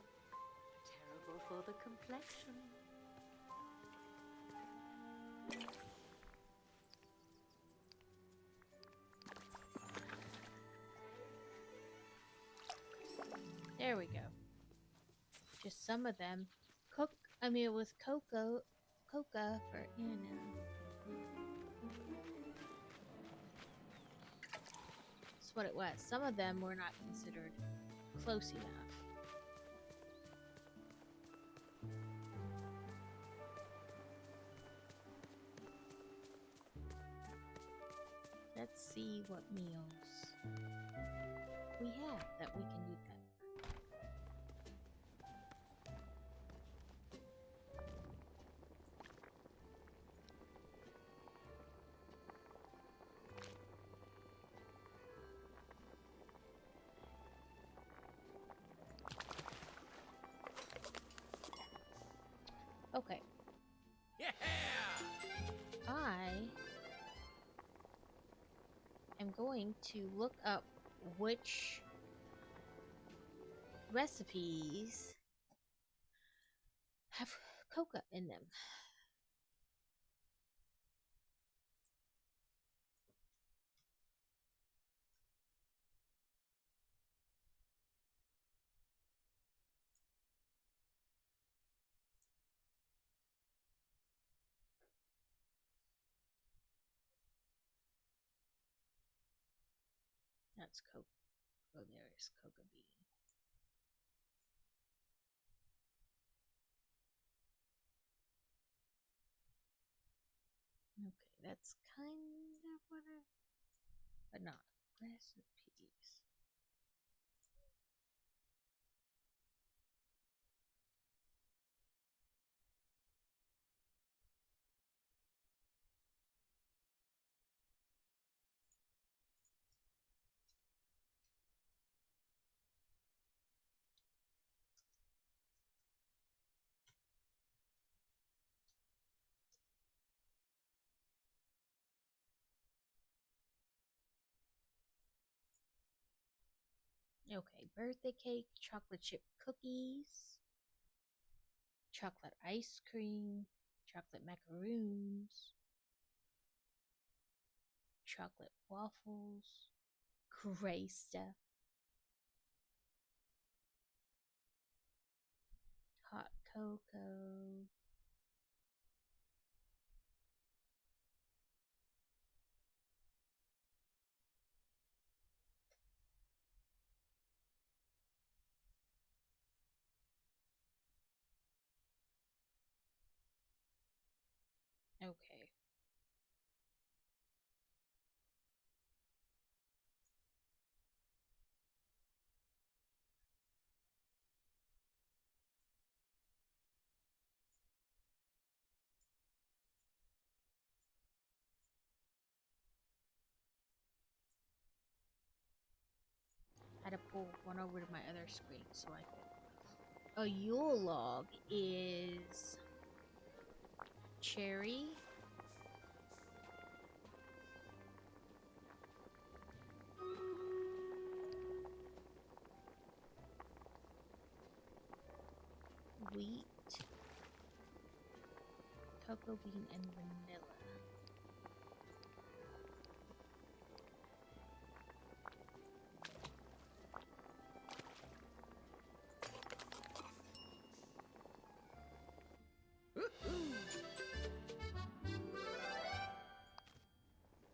[SPEAKER 10] Terrible for the complexion.
[SPEAKER 1] There we go. Just some of them. It was coca for Anna. That's what it was. Some of them were not considered close enough. Let's see what meals we have that we can do that. Okay.
[SPEAKER 5] Yeah!
[SPEAKER 1] I am going to look up which recipes have coca in them. That's coke. Oh, there is coca bean. Okay, that's kind of what but not recipes. Okay, birthday cake, chocolate chip cookies, chocolate ice cream, chocolate macaroons, chocolate waffles, gray stuff, hot cocoa. Okay. I had to pull one over to my other screen so I could. A Yule log is cherry, wheat, cocoa bean, and vanilla.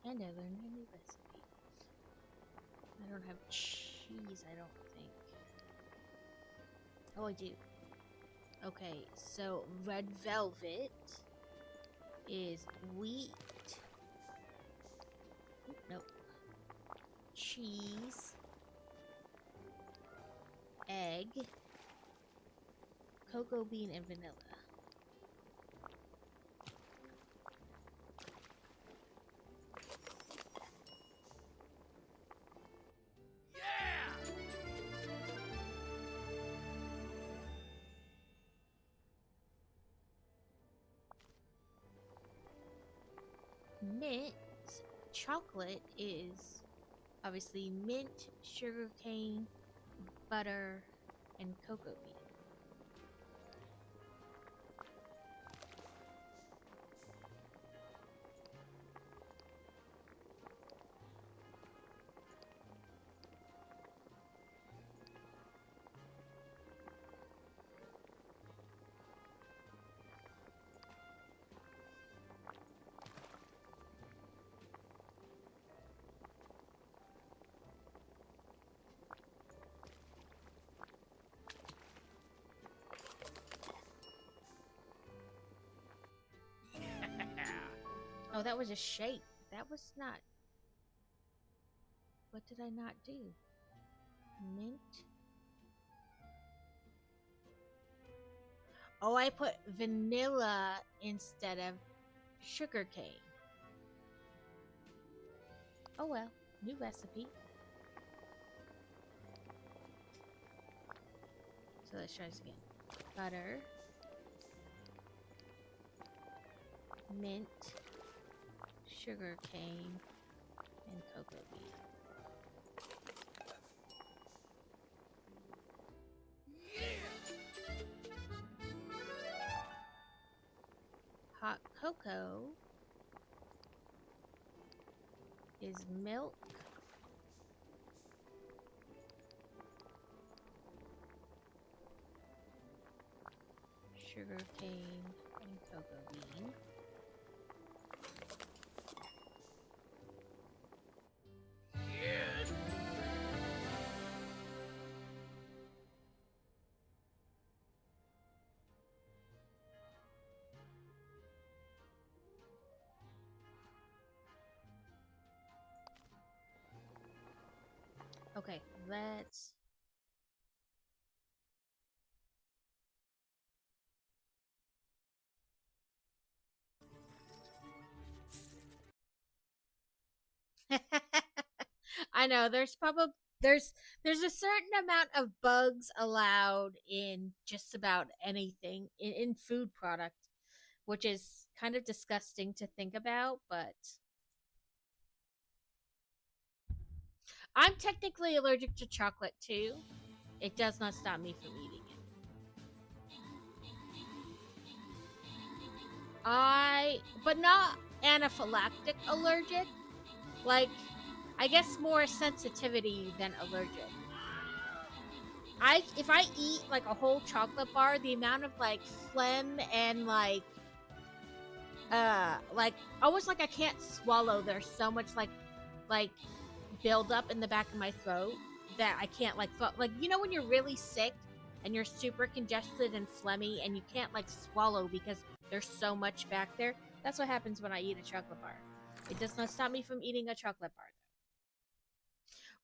[SPEAKER 1] And I learned a new recipe. I don't have cheese, I don't think. Oh, I do. Okay, so red velvet is wheat. Nope. Cheese. Egg. Cocoa bean and vanilla. Mint chocolate is obviously mint, sugarcane, butter, and cocoa bean. Oh, that was a shape. That was not. What did I not do? Mint. Oh, I put vanilla instead of sugarcane. Oh well, new recipe. So let's try this again. Butter. Mint. Sugarcane. And cocoa bean. Hot cocoa is milk, sugarcane, and cocoa bean. Okay, let's. I know there's a certain amount of bugs allowed in just about anything in food product, which is kind of disgusting to think about, but I'm technically allergic to chocolate too. It does not stop me from eating it. But not anaphylactic allergic. Like, I guess more sensitivity than allergic. If I eat like a whole chocolate bar, the amount of like phlegm and like almost like I can't swallow. There's so much like build up in the back of my throat that I can't like you know when you're really sick and you're super congested and phlegmy and you can't like swallow because there's so much back there. That's what happens when I eat a chocolate bar. It does not stop me from eating a chocolate bar.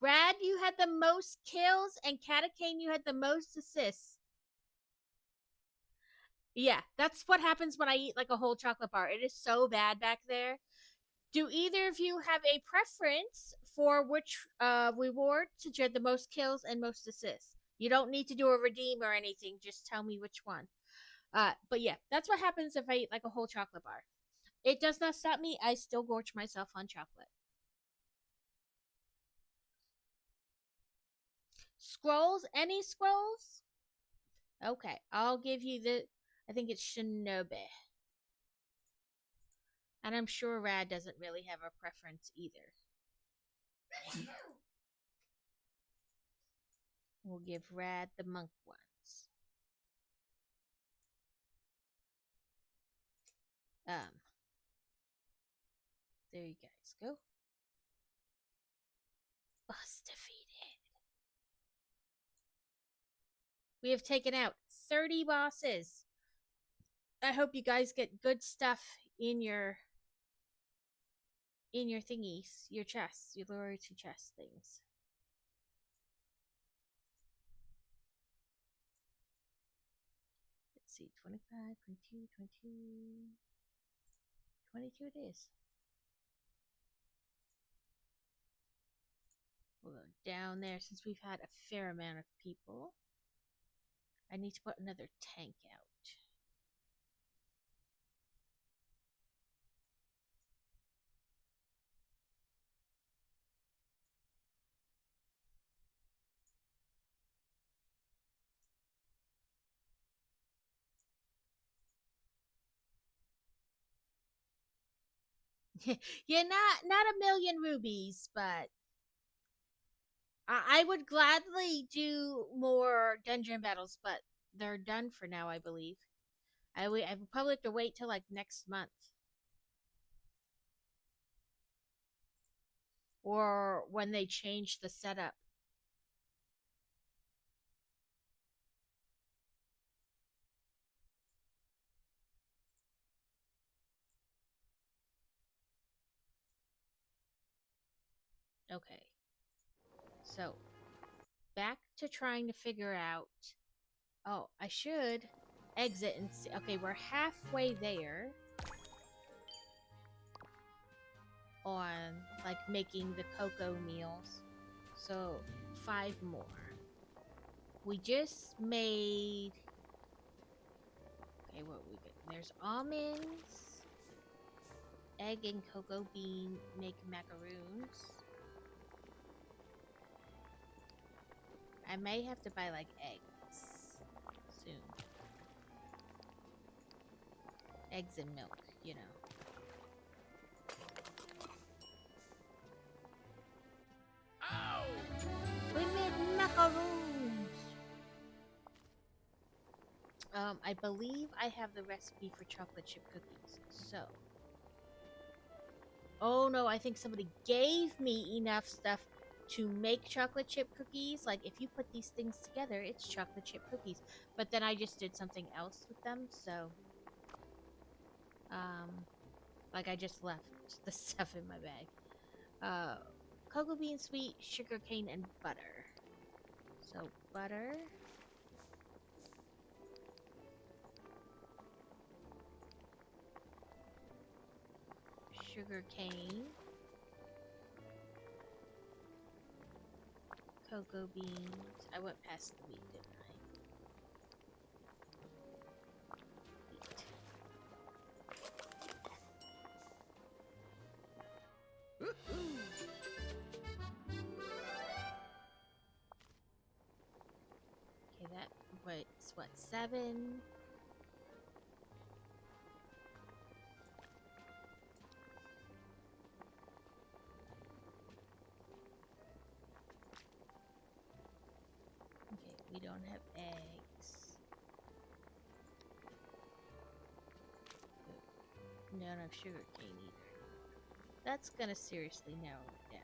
[SPEAKER 1] Rad, you had the most kills, and Catacane, you had the most assists. Yeah, that's what happens when I eat like a whole chocolate bar. It is so bad back there. Do either of you have a preference for which reward to get the most kills and most assists? You don't need to do a redeem or anything. Just tell me which one. But yeah, that's what happens if I eat like a whole chocolate bar. It does not stop me. I still gorge myself on chocolate. Scrolls? Any scrolls? Okay, I'll give you the. I think it's Shinobi. And I'm sure Rad doesn't really have a preference either. We'll give Rad the monk ones. There you guys go. Boss defeated. We have taken out 30 bosses. I hope you guys get good stuff in your thingies, your chests, your loyalty chest things. Let's see, 25, 22, 22. 22 it is. We'll go down there since we've had a fair amount of people. I need to put another tank out. Yeah, not a million rubies, but I would gladly do more dungeon battles, but they're done for now, I believe. I would probably have to wait till like next month, or when they change the setup. Okay, so back to trying to figure out. Oh, I should exit and see. Okay, we're halfway there on like making the cocoa meals. So 5 more. We just made. Okay, what we get? There's almonds, egg and cocoa bean make macaroons. I may have to buy like eggs soon. Eggs and milk, you know.
[SPEAKER 5] Ow!
[SPEAKER 1] We made macaroons! I believe I have the recipe for chocolate chip cookies, so. Oh no, I think somebody gave me enough stuff to make chocolate chip cookies. Like, if you put these things together, it's chocolate chip cookies. But then I just did something else with them, so. Like, I just left the stuff in my bag. Cocoa bean, sweet, sugar cane, and butter. So, butter. Sugar cane. Cocoa beans. I went past the wheat, didn't I? Okay, that was what, 7? Okay, we don't have eggs. We don't have sugar cane either. That's gonna seriously narrow it down.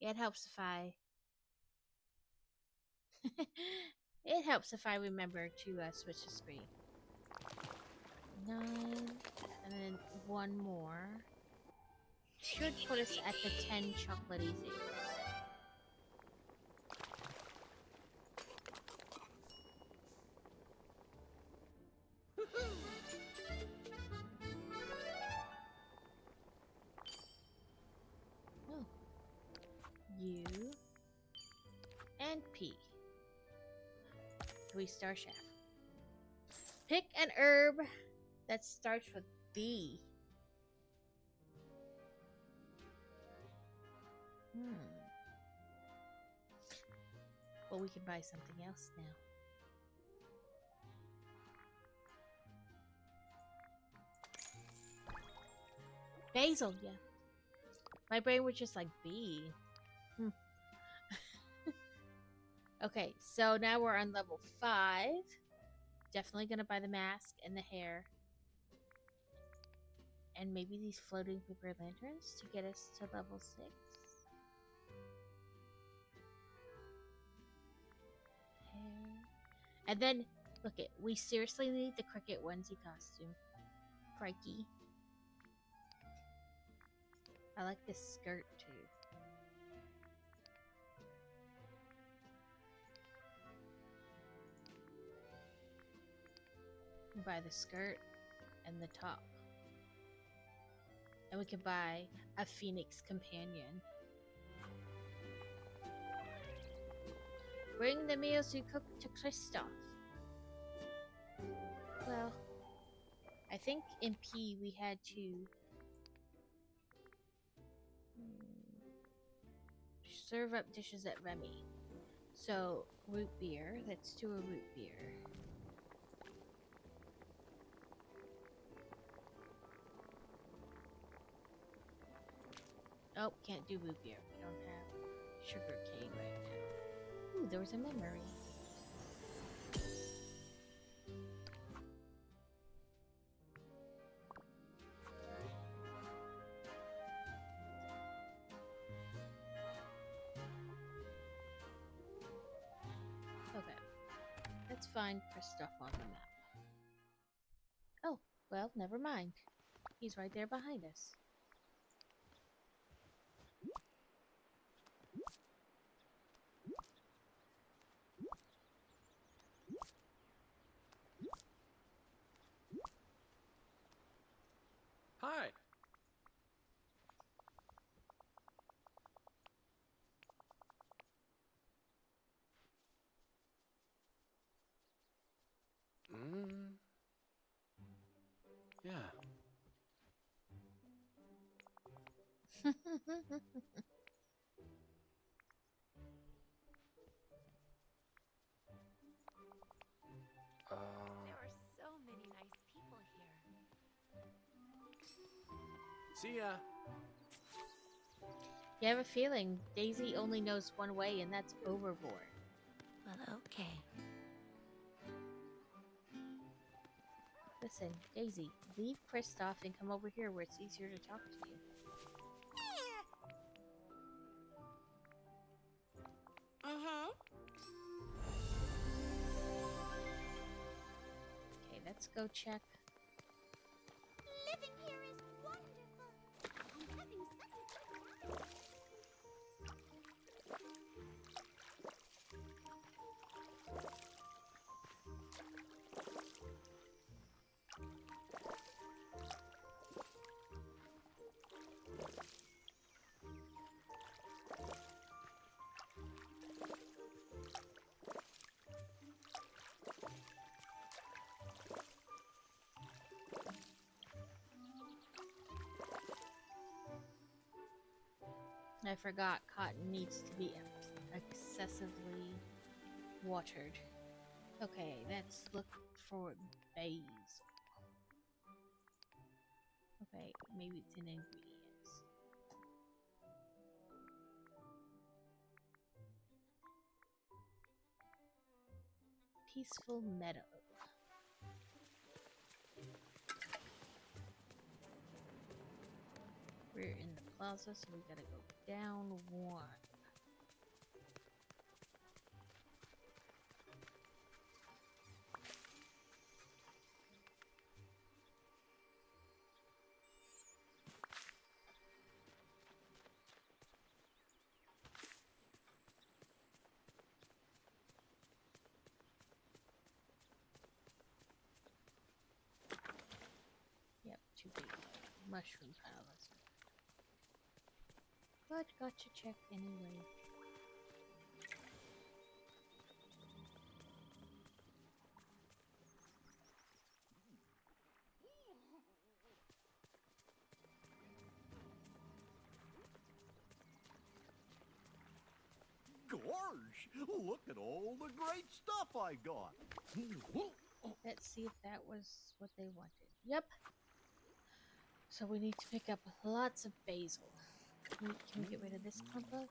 [SPEAKER 1] It helps if I it helps if I remember to switch the screen. 9, and then one more. Should put us at the 10 chocolatey things. Oh. U and P. 3-star chef. Pick an herb that starts with B. Well, we can buy something else now. Basil, yeah. My brain was just like B. Okay, so now we're on level 5. Definitely gonna buy the mask and the hair. And maybe these floating paper lanterns to get us to level 6. Hair. And then, look it, we seriously need the cricket onesie costume. Crikey. I like this skirt too. Buy the skirt and the top. And we could buy a Phoenix companion. Bring the meals you cooked to Kristoff. Well, I think in P we had to serve up dishes at Remy. So, root beer. Let's do a root beer. Oh, can't do root beer. We don't have sugar cane right now. Ooh, there was a memory. Okay. Let's find Kristoff on the map. Oh, well, never mind. He's right there behind us.
[SPEAKER 9] Hi. Yeah.
[SPEAKER 3] There are so many nice people here.
[SPEAKER 9] See ya.
[SPEAKER 1] You have a feeling Daisy only knows one way, and that's overboard.
[SPEAKER 7] Well, okay.
[SPEAKER 1] Listen, Daisy, leave Kristoff and come over here where it's easier to talk to you. Okay, let's go check.
[SPEAKER 7] Living here is wonderful. I'm having such a good time.
[SPEAKER 1] I forgot cotton needs to be excessively watered. Okay, let's look for basil. Okay, maybe it's in ingredients. Peaceful meadow. We're in the plaza, so we gotta go down one. mushroom pile. But gotcha check anyway.
[SPEAKER 11] Gorge, look at all the great stuff I got.
[SPEAKER 1] Let's see if that was what they wanted. Yep. So we need to pick up lots of basil. Can we get rid of this clump of?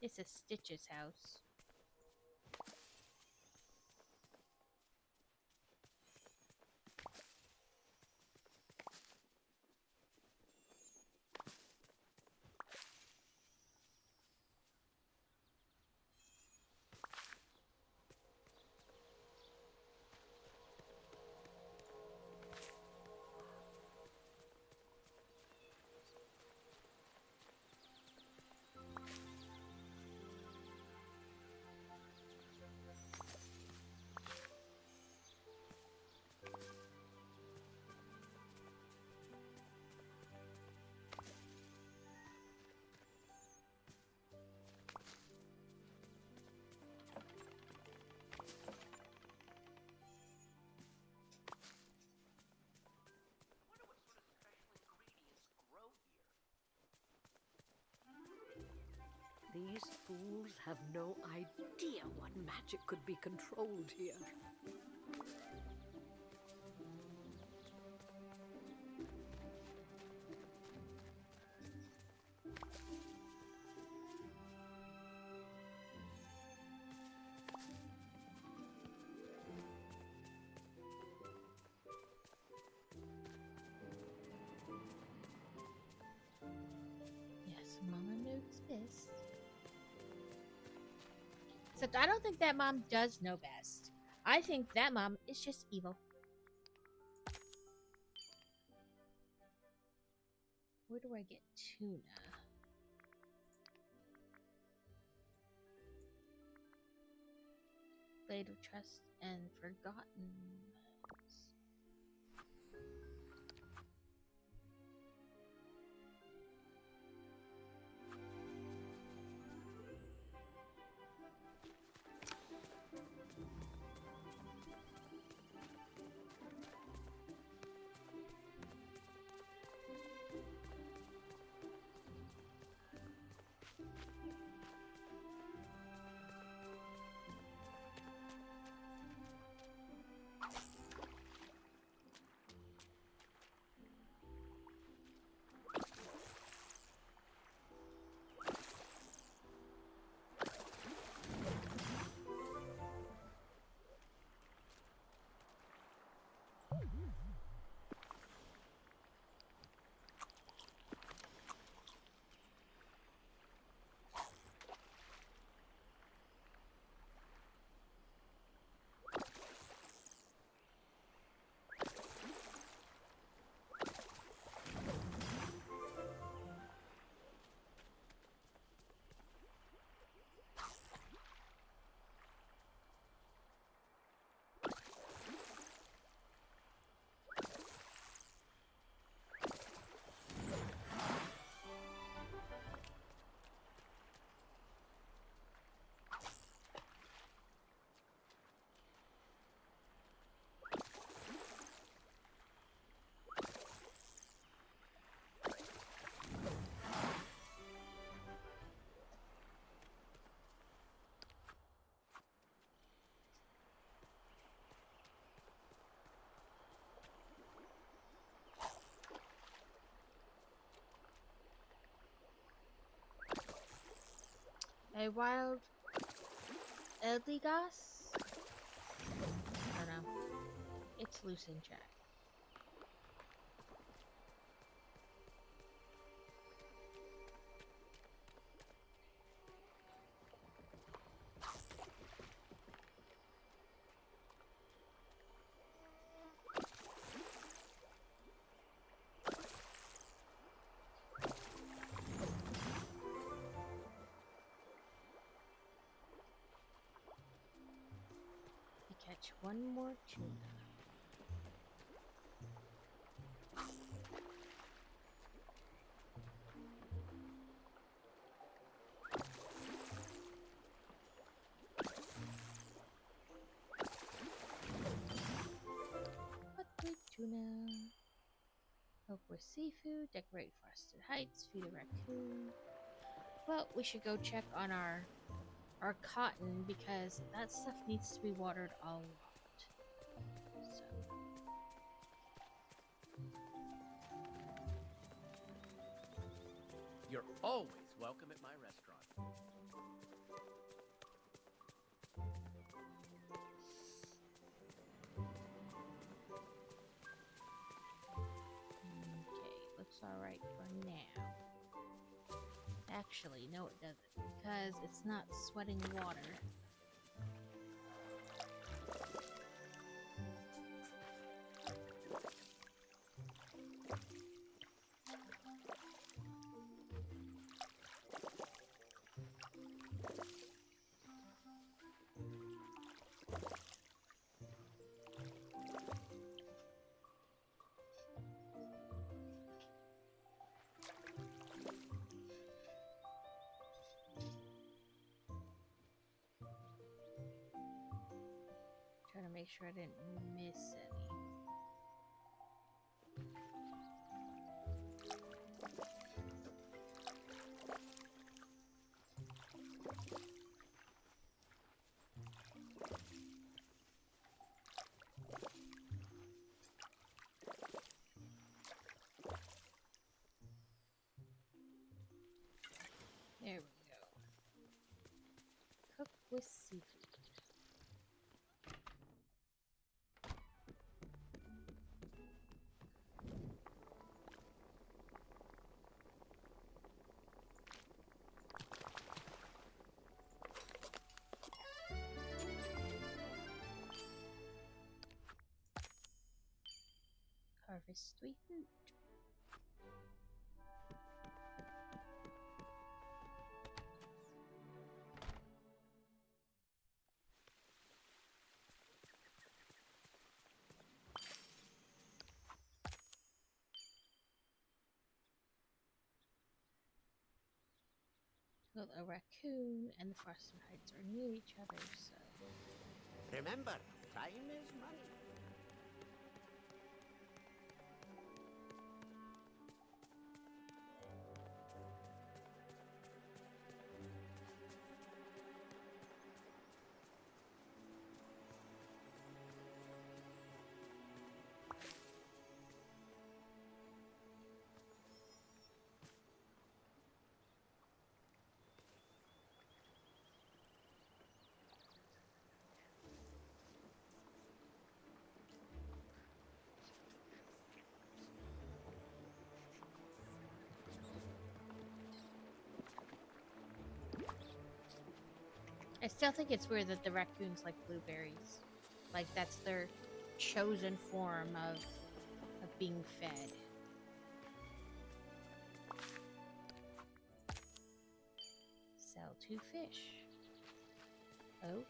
[SPEAKER 1] It's a Stitch's house.
[SPEAKER 2] Wonder what sort of special ingredients grow here.
[SPEAKER 10] These fools have no idea what magic could be controlled here.
[SPEAKER 1] Yes, Mama knows best. Except I don't think that mom does know best. I think that mom is just evil. Where do I get tuna? Blade of Trust and Forgotten. A wild Eldigas? I don't know. It's loose in chat. catch one more tuna. Cutlet tuna. Cook with seafood, decorate frosted heights, feed a raccoon. Well, we should go check on our cotton because that stuff needs to be watered a lot. So
[SPEAKER 5] You're always welcome at my restaurant.
[SPEAKER 1] okay, looks alright for now. Actually, no it doesn't, because it's not sweating water. Trying to make sure I didn't miss any. There we go. Cook with seafood. Harvest sweet fruit. Well, a raccoon and the Frosted Heights are near each other, so...
[SPEAKER 11] Remember, time is money. I still think it's weird that the raccoons like blueberries. Like, that's their chosen form of being fed. Sell 2 fish. Okay.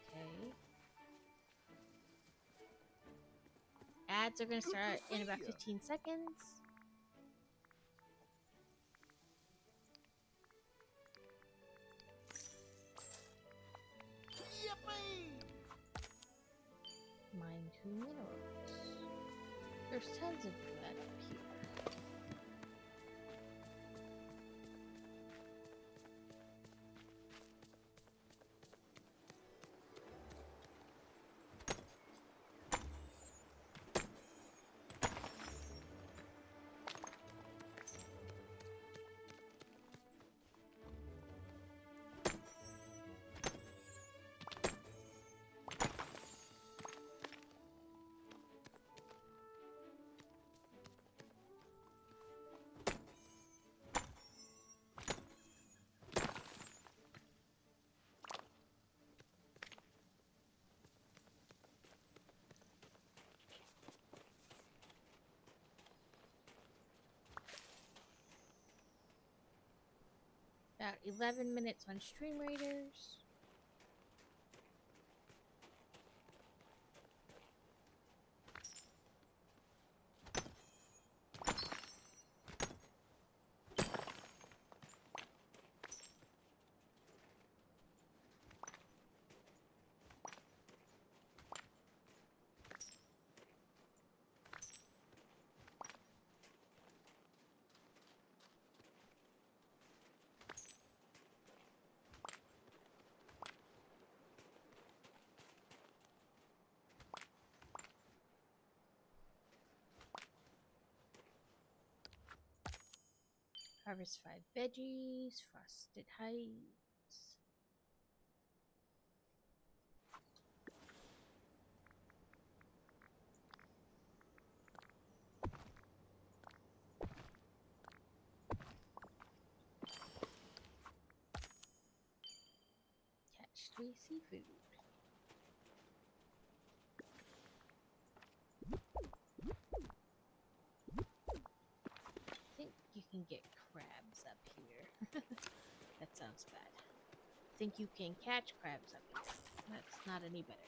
[SPEAKER 11] Ads are going to start in about 15 seconds. Mine 2 minerals. There's tons of that up here. About 11 minutes on Stream Raiders. Harvest 5 veggies, frosted heights. Catch 3 seafood. I think you can get crabs up here. That sounds bad. I think you can catch crabs up here. That's not any better.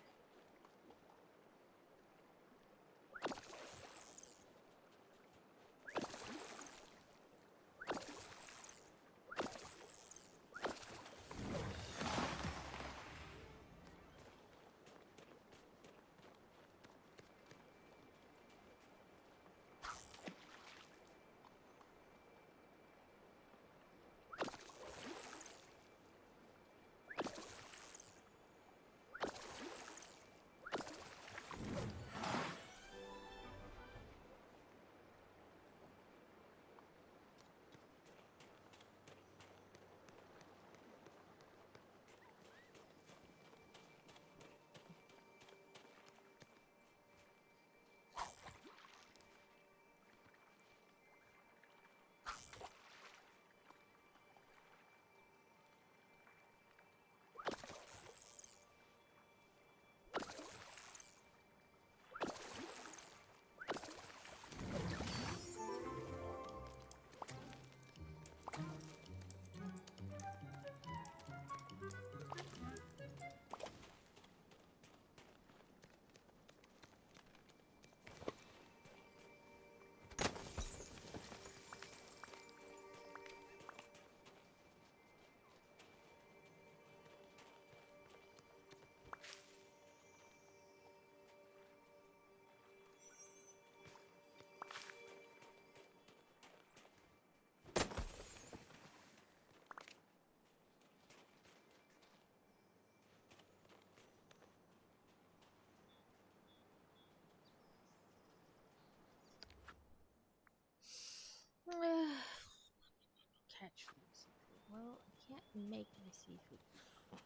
[SPEAKER 11] Catch food seafood. Well, I can't make my seafood.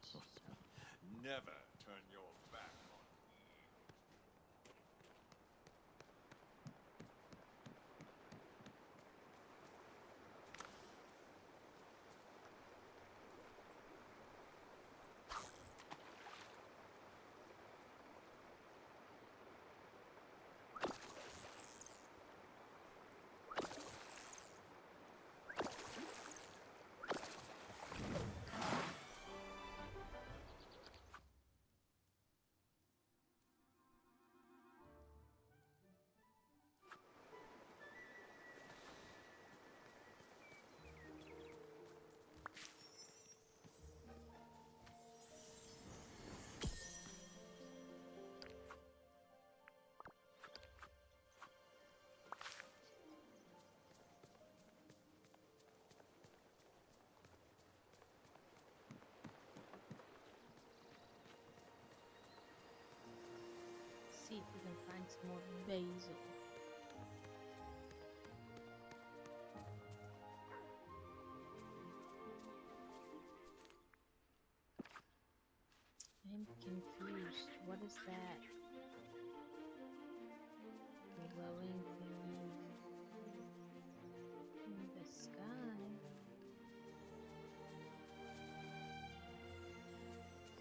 [SPEAKER 11] So.
[SPEAKER 6] Never turn your back on
[SPEAKER 11] See if we can find some more basil. I'm confused. What is that? Glowing thing in the sky.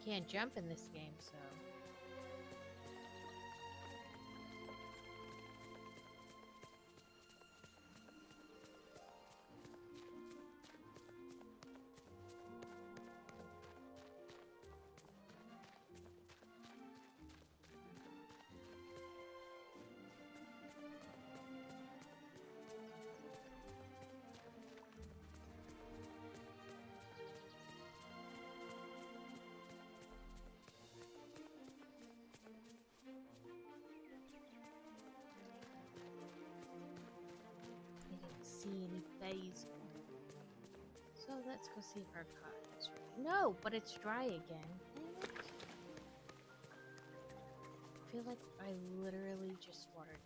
[SPEAKER 11] Can't jump in this game, so. See any basil. So let's go see if our cotton is ready. No, but it's dry again. Dang it. I feel like I literally just watered it.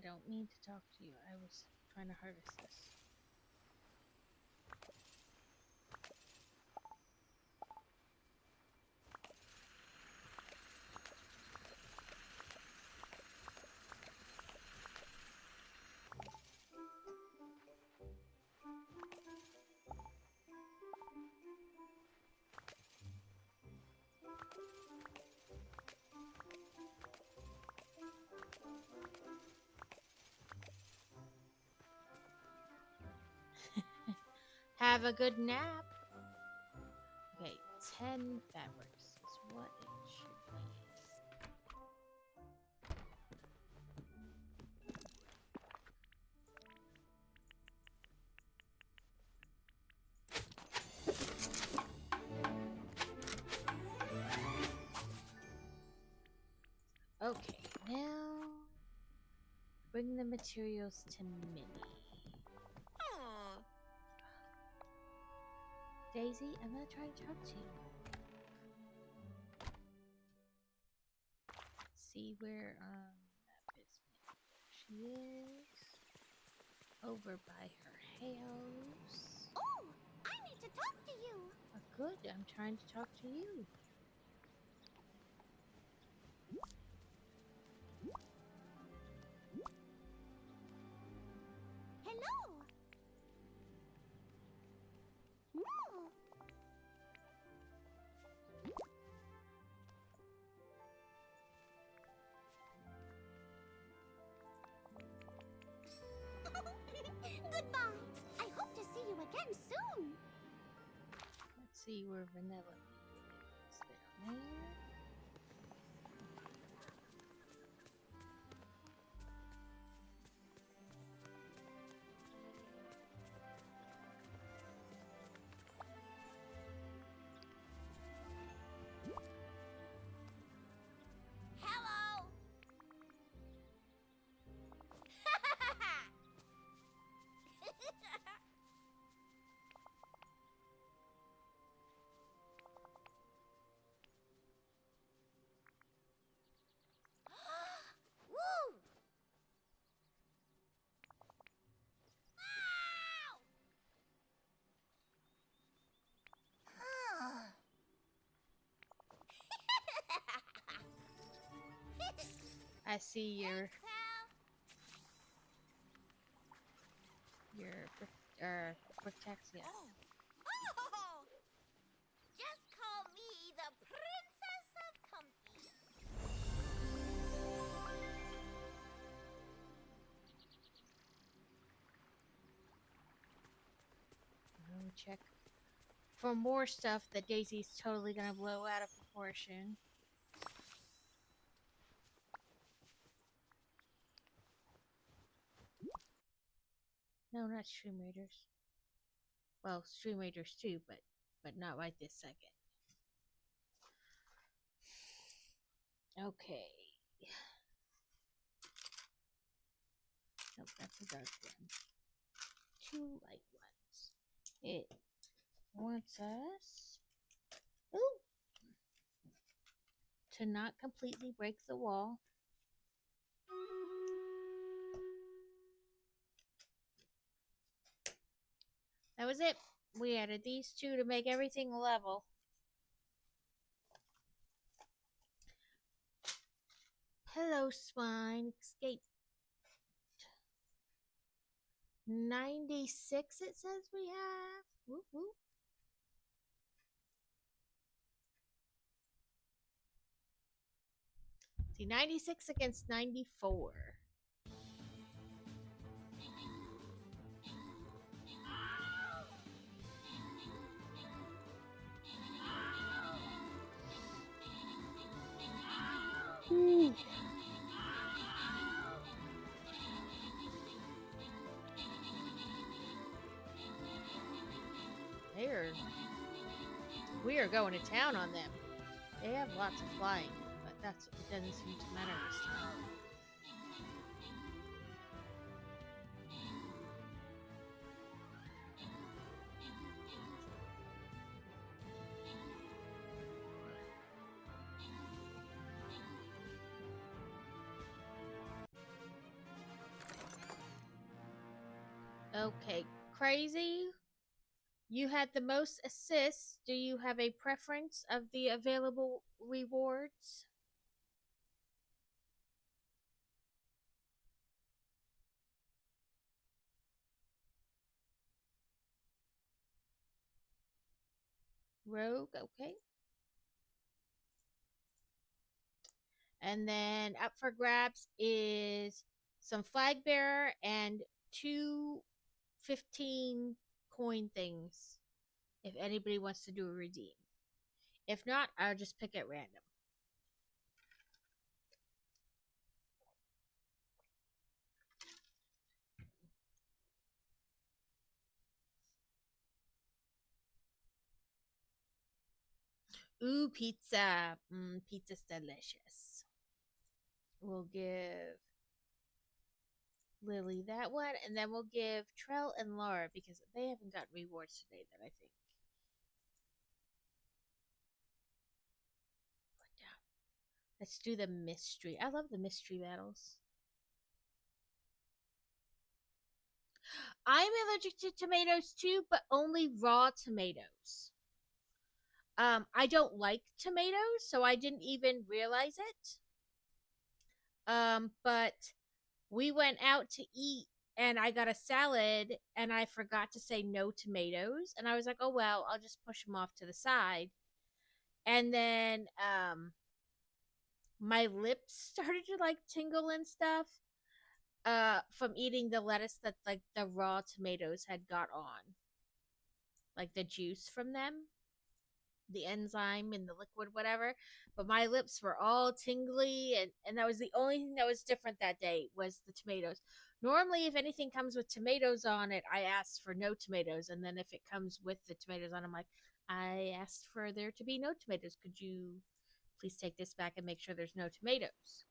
[SPEAKER 11] don't mean to talk to you. I was trying to harvest this. Have a good nap. Okay, 10 fabrics is what it should be. Okay, now bring the materials to Minnie. Daisy, I'm gonna try to talk to you. See where that is. She is over by her house.
[SPEAKER 7] Oh, I need to talk to you.
[SPEAKER 11] Good, I'm trying to talk to you.
[SPEAKER 7] Hello. No. Goodbye. I hope to see you again soon.
[SPEAKER 11] Let's see where Vanilla is. Down there.
[SPEAKER 7] Hello. Woo!
[SPEAKER 11] I see your Protexia.
[SPEAKER 7] Oh! Just call me the Princess of Comfy.
[SPEAKER 11] Go check for more stuff that Daisy's totally gonna blow out of proportion. No, not Stream Raiders. Well, Stream Raiders too, but not right this second. Okay. Nope, that's a dark one. 2 light ones. It wants us to not completely break the wall. That was it. We added these two to make everything level. Hello, swine. Escape. 96 it says we have. Whoop, whoop. See, 96 against 94. Ooh. We are going to town on them. They have lots of flying, but it doesn't seem to matter this time. Okay, crazy. You had the most assists. Do you have a preference of the available rewards? Rogue, okay. And then up for grabs is some flag bearer and two 15 coin things if anybody wants to do a redeem. If not, I'll just pick at random. Ooh, pizza. Pizza's delicious. We'll give Lily that one, and then we'll give Trell and Laura because they haven't got rewards today that I think. Put down. Let's do the mystery. I love the mystery battles. I'm allergic to tomatoes too, but only raw tomatoes. I don't like tomatoes, so I didn't even realize it. But we went out to eat and I got a salad and I forgot to say no tomatoes. And I was like, oh, well, I'll just push them off to the side. And then my lips started to like tingle and stuff from eating the lettuce that like the raw tomatoes had got on. Like the juice from them, the enzyme in the liquid, whatever. But my lips were all tingly, and that was the only thing that was different that day was the tomatoes. Normally, if anything comes with tomatoes on it, I ask for no tomatoes, and then if it comes with the tomatoes on, I'm like, I asked for there to be no tomatoes. Could you please take this back and make sure there's no tomatoes?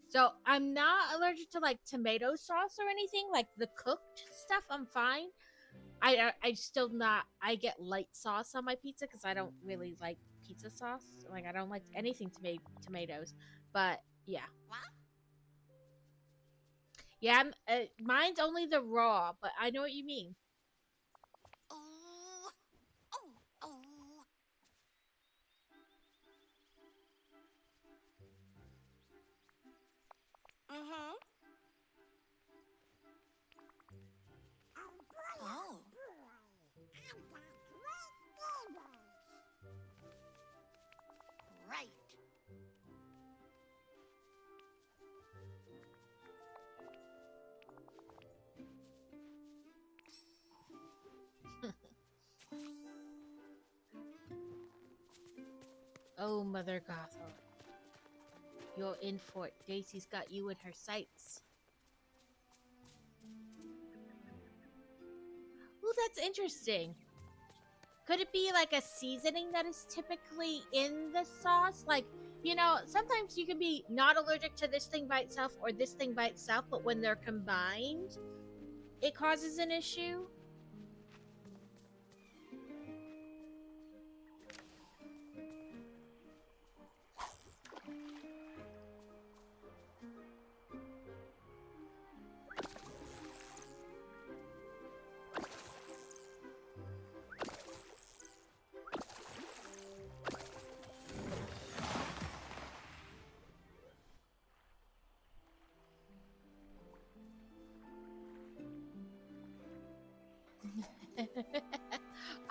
[SPEAKER 11] So I'm not allergic to like tomato sauce or anything, like the cooked stuff. I'm fine. I still not. I get light sauce on my pizza because I don't really like pizza sauce. Like I don't like anything tomatoes. But yeah, yeah. Mine's only the raw, but I know what you mean.
[SPEAKER 7] Oh, oh, oh. Mm-hmm. Oh. Right.
[SPEAKER 11] Oh, Mother Gothel, you're in for it. Daisy's got you in her sights. Ooh, that's interesting. Could it be like a seasoning that is typically in the sauce? Like, you know, sometimes you can be not allergic to this thing by itself or this thing by itself, but when they're combined, it causes an issue.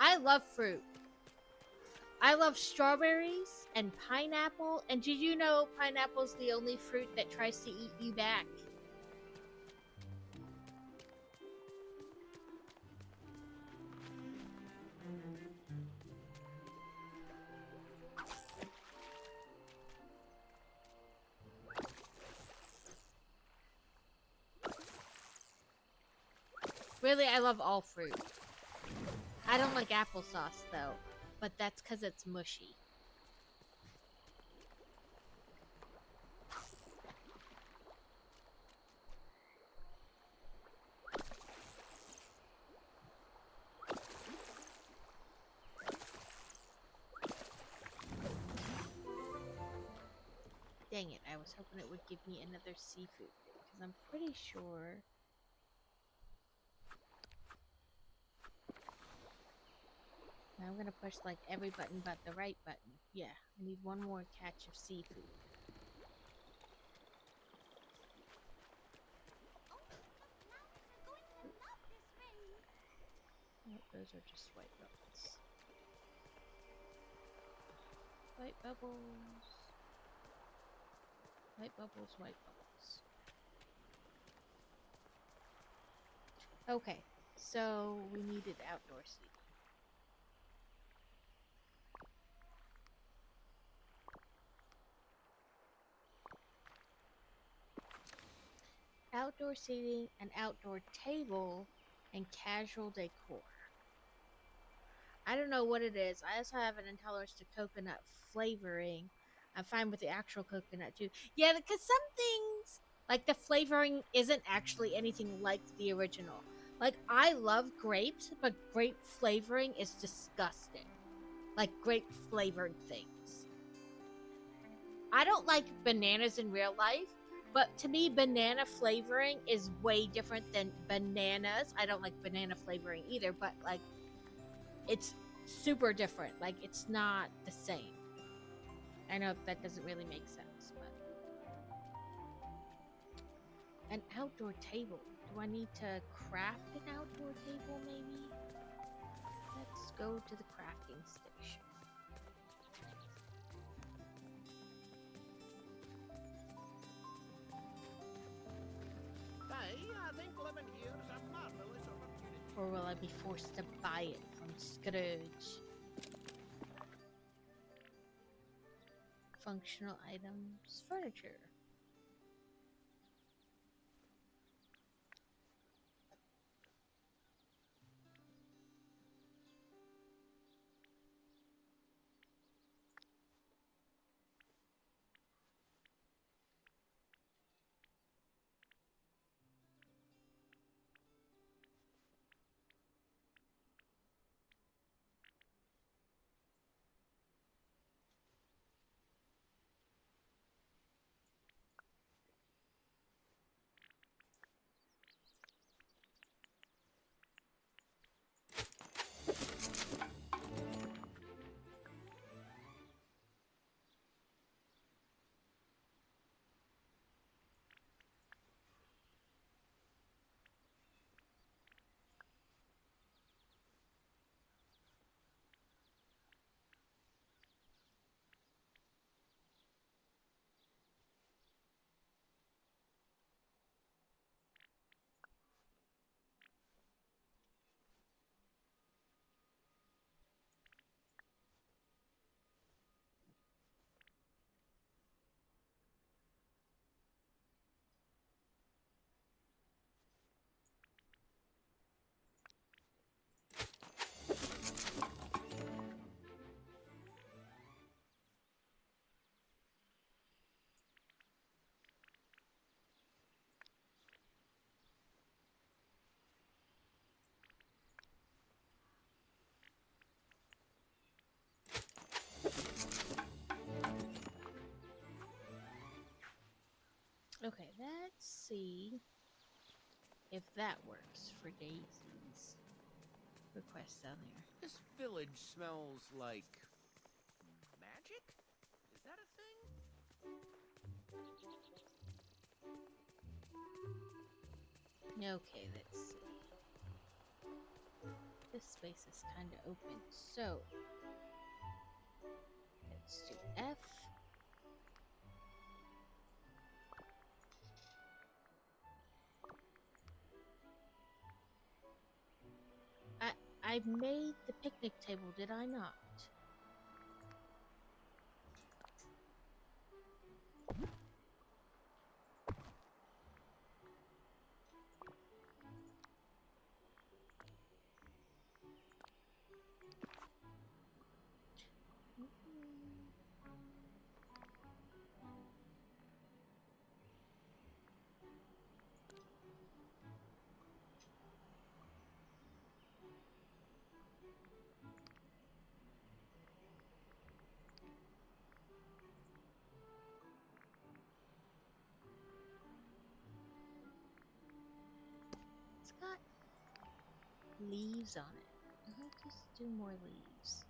[SPEAKER 11] I love fruit. I love strawberries and pineapple. And did you know pineapple's the only fruit that tries to eat you back? Really, I love all fruit. I don't like applesauce though, but that's because it's mushy. Dang it, I was hoping it would give me another seafood thing, because I'm pretty sure I'm gonna push like every button but the right button. Yeah, I need one more catch of seafood. Oh, those are just white bubbles. White bubbles. White bubbles, white bubbles. Okay, so we needed outdoor seating. Outdoor seating, an outdoor table, and casual decor. I don't know what it is. I also have an intolerance to coconut flavoring. I'm fine with the actual coconut too. Yeah, because some things, like the flavoring, isn't actually anything like the original. Like, I love grapes, but grape flavoring is disgusting. Like, grape flavored things. I don't like bananas in real life, but to me, banana flavoring is way different than bananas. I don't like banana flavoring either, but like, it's super different. Like, it's not the same. I know that doesn't really make sense, but an outdoor table. Do I need to craft an outdoor table, maybe? Let's go to the crafting station.
[SPEAKER 5] I think living here is a marvelous opportunity.
[SPEAKER 11] Or will I be forced to buy it from Scrooge? Functional items, furniture. Okay, let's see if that works for Daisy's request down there.
[SPEAKER 5] This village smells like magic? Is that a thing?
[SPEAKER 11] Okay, let's see. This space is kind of open, so let's do F. I made the picnic table, did I not? It's got leaves on it. Just do more leaves.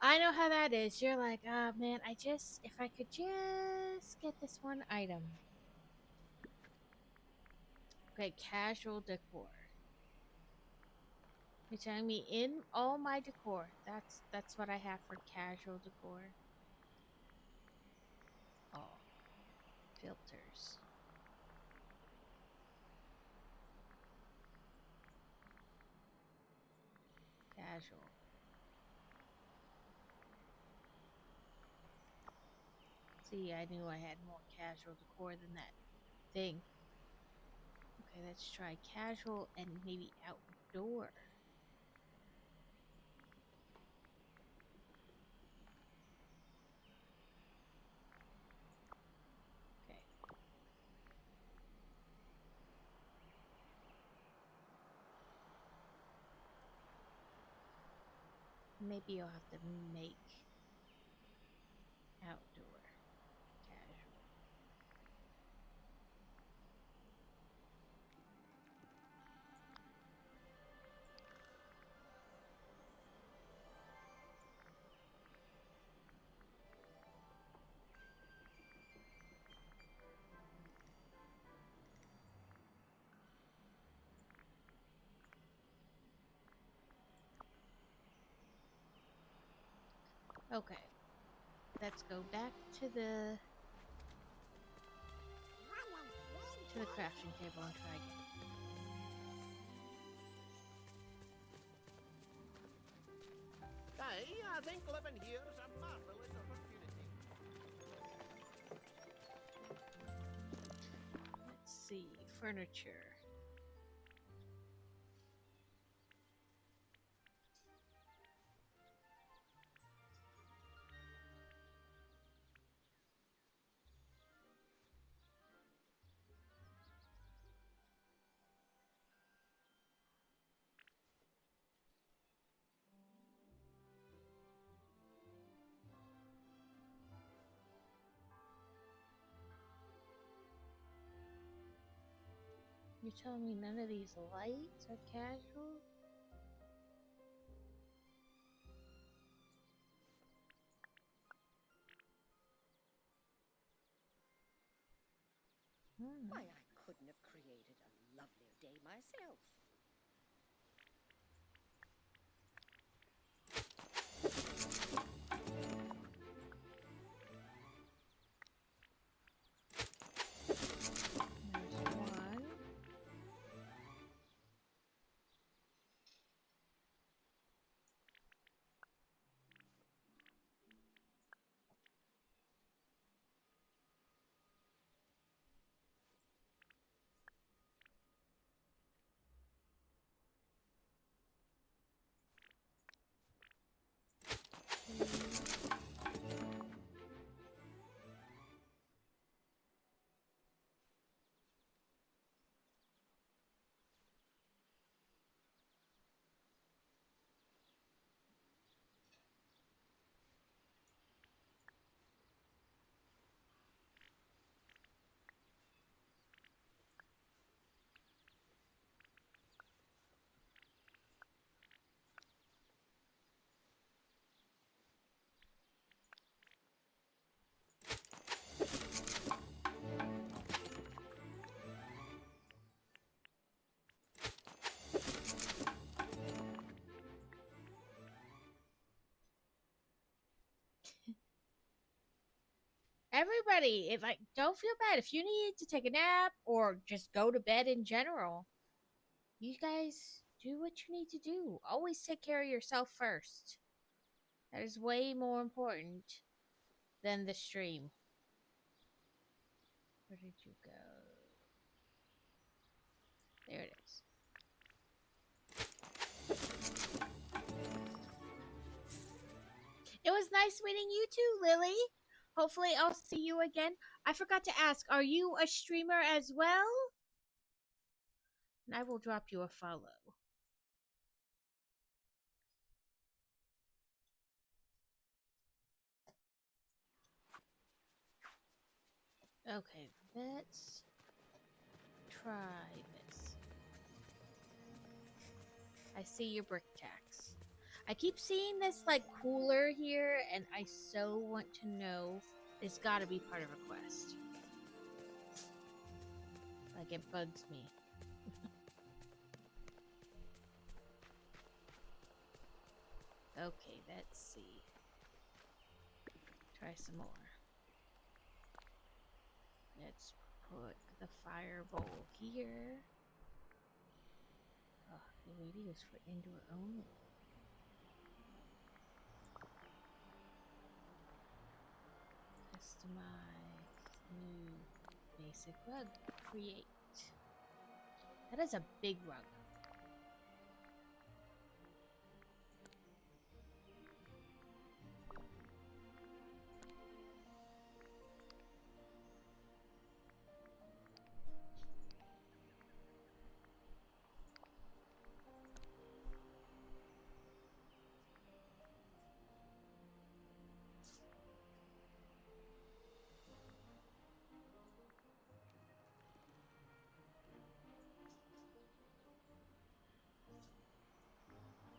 [SPEAKER 11] I know how that is. You're like, ah, man, if I could just get this one item. Okay, casual decor. You're telling me in all my decor, that's what I have for casual decor. Oh, filters. Casual. See, I knew I had more casual decor than that thing. Okay, let's try casual and maybe outdoor. Okay. Maybe I'll have to make outdoor casual. Okay. Let's go back to the crafting table and try again.
[SPEAKER 5] I think living here is a marvelous opportunity.
[SPEAKER 11] Let's see. Furniture. You're telling me none of these lights are casual?
[SPEAKER 10] Why, I couldn't have created a lovelier day myself.
[SPEAKER 11] There's one. everybody. Don't feel bad if you need to take a nap or just go to bed in general. You guys do what you need to do. Always take care of yourself first. That is way more important than the stream. Where did you go? There it is. It was nice meeting you too, Lily. Hopefully I'll see you again. I forgot to ask, are you a streamer as well? And I will drop you a follow. Okay, let's try this. I see your brick tax. I keep seeing this like cooler here, and I so want to know. It's gotta be part of a quest. Like, it bugs me. Okay, let's see. Try some more. Let's put the fire bowl here. Oh, the radio's for indoor only. Customize new basic rug. Create. That is a big rug.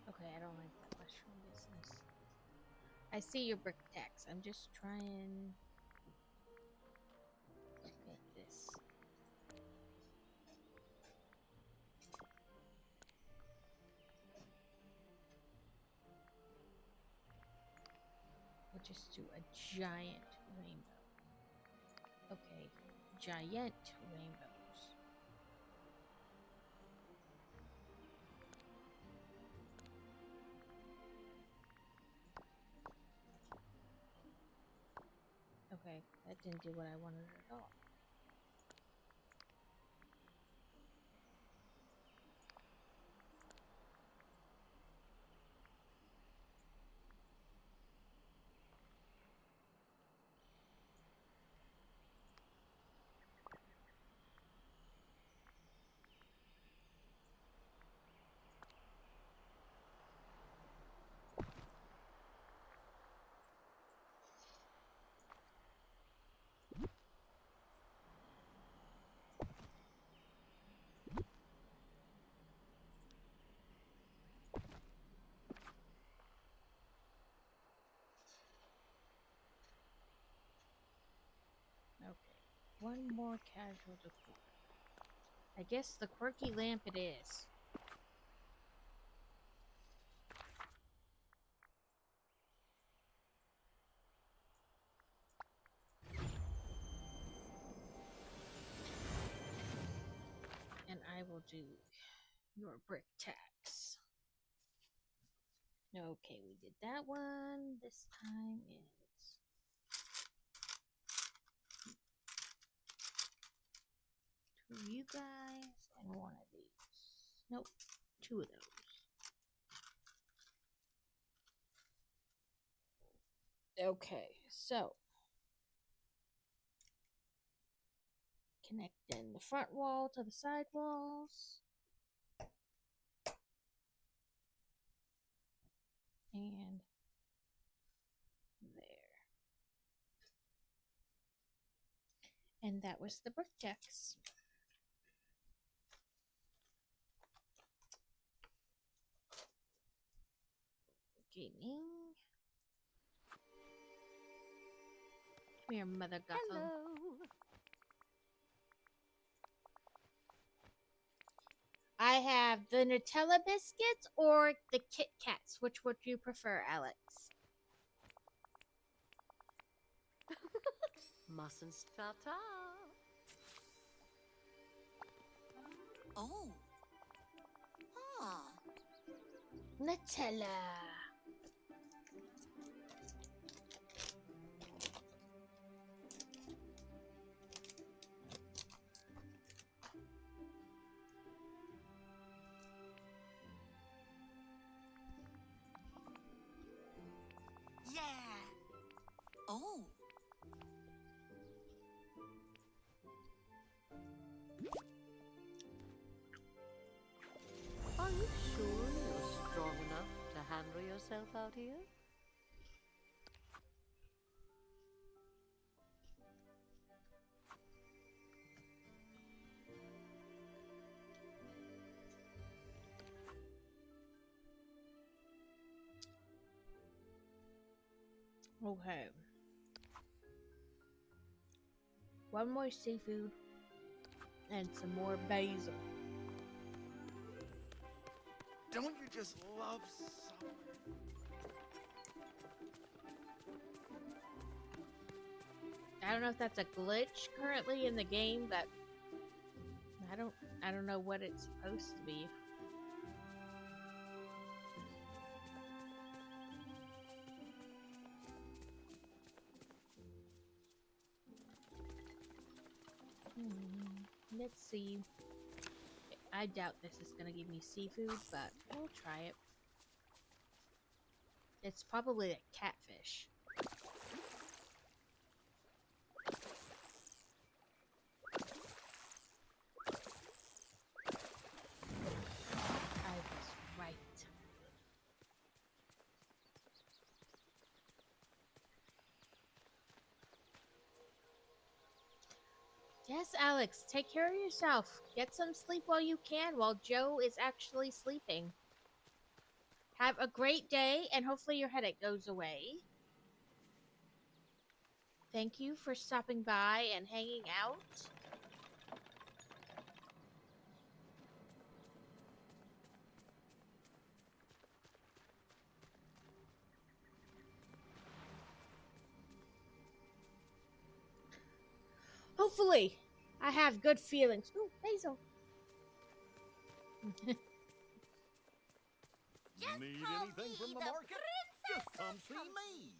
[SPEAKER 11] Okay, I don't like that mushroom business. I see your brick tax. I'm just trying to get this. We'll just do a giant rainbow. Okay, giant rainbows. Okay, that didn't do what I wanted at all. Okay, one more casual decor. I guess the quirky lamp it is. And I will do your brick tax. Okay, we did that one. This time is two of you guys and one of these. Nope, two of those. Okay, so connecting the front wall to the side walls. And there. And that was the brick tax. Gaming. Come here, Mother Gotham.
[SPEAKER 3] Hello.
[SPEAKER 11] I have the Nutella biscuits or the Kit Kats. Which would you prefer, Alex?
[SPEAKER 10] Mustn't ta-ta.
[SPEAKER 7] Oh. Huh.
[SPEAKER 11] Nutella.
[SPEAKER 7] Yeah. Oh.
[SPEAKER 10] Are you sure you're strong enough to handle yourself out here?
[SPEAKER 11] Okay. One more seafood and some more basil.
[SPEAKER 2] Don't you just love summer?
[SPEAKER 11] I don't know if that's a glitch currently in the game, but I don't know what it's supposed to be. Let's see. I doubt this is gonna give me seafood, but we'll try it. It's probably a catfish. I was right. Yes, Alex, take care of yourself. Get some sleep while you can, while Joe is actually sleeping. Have a great day, and hopefully your headache goes away. Thank you for stopping by and hanging out. Hopefully, I have good feelings. Ooh, basil.
[SPEAKER 7] Just
[SPEAKER 5] Need
[SPEAKER 7] call
[SPEAKER 5] anything
[SPEAKER 7] me
[SPEAKER 5] from the
[SPEAKER 7] the
[SPEAKER 5] market?
[SPEAKER 7] princess
[SPEAKER 5] Just come
[SPEAKER 7] of
[SPEAKER 5] see me.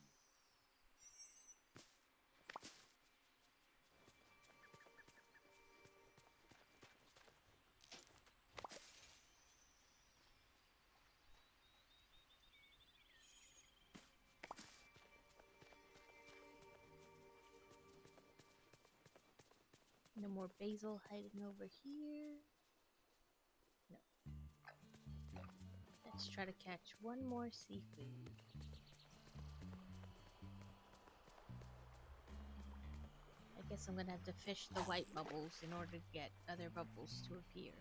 [SPEAKER 11] No more basil hiding over here. No. Let's try to catch one more seafood. I guess I'm gonna have to fish the white bubbles in order to get other bubbles to appear.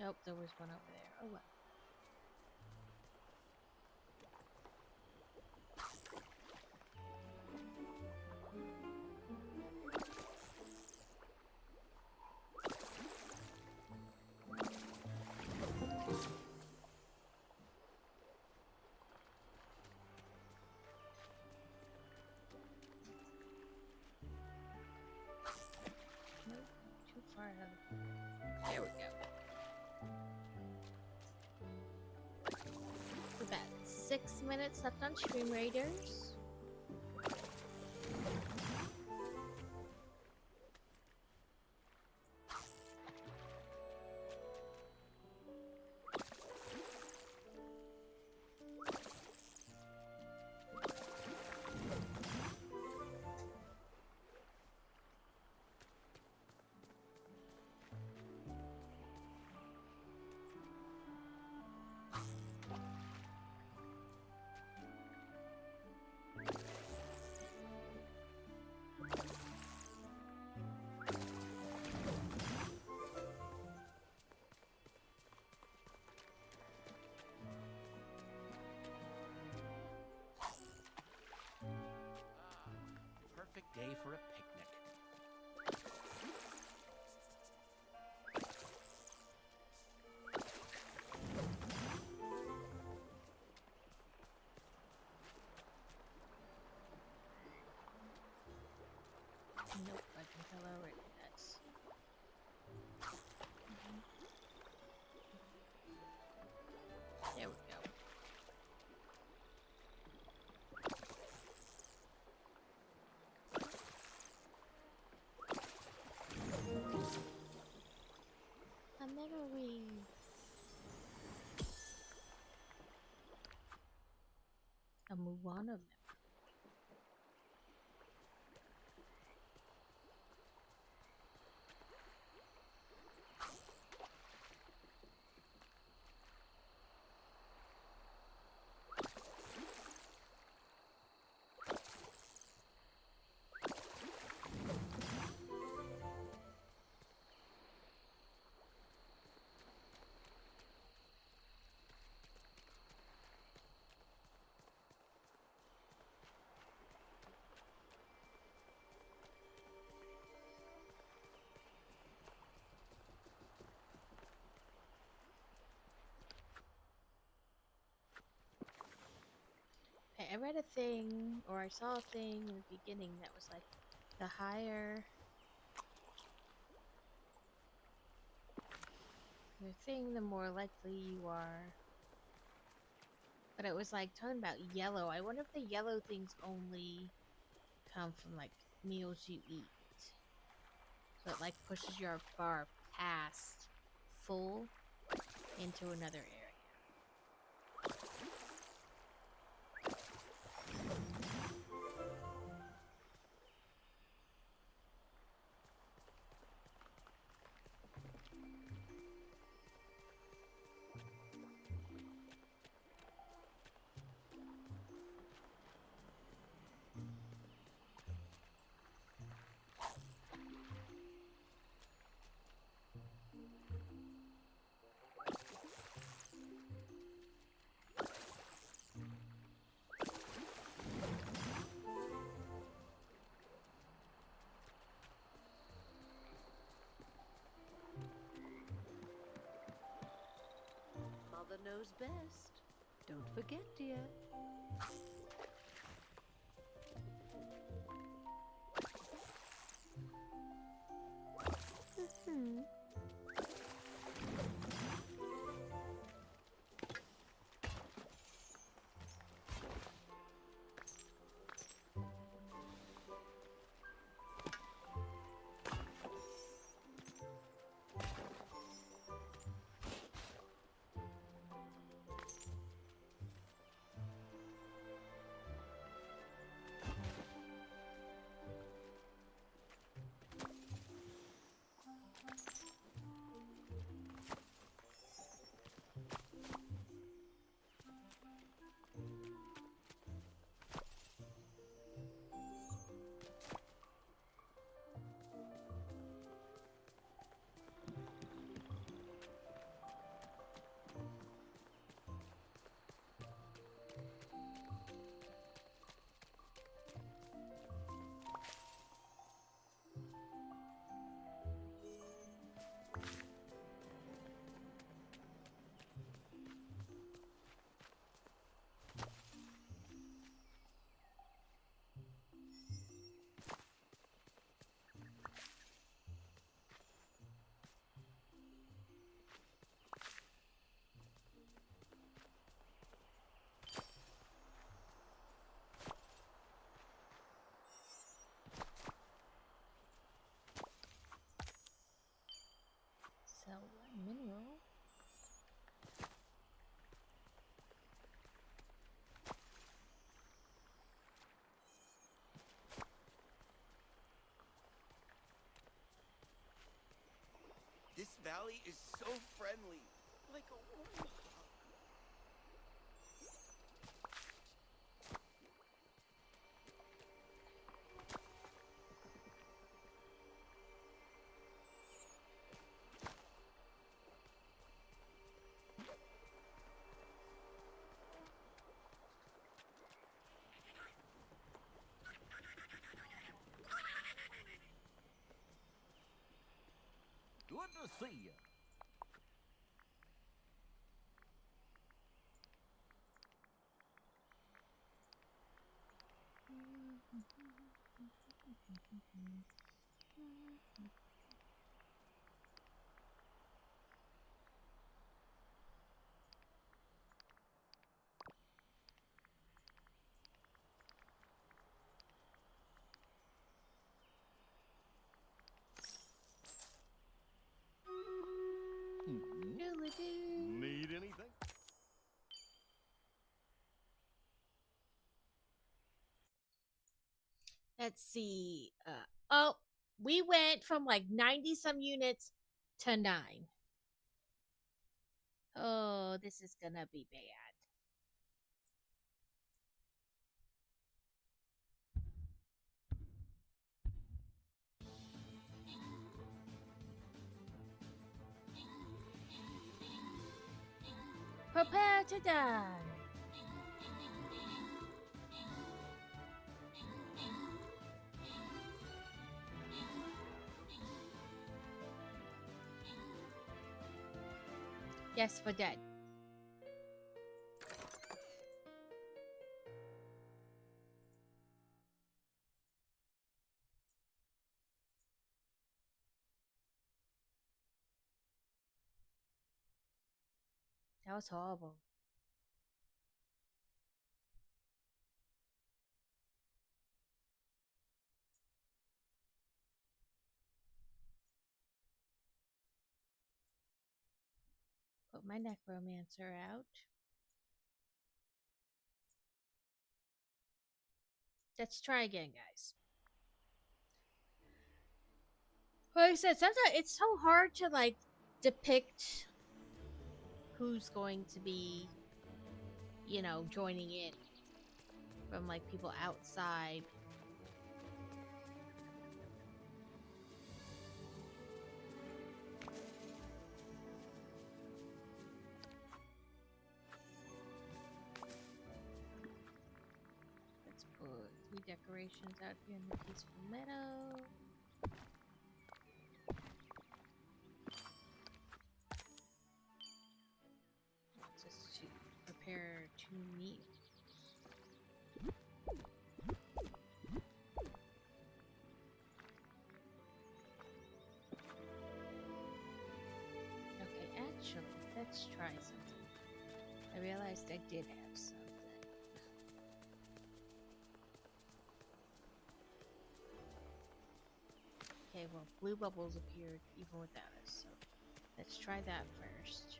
[SPEAKER 11] Nope, there was one over there. Oh well. Nope, too far out. There we go. About 6 minutes left on Stream Raiders.
[SPEAKER 5] perfect day for a picnic.
[SPEAKER 11] Nope, I think I already that. There we go. A memory. A Moana memory. I read a thing, or I saw a thing in the beginning that was like, the higher your thing, the more likely you are. But it was like talking about yellow. I wonder if the yellow things only come from like meals you eat. So it like pushes your bar past full into another area.
[SPEAKER 10] Mother knows best. Don't forget, dear. Sell one mineral.
[SPEAKER 2] This valley is so friendly. Like a warm hug.
[SPEAKER 12] Good to see you. Need anything?
[SPEAKER 11] Let's see. Oh, we went from like 90 some units to 9. Oh, this is gonna be bad. Prepare to die. Yes, for dead. That was horrible. Put my necromancer out. Let's try again, guys. Like I said, sometimes it's so hard to like depict who's going to be, you know, joining in from like people outside. Let's put 3 decorations out here in the peaceful meadow. Just to prepare 2 meals. Okay, actually, let's try something. I realized I did have something. Okay, well, blue bubbles appeared even without us, so let's try that first.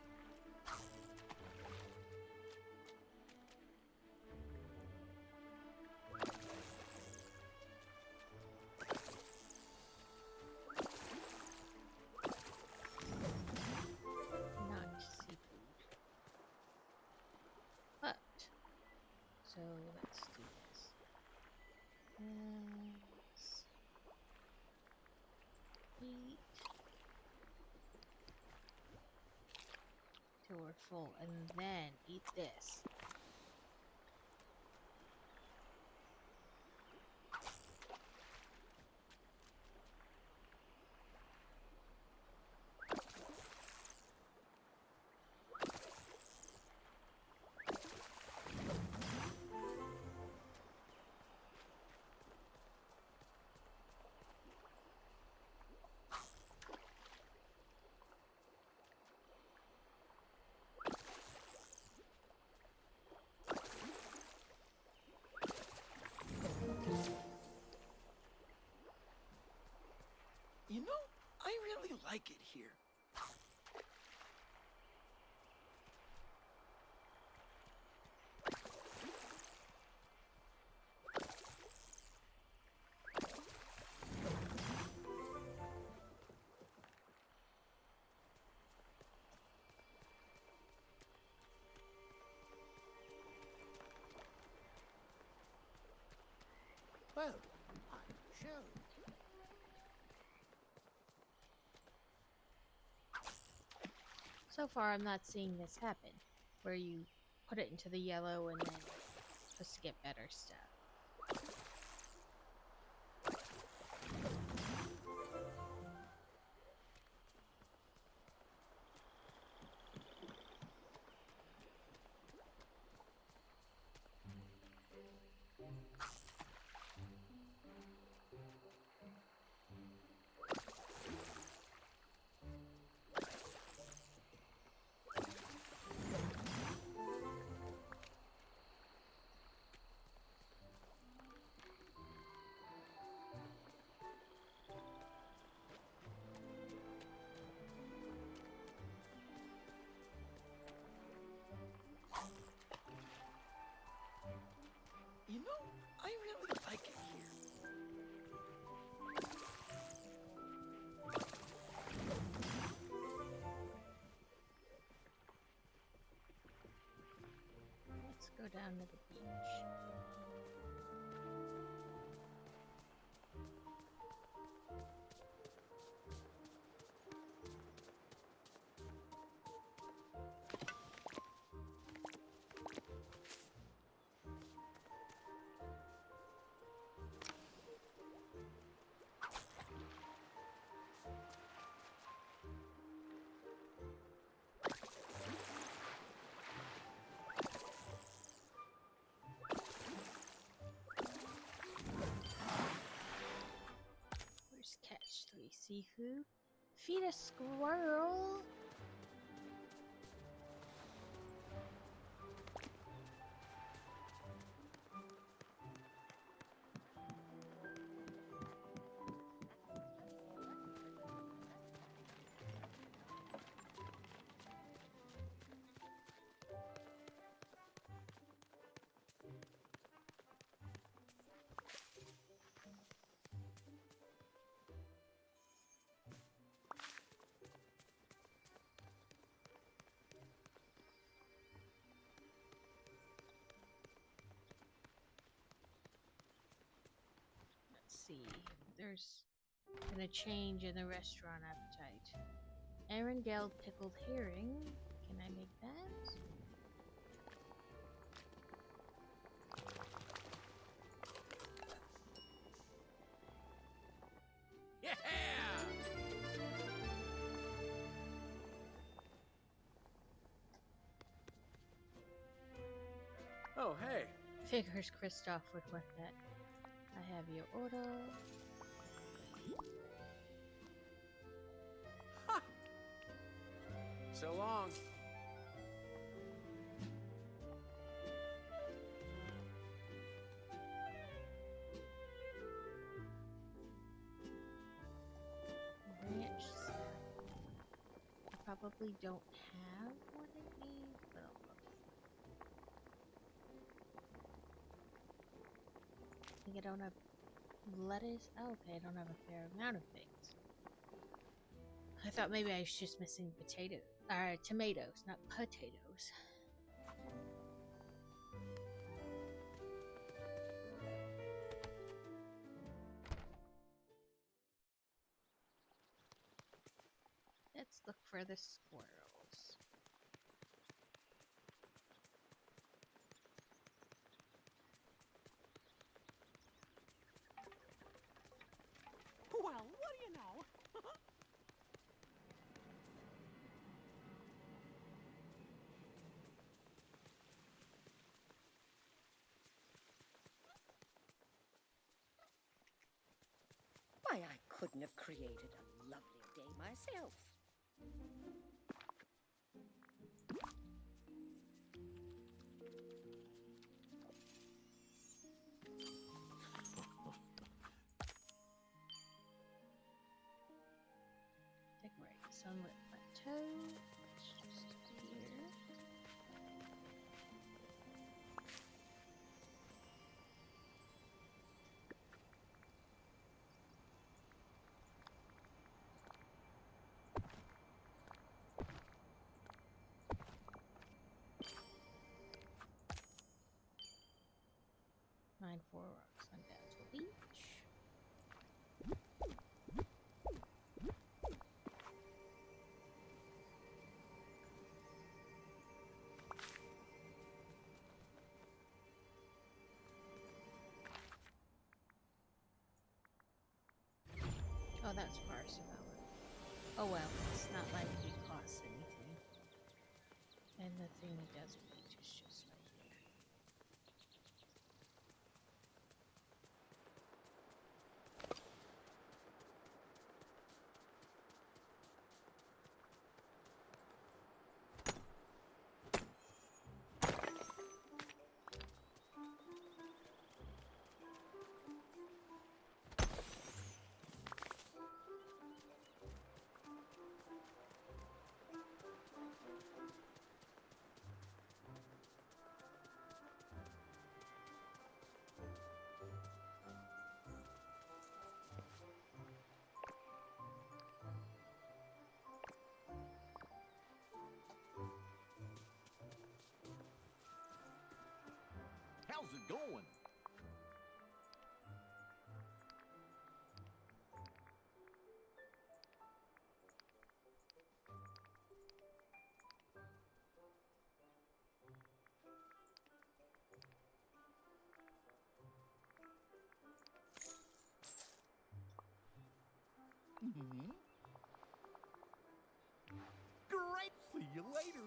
[SPEAKER 11] Not seafood. But, so let's do this. Let's eat till we're full, and then eat this.
[SPEAKER 2] You know, I really like it here.
[SPEAKER 12] Well, I shall.
[SPEAKER 11] So far, I'm not seeing this happen, where you put it into the yellow and then supposed to get better stuff. down to the beach. Catch 3 seafood. Feed a squirrel. See, there's been a change in the restaurant appetite. Erangel pickled herring. Can I make that?
[SPEAKER 5] Yeah! Oh, hey.
[SPEAKER 11] Figures Kristoff would want that. I have your order.
[SPEAKER 5] Ha! So long.
[SPEAKER 11] Ranch salad. I probably don't have what I need, but I'll look. I think I don't have lettuce. Oh, okay, I don't have a fair amount of things. I thought maybe I was just missing tomatoes, not potatoes. Let's look for the squirrels.
[SPEAKER 12] Well, what do you know?
[SPEAKER 10] Why, I couldn't have created a lovely day myself.
[SPEAKER 11] Decorate sunlit plateau. It's just here. Mine 4 rocks. I'm down to the beach. Oh, that's Parsival. Oh well, it's not likely to cost anything. And the thing that does bleach is just right here.
[SPEAKER 12] going. Mm-hmm. Great. See you later.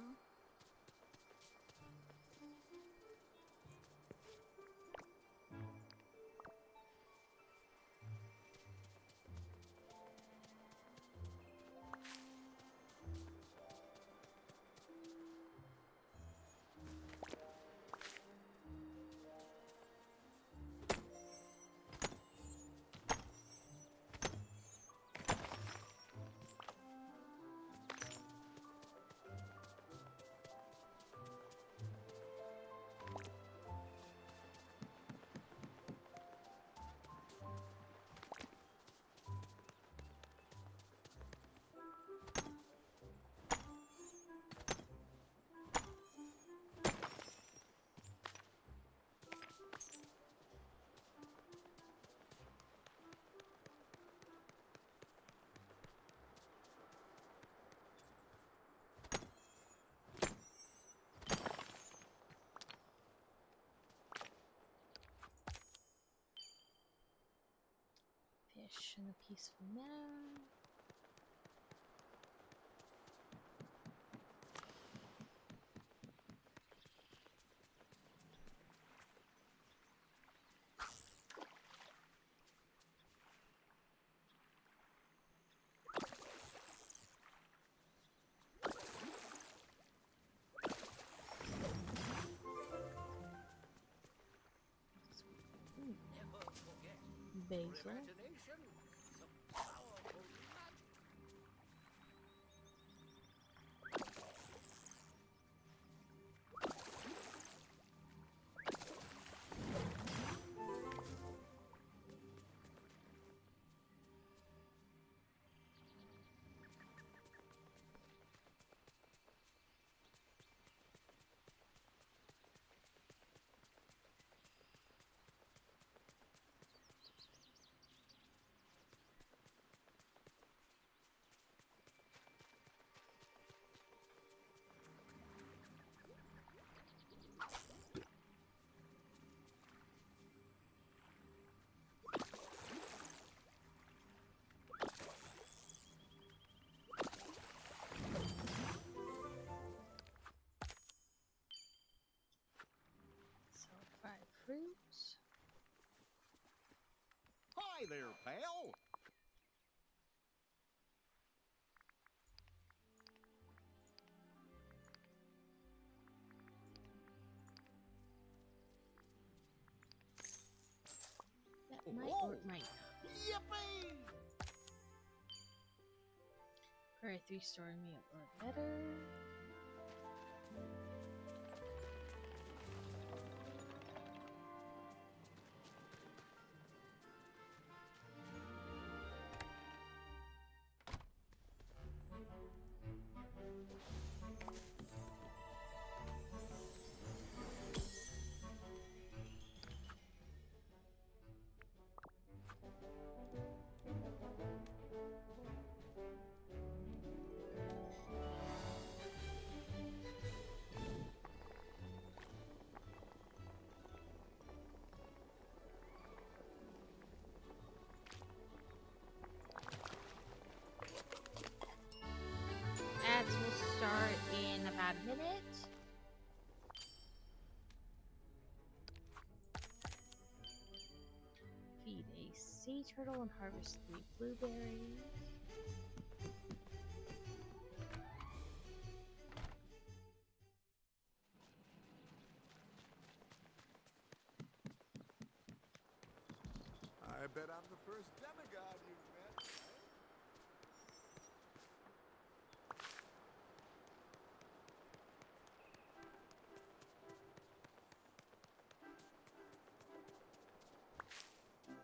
[SPEAKER 11] Fish in the peaceful meadow.
[SPEAKER 2] Never forget.
[SPEAKER 11] Basil.
[SPEAKER 2] Imagination, some powerful magic.
[SPEAKER 11] So fried fruits.
[SPEAKER 12] Hi there, pal.
[SPEAKER 11] That might or it might not.
[SPEAKER 12] Yippee!
[SPEAKER 11] For a 3-star meal or better. Ads will start in about a minute. Feed a sea turtle and harvest 3 blueberries.
[SPEAKER 6] I bet I'm the first demigod you've met. Right?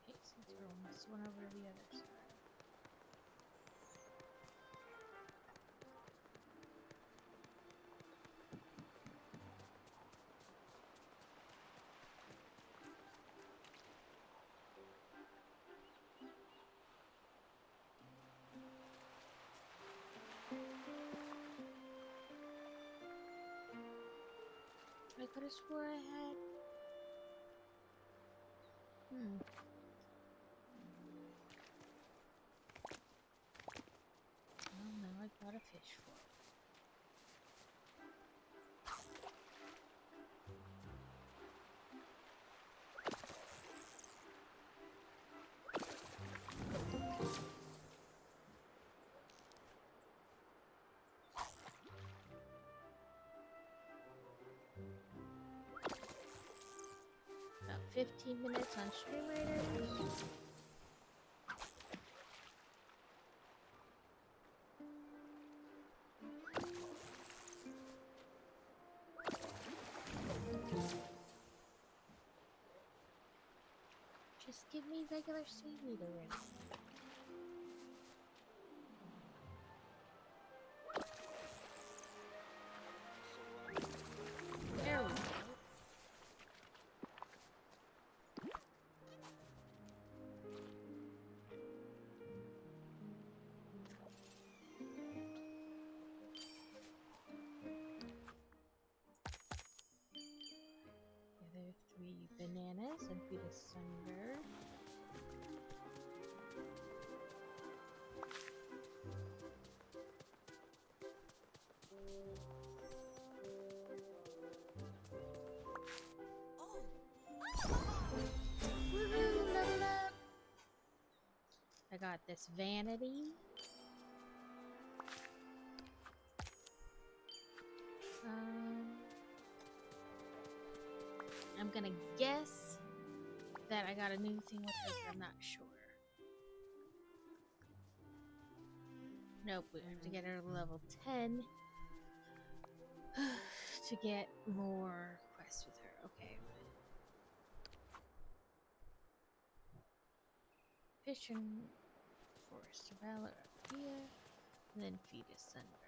[SPEAKER 11] Okay, sea turtle must went over to the other side. I could have swore I had. Well, now I got a fish for it. About 15 minutes on Streamraiders. Just give me regular seaweed already. There we go. Gather 3 bananas and feed a sunbird. Woohoo! Level up! I got this vanity. I'm gonna guess that I got a new thing with her, but I'm not sure. Nope, we have to get her to level 10 to get more quests with her. Okay. Fish and Forest of Valor up here, and then feed a sunbird.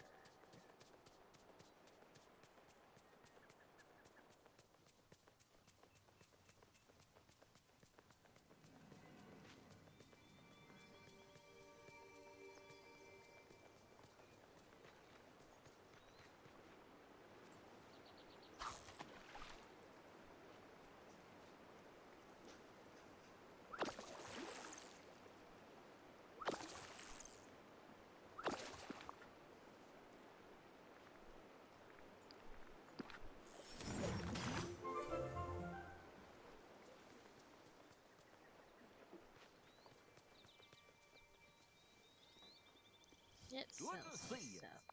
[SPEAKER 11] It
[SPEAKER 12] Good to
[SPEAKER 11] sells
[SPEAKER 12] see ya.
[SPEAKER 11] stuff.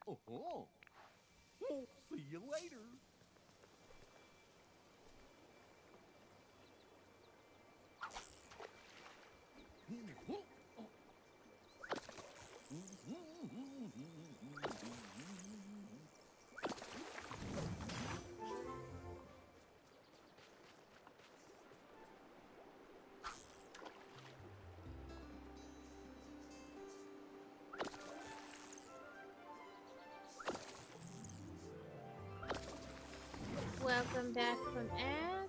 [SPEAKER 12] Oh, we'll see you later.
[SPEAKER 11] Welcome back from ads.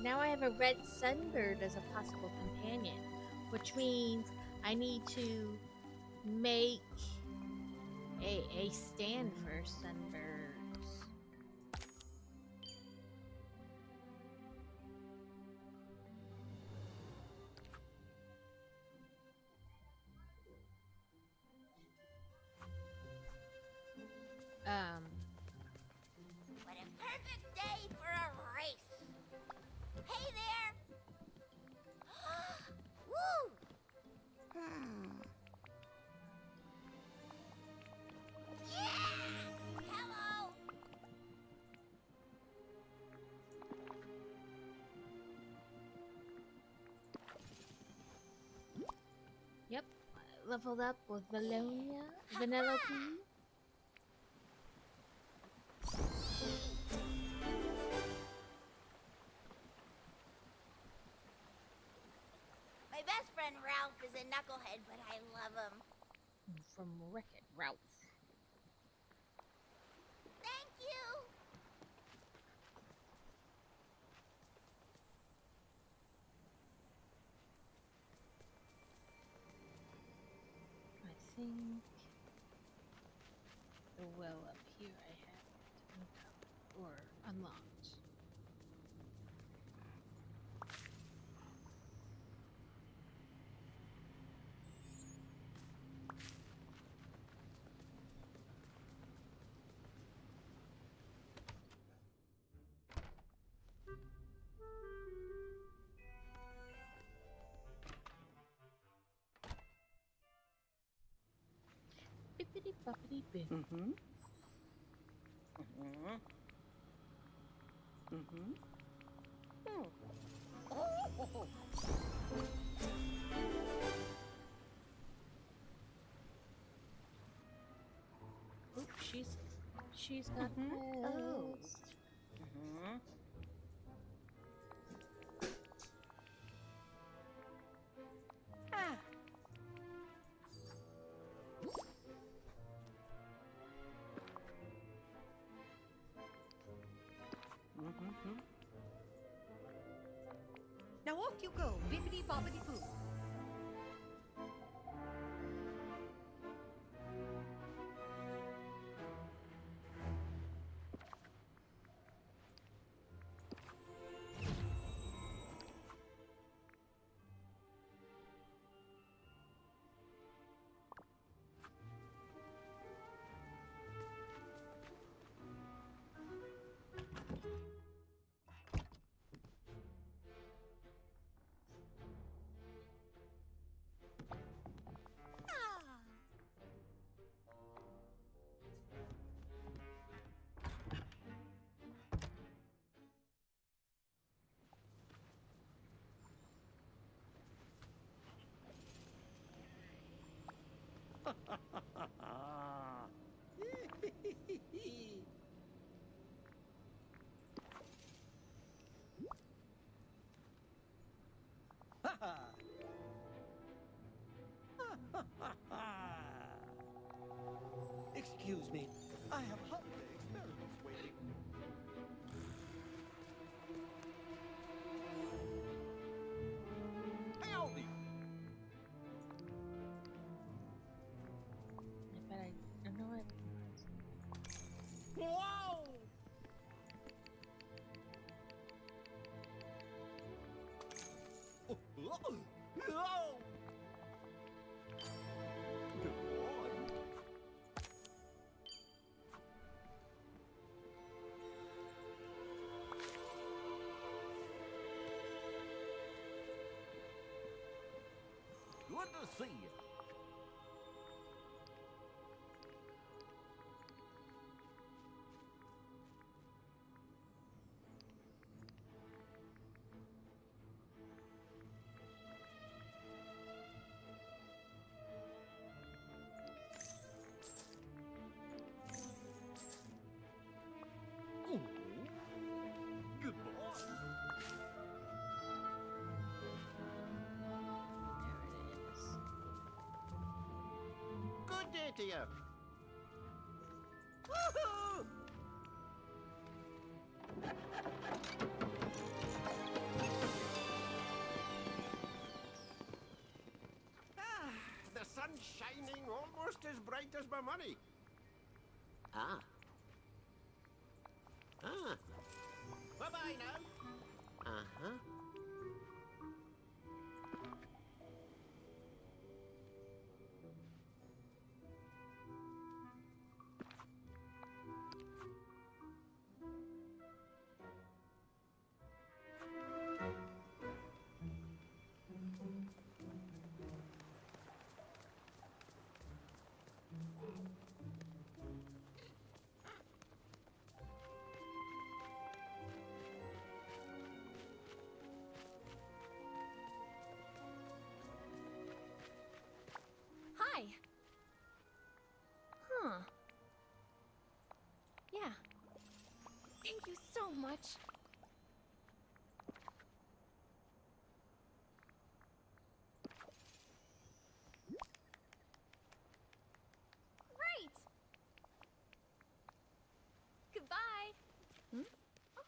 [SPEAKER 11] now I have a red sunbird as a possible companion, which means I need to make a stand for sunbirds.
[SPEAKER 7] What a perfect day for a race! Hey there! Woo! Yeah! Hello!
[SPEAKER 11] Yep, leveled up with Vanellope.
[SPEAKER 7] My best friend Ralph is a knucklehead, but I love him.
[SPEAKER 11] From Wreck-It Ralph.
[SPEAKER 7] Thank you!
[SPEAKER 11] I think the well up here I have uncovered or unlocked. Bippity boppity bip.
[SPEAKER 10] Mm-hmm. Mm-hmm. Mm-hmm. Oh.
[SPEAKER 11] Oop, she's got quest.
[SPEAKER 10] Mm-hmm. Ah. Mm-hmm.
[SPEAKER 3] Now off you go, bippity boppity boo.
[SPEAKER 12] Excuse me. I have holiday experiments waiting. Howdy!
[SPEAKER 11] But I know it.
[SPEAKER 12] Wow! Oh! Good morning. Good to see you. Ooh. Good boy.
[SPEAKER 11] There it is.
[SPEAKER 5] Good day to you. Woohoo!
[SPEAKER 13] shining almost as bright as my money. Ah. Ah. Bye-bye now. Uh-huh.
[SPEAKER 3] Hi. Huh. Yeah. Thank you so much. Great! Goodbye. Hmm? Oh.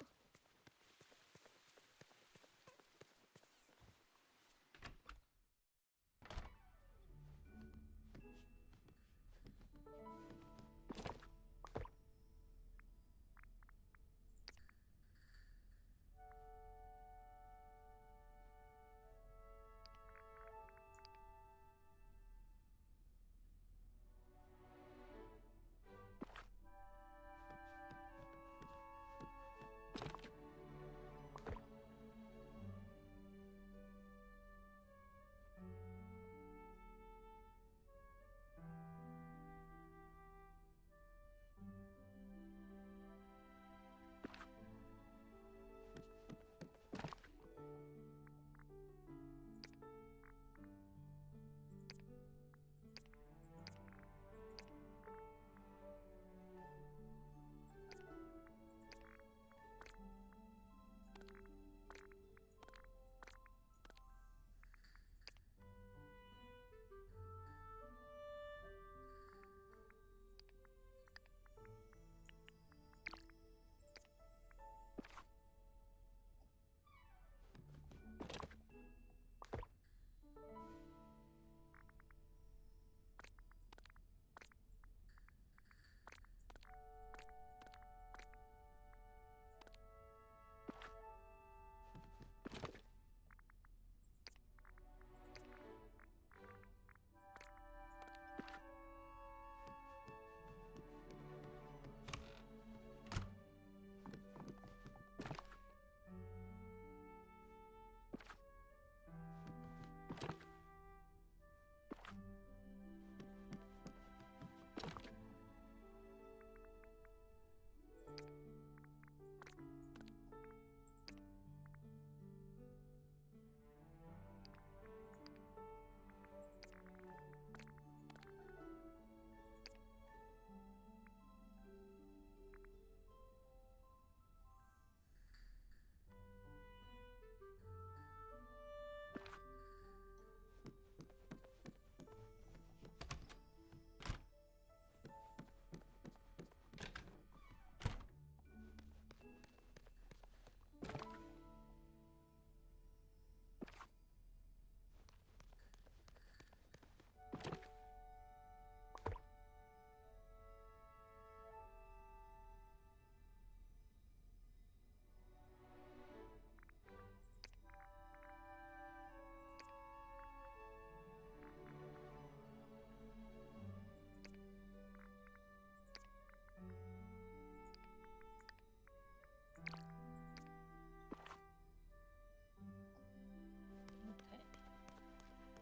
[SPEAKER 11] Okay.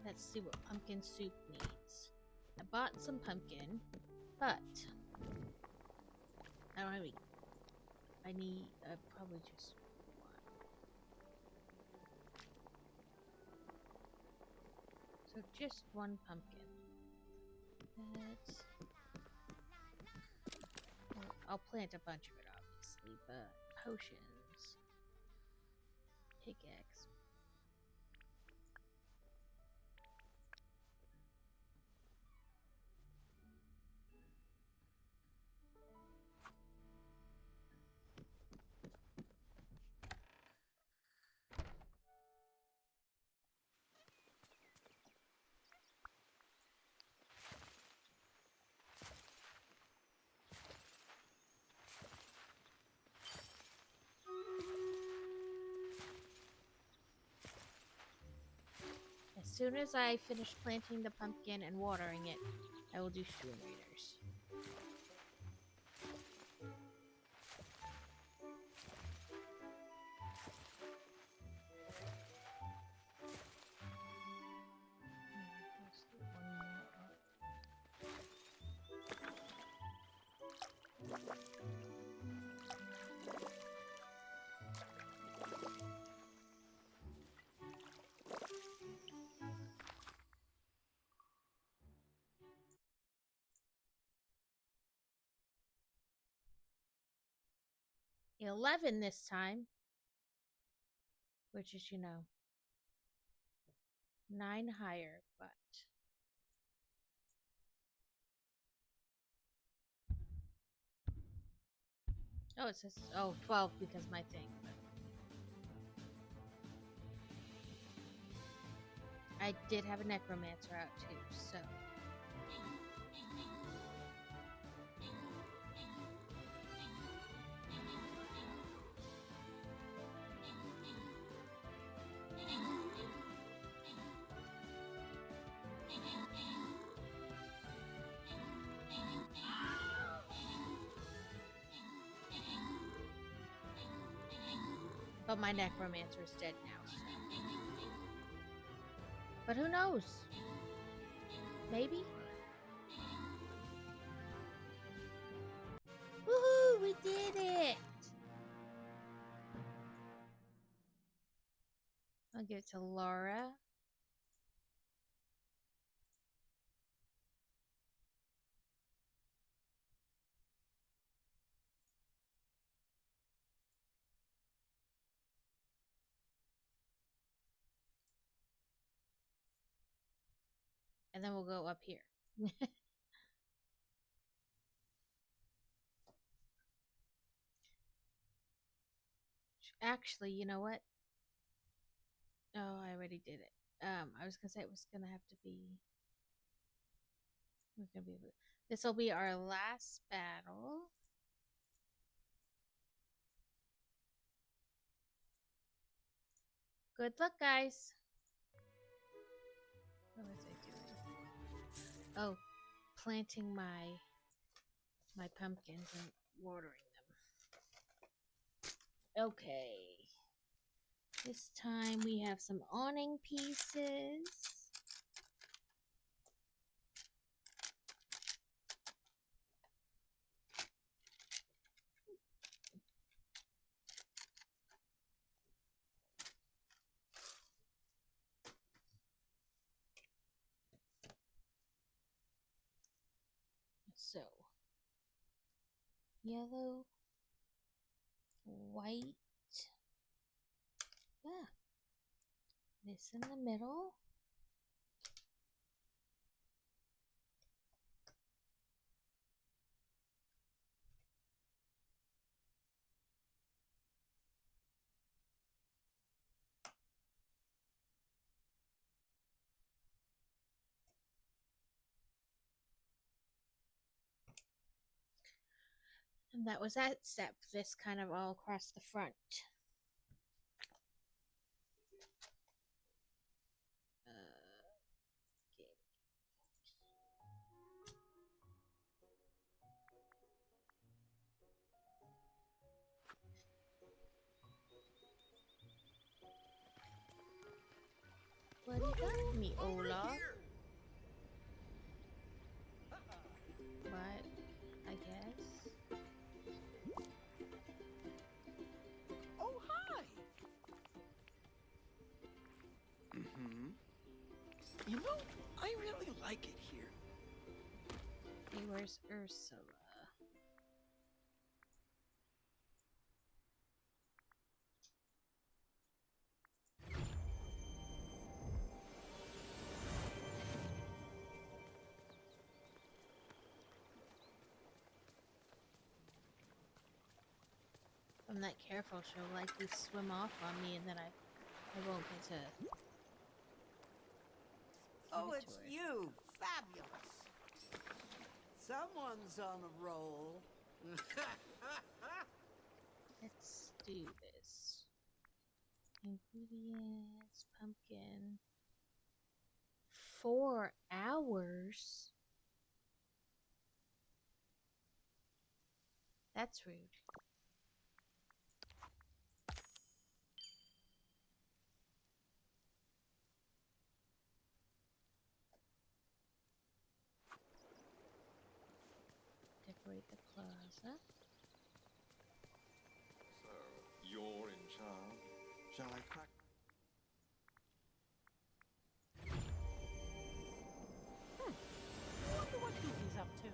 [SPEAKER 11] Let's see what pumpkin soup needs. I bought some pumpkin, but I don't have any. I need probably just one. So just one pumpkin. Let's. Well, I'll plant a bunch of it, obviously, but potions, pickaxe. soon as I finish planting the pumpkin and watering it, I will do Stream Raiders. $11 this time, which is, 9 higher, but oh, it says 12 because my thing. I did have a necromancer out too, so. But my necromancer is dead now. So. But who knows? Maybe? Woohoo! We did it! I'll give it to Laura. And then we'll go up here. Actually, you know what? Oh, I already did it. I was gonna say it was gonna have to be. We're gonna be. This will be our last battle. Good luck, guys. What was I doing? Oh, planting my pumpkins and watering them. Okay. This time we have some awning pieces. So, yellow, white, this in the middle. And that was that step, this kind of all across the front. What do you got for me, Olaf? But I guess.
[SPEAKER 5] Oh, hi! Mm-hmm. You know, I really like it here.
[SPEAKER 11] Hey, where's Ursula? If I'm not careful, she'll likely swim off on me, and then I won't get to.
[SPEAKER 12] Oh, it's you! Fabulous! Someone's on a roll.
[SPEAKER 11] Let's do this. Ingredients, pumpkin. 4 hours? That's rude. Decorate the plaza.
[SPEAKER 6] So, you're in charge? Shall I crack?
[SPEAKER 14] I wonder what Goofy's up to.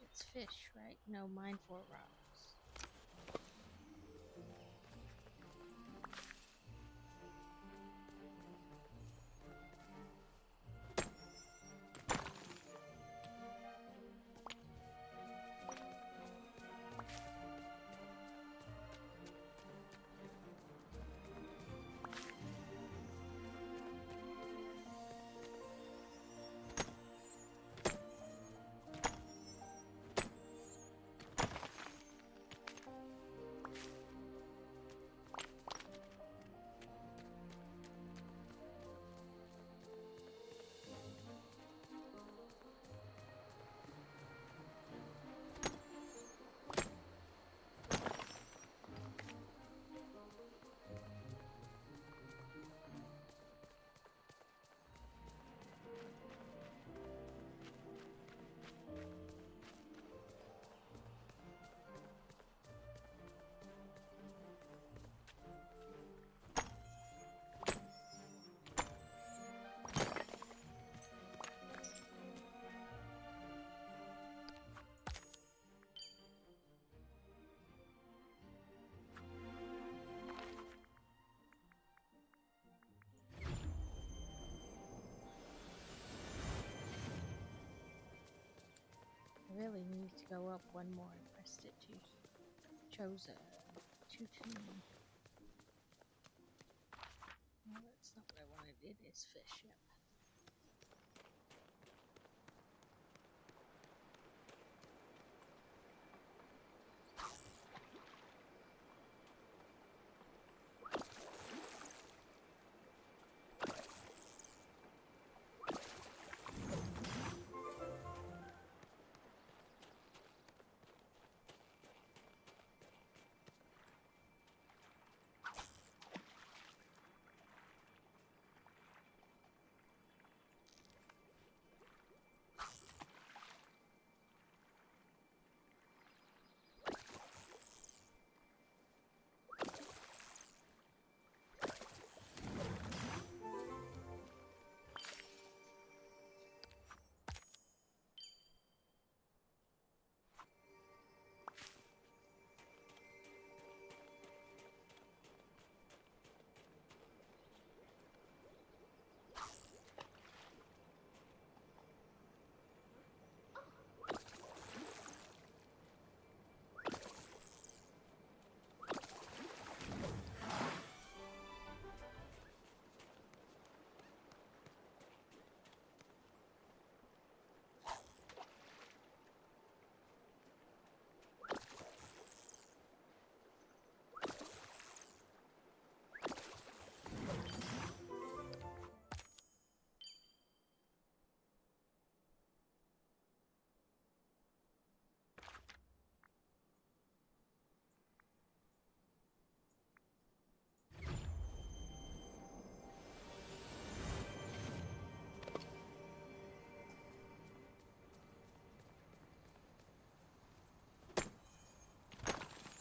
[SPEAKER 11] It's fish, right? No, mine 4 rocks. I really need to go up one more and pressed it to chose a 2-2. No, that's not what I wanted. It is fish, yep.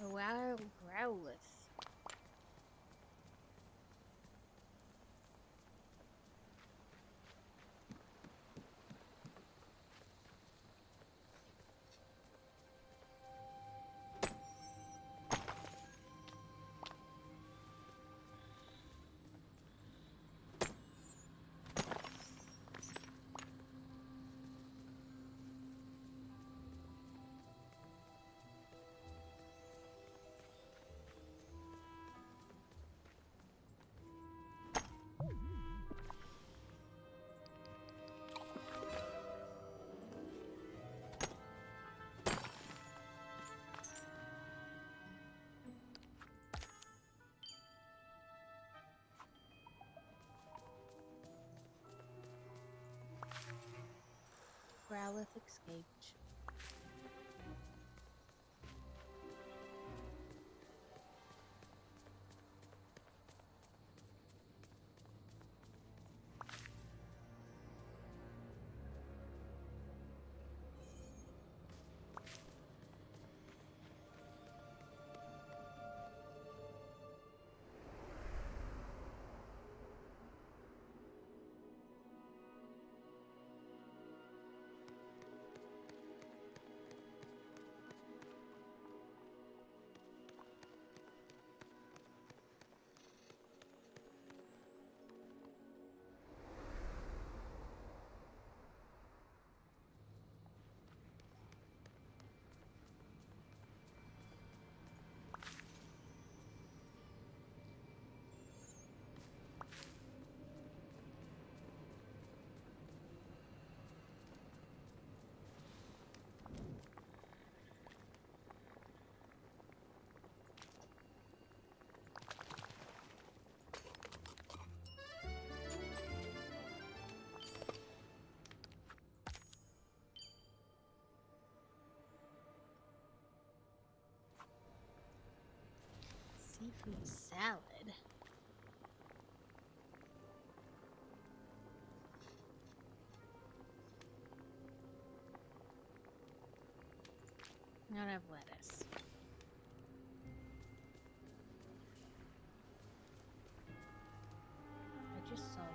[SPEAKER 11] A wild growlith. Growlith escaped. Seafood salad. I don't have lettuce. I just saw one.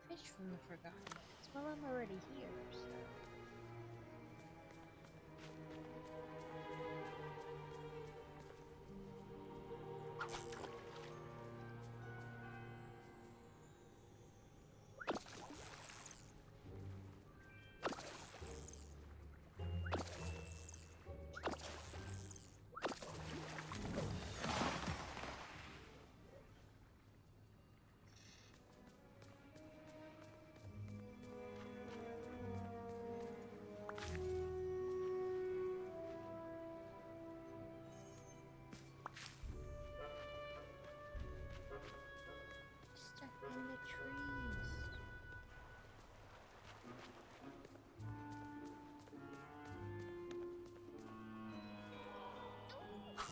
[SPEAKER 11] Fish from the Forgotten Lands. Well, I'm already here, so. Stuck in the trees.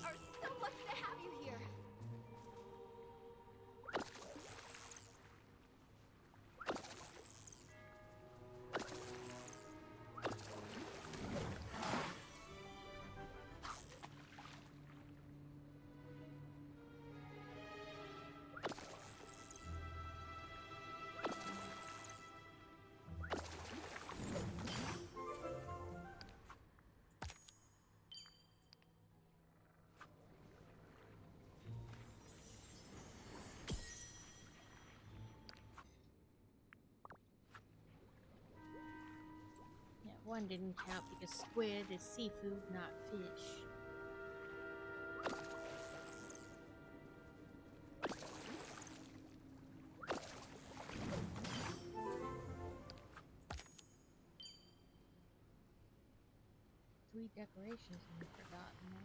[SPEAKER 3] Are so lucky to have you here.
[SPEAKER 11] Yeah, one didn't count because squid is seafood, not fish. sweet decorations in the Forgotten Lands.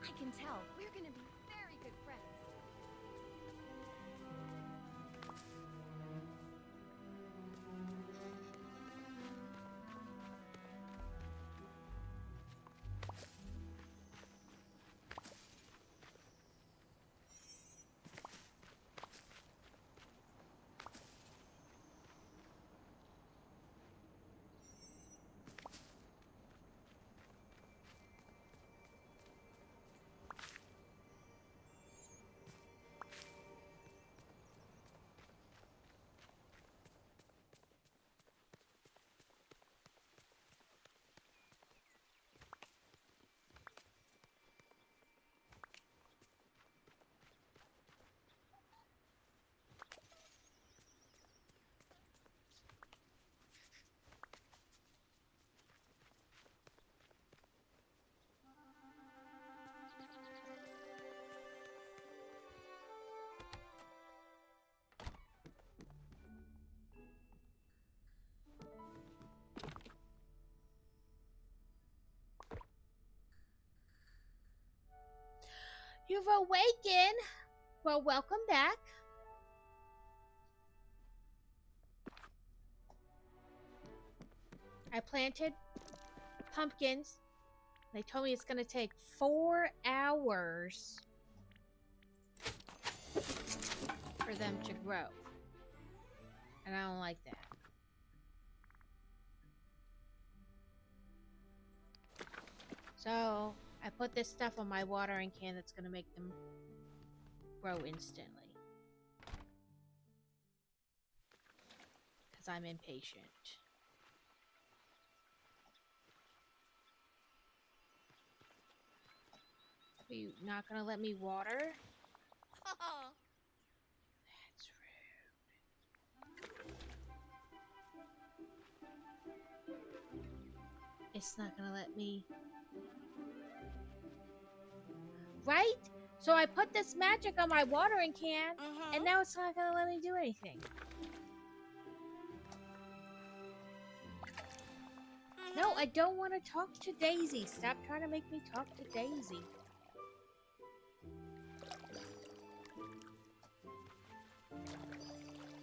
[SPEAKER 3] I can tell. We're gonna be very good friends.
[SPEAKER 11] You've awakened! Well, welcome back. I planted pumpkins. They told me it's going to take 4 hours for them to grow. And I don't like that. So, I put this stuff on my watering can that's going to make them grow instantly. Because I'm impatient. Are you not going to let me water? That's rude. It's not going to let me... Right? So I put this magic on my watering can, and now it's not going to let me do anything. No, I don't want to talk to Daisy. Stop trying to make me talk to Daisy.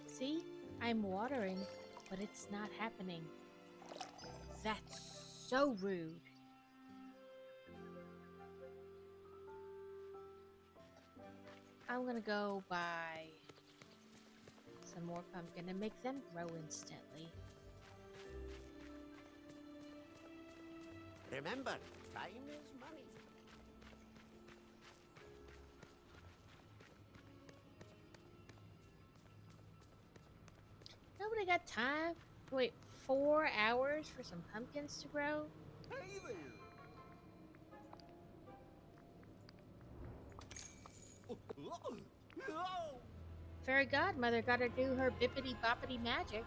[SPEAKER 11] See? I'm watering, but it's not happening. That's so rude. I'm gonna go buy some more pumpkin and make them grow instantly.
[SPEAKER 13] Remember, time is money.
[SPEAKER 11] Nobody got time to wait 4 hours for some pumpkins to grow?
[SPEAKER 13] Hey there!
[SPEAKER 11] Fairy godmother gotta do her bippity boppity magic.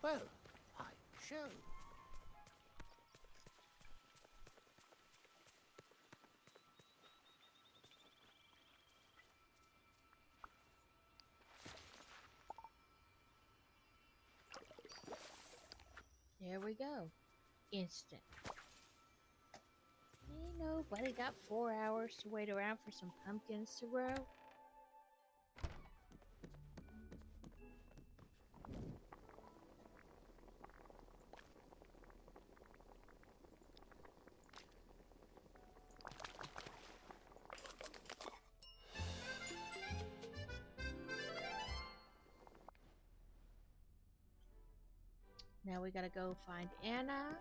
[SPEAKER 13] Well, I shall.
[SPEAKER 11] There we go. Instant. Ain't nobody got 4 hours to wait around for some pumpkins to grow. Now we gotta go find Anna.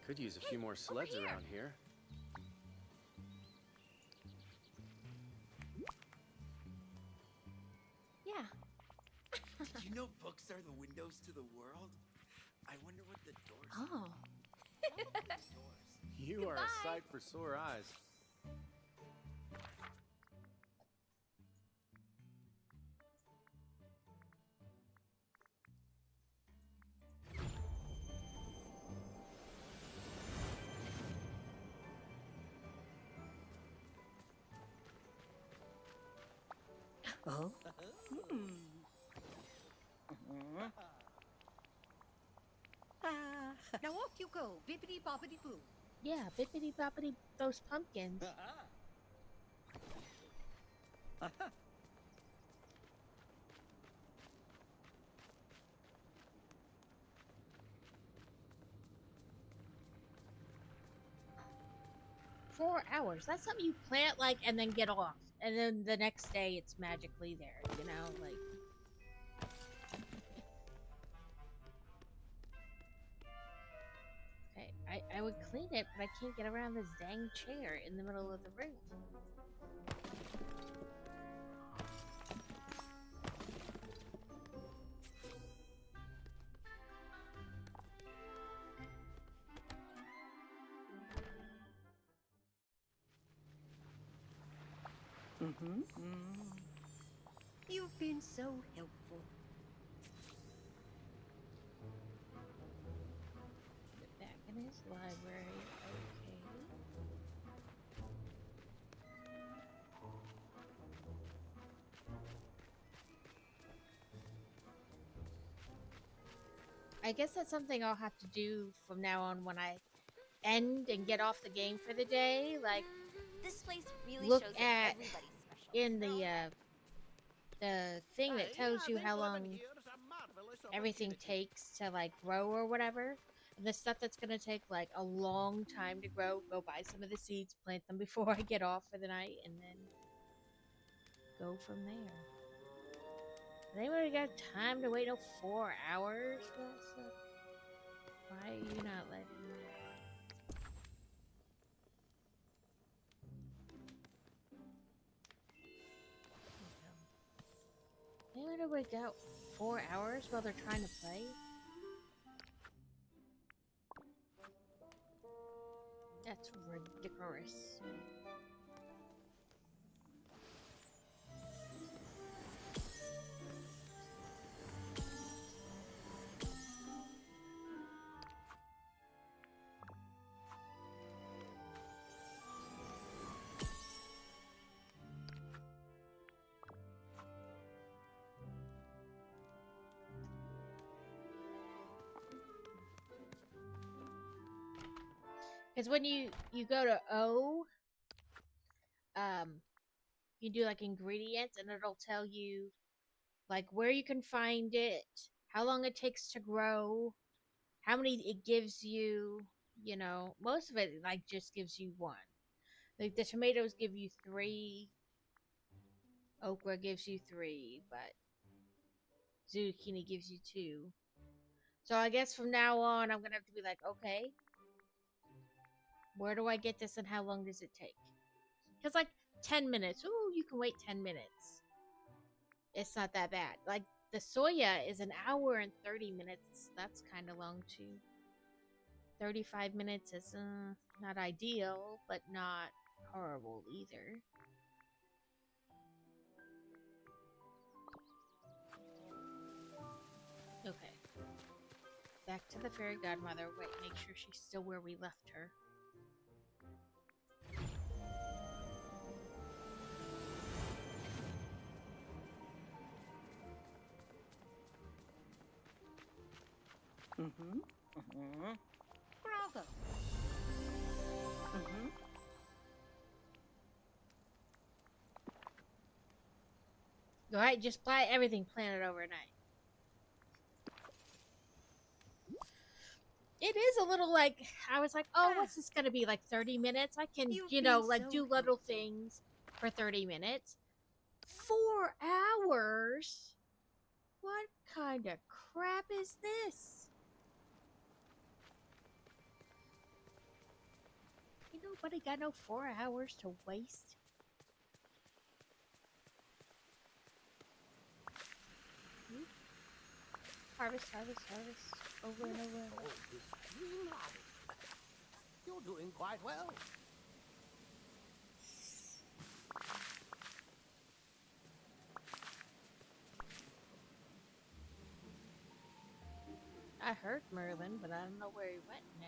[SPEAKER 9] Could use a few more sleds around here.
[SPEAKER 3] Yeah.
[SPEAKER 2] Did you know books are the windows to the world? I wonder what the doors
[SPEAKER 3] Oh.
[SPEAKER 9] You are a
[SPEAKER 3] Goodbye.
[SPEAKER 9] sight for sore eyes.
[SPEAKER 10] 哦，
[SPEAKER 3] Now off you go, bippity boppity boo.
[SPEAKER 11] Yeah, bippity boppity those pumpkins. 4 hours. That's something you plant like and then get off. And then the next day it's magically there, you know, like okay, I would clean it, but I can't get around this dang chair in the middle of the room.
[SPEAKER 3] You've been so helpful.
[SPEAKER 11] Get back in his library, okay. I guess that's something I'll have to do from now on when I end and get off the game for the day. Like,
[SPEAKER 7] This place really
[SPEAKER 11] look
[SPEAKER 7] shows
[SPEAKER 11] at
[SPEAKER 7] that everybody's special.
[SPEAKER 11] in the thing that tells you how long everything takes to like grow or whatever. And the stuff that's gonna take like a long time to grow, go buy some of the seeds, plant them before I get off for the night, and then go from there. Has anybody got time to wait no 4 hours for that stuff? Why are you not letting me? Anyone wake out 4 hours while they're trying to play? That's ridiculous. Because when you go to O, you do like ingredients, and it'll tell you like where you can find it, how long it takes to grow, how many it gives you. You know, most of it like just gives you one. Like the tomatoes give you 3, okra gives you 3, but zucchini gives you 2. So I guess from now on, I'm gonna have to be like, okay, where do I get this and how long does it take? Because, like, 10 minutes. Ooh, you can wait 10 minutes. It's not that bad. Like, the soya is an hour and 30 minutes. That's kind of long, too. 35 minutes is not ideal, but not horrible either. Okay. Back to the fairy godmother. Wait, make sure she's still where we left her.
[SPEAKER 3] Bravo.
[SPEAKER 11] Alright, just buy everything, plant it overnight. it is a little like I was like, oh, what's this gonna be like 30 minutes? I can,
[SPEAKER 3] You've
[SPEAKER 11] you know,
[SPEAKER 3] been
[SPEAKER 11] like
[SPEAKER 3] so
[SPEAKER 11] do little things for 30 minutes. 4 hours? What kind of crap is this? Ain't nobody got no 4 hours to waste. Harvest, harvest, harvest. Over and over.
[SPEAKER 13] Oh, this Dreamlight. You're doing quite well.
[SPEAKER 11] I heard Merlin, but I don't know where he went now.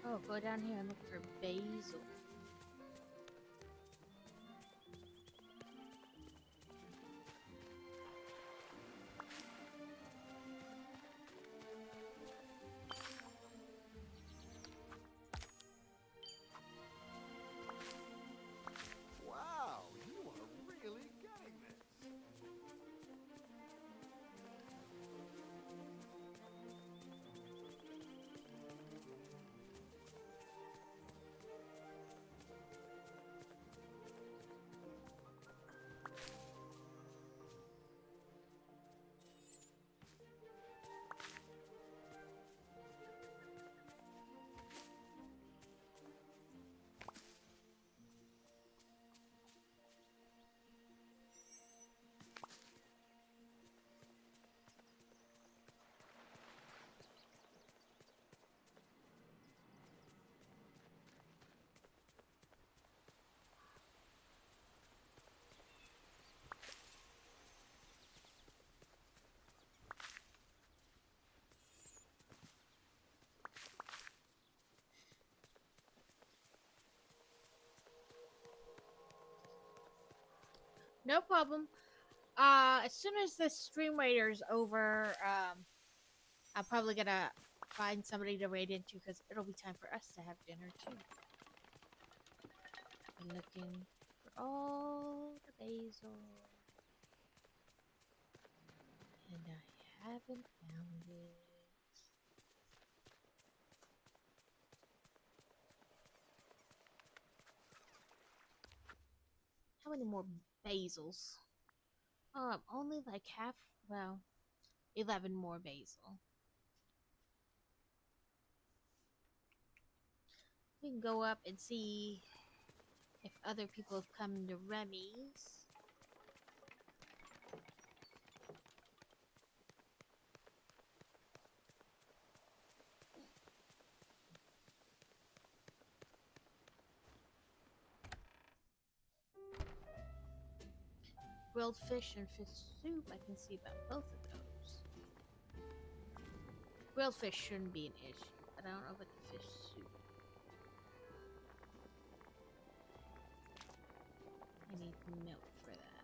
[SPEAKER 11] Oh, go down here and look for basil.
[SPEAKER 13] Wow, you are really getting this.
[SPEAKER 11] No problem. As soon as this stream rater's over, I'm probably gonna find somebody to raid into because it'll be time for us to have dinner too. I'm looking for all the basil, and I haven't found it. How many more basils? Only like half. Well, 11 more basil. We can go up and see if other people have come to Remy's. Grilled fish and fish soup, I can see about both of those. Grilled fish shouldn't be an issue, but I don't know about the fish soup. I need milk for that.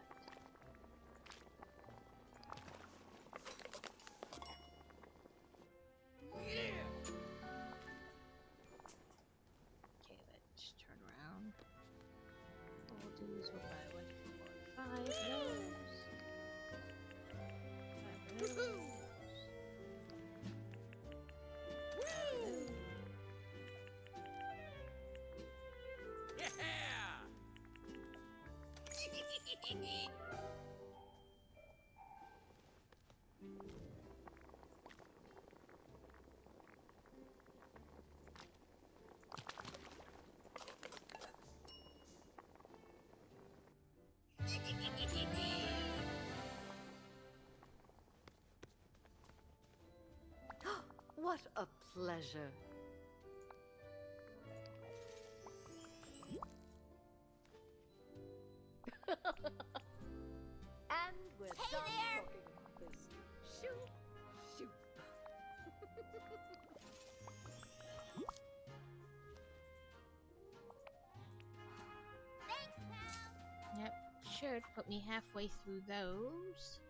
[SPEAKER 11] Okay, let's turn around. What we'll do is we'll buy 1, 2, 4, 5 of those. 5 of those. 5 of those.
[SPEAKER 10] What a pleasure. And we're done
[SPEAKER 7] there.
[SPEAKER 10] talking about this. Shoot, shoot.
[SPEAKER 7] Thanks, pal.
[SPEAKER 11] Yep, should put me halfway through those.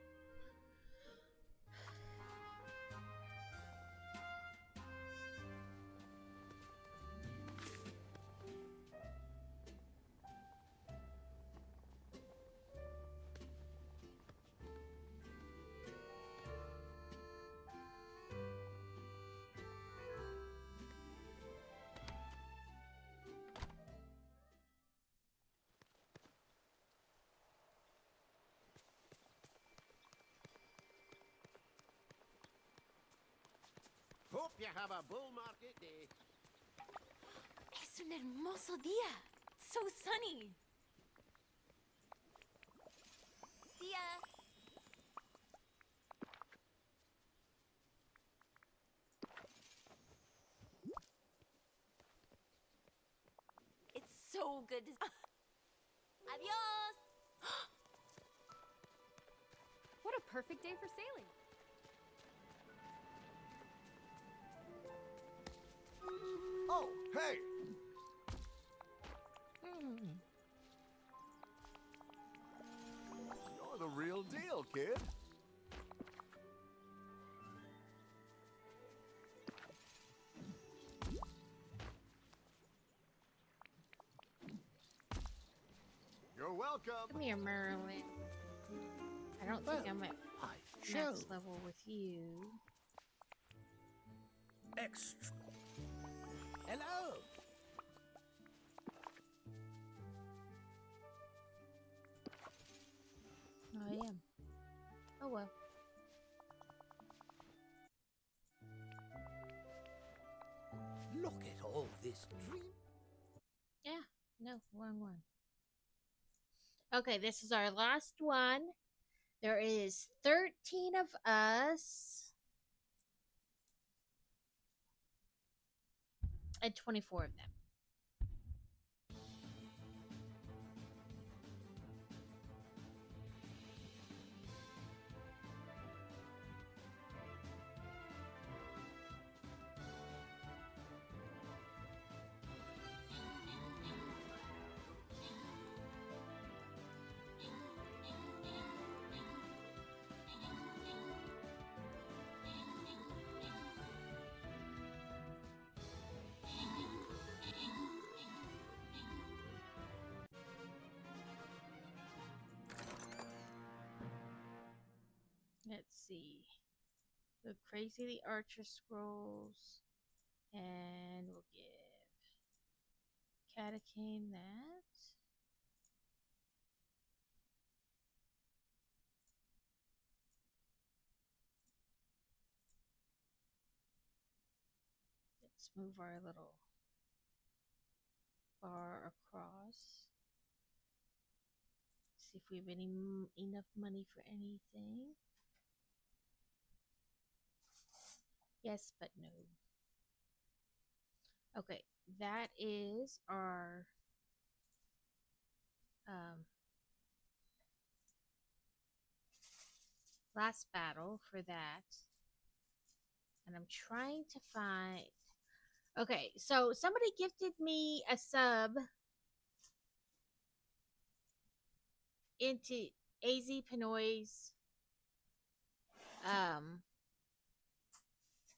[SPEAKER 13] Hope you have a bull market day.
[SPEAKER 3] Es un hermoso día. So sunny.
[SPEAKER 7] See ya.
[SPEAKER 3] It's so good to
[SPEAKER 7] Adios.
[SPEAKER 3] What a perfect day for sailing.
[SPEAKER 6] Oh, hey! You're the real deal, kid. You're welcome.
[SPEAKER 11] Come here, Merlin. I don't think I'm at max level with you.
[SPEAKER 5] Extra.
[SPEAKER 13] Hello.
[SPEAKER 11] I am. Oh well.
[SPEAKER 12] Look at all this dream.
[SPEAKER 11] Yeah, no, wrong one. Okay, this is our last one. There is 13 of us and 24 of them. Let's see. The Crazy the Archer Scrolls. And we'll give Catacane that. Let's move our little bar across. See if we have enough money for anything. Yes, but no. Okay, that is our last battle for that. And I'm trying to find... Okay, so somebody gifted me a sub into AZ Pinoy's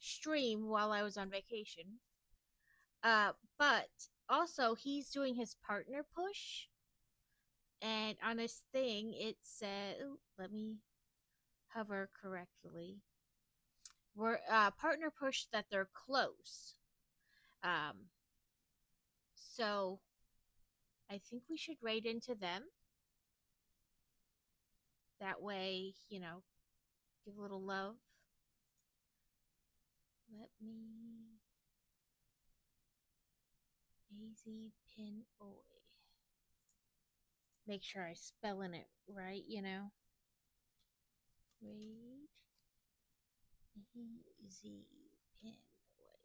[SPEAKER 11] stream while I was on vacation. But also he's doing his partner push, and on his thing it said, let me hover correctly. We're partner push that they're close. So I think we should raid into them. That way, you know, give a little love. Let me Daisy Pin Oi. Make sure I spelling it right, you know. Wait. Easy Pin Oi.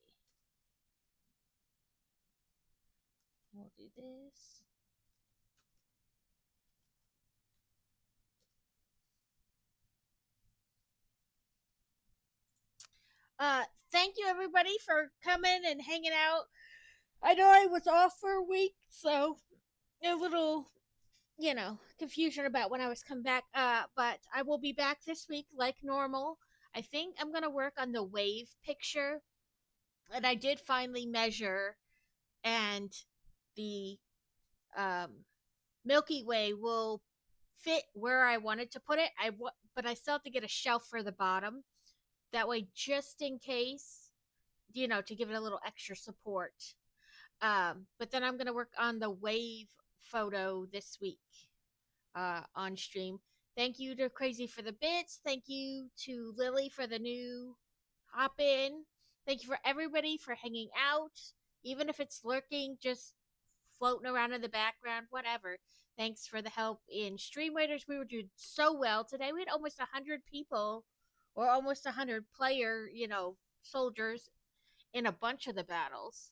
[SPEAKER 11] We'll do this. Thank you everybody for coming and hanging out. I know I was off for a week, so a little, you know, confusion about when I was coming back. But I will be back this week like normal. I think I'm gonna work on the wave picture, and I did finally measure, and the um, Milky Way will fit where I wanted to put it. But I still have to get a shelf for the bottom. That way, just in case, you know, to give it a little extra support. But then I'm gonna work on the wave photo this week on stream. Thank you to Crazy for the bits. Thank you to Lily for the new hop in. Thank you for everybody for hanging out, even if it's lurking, just floating around in the background, whatever. Thanks for the help in Stream Raiders. We were doing so well today. We had almost 100 people, or almost 100 player, you know, soldiers in a bunch of the battles.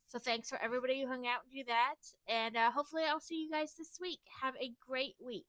[SPEAKER 11] So thanks for everybody who hung out and do that. And hopefully I'll see you guys this week. Have a great week.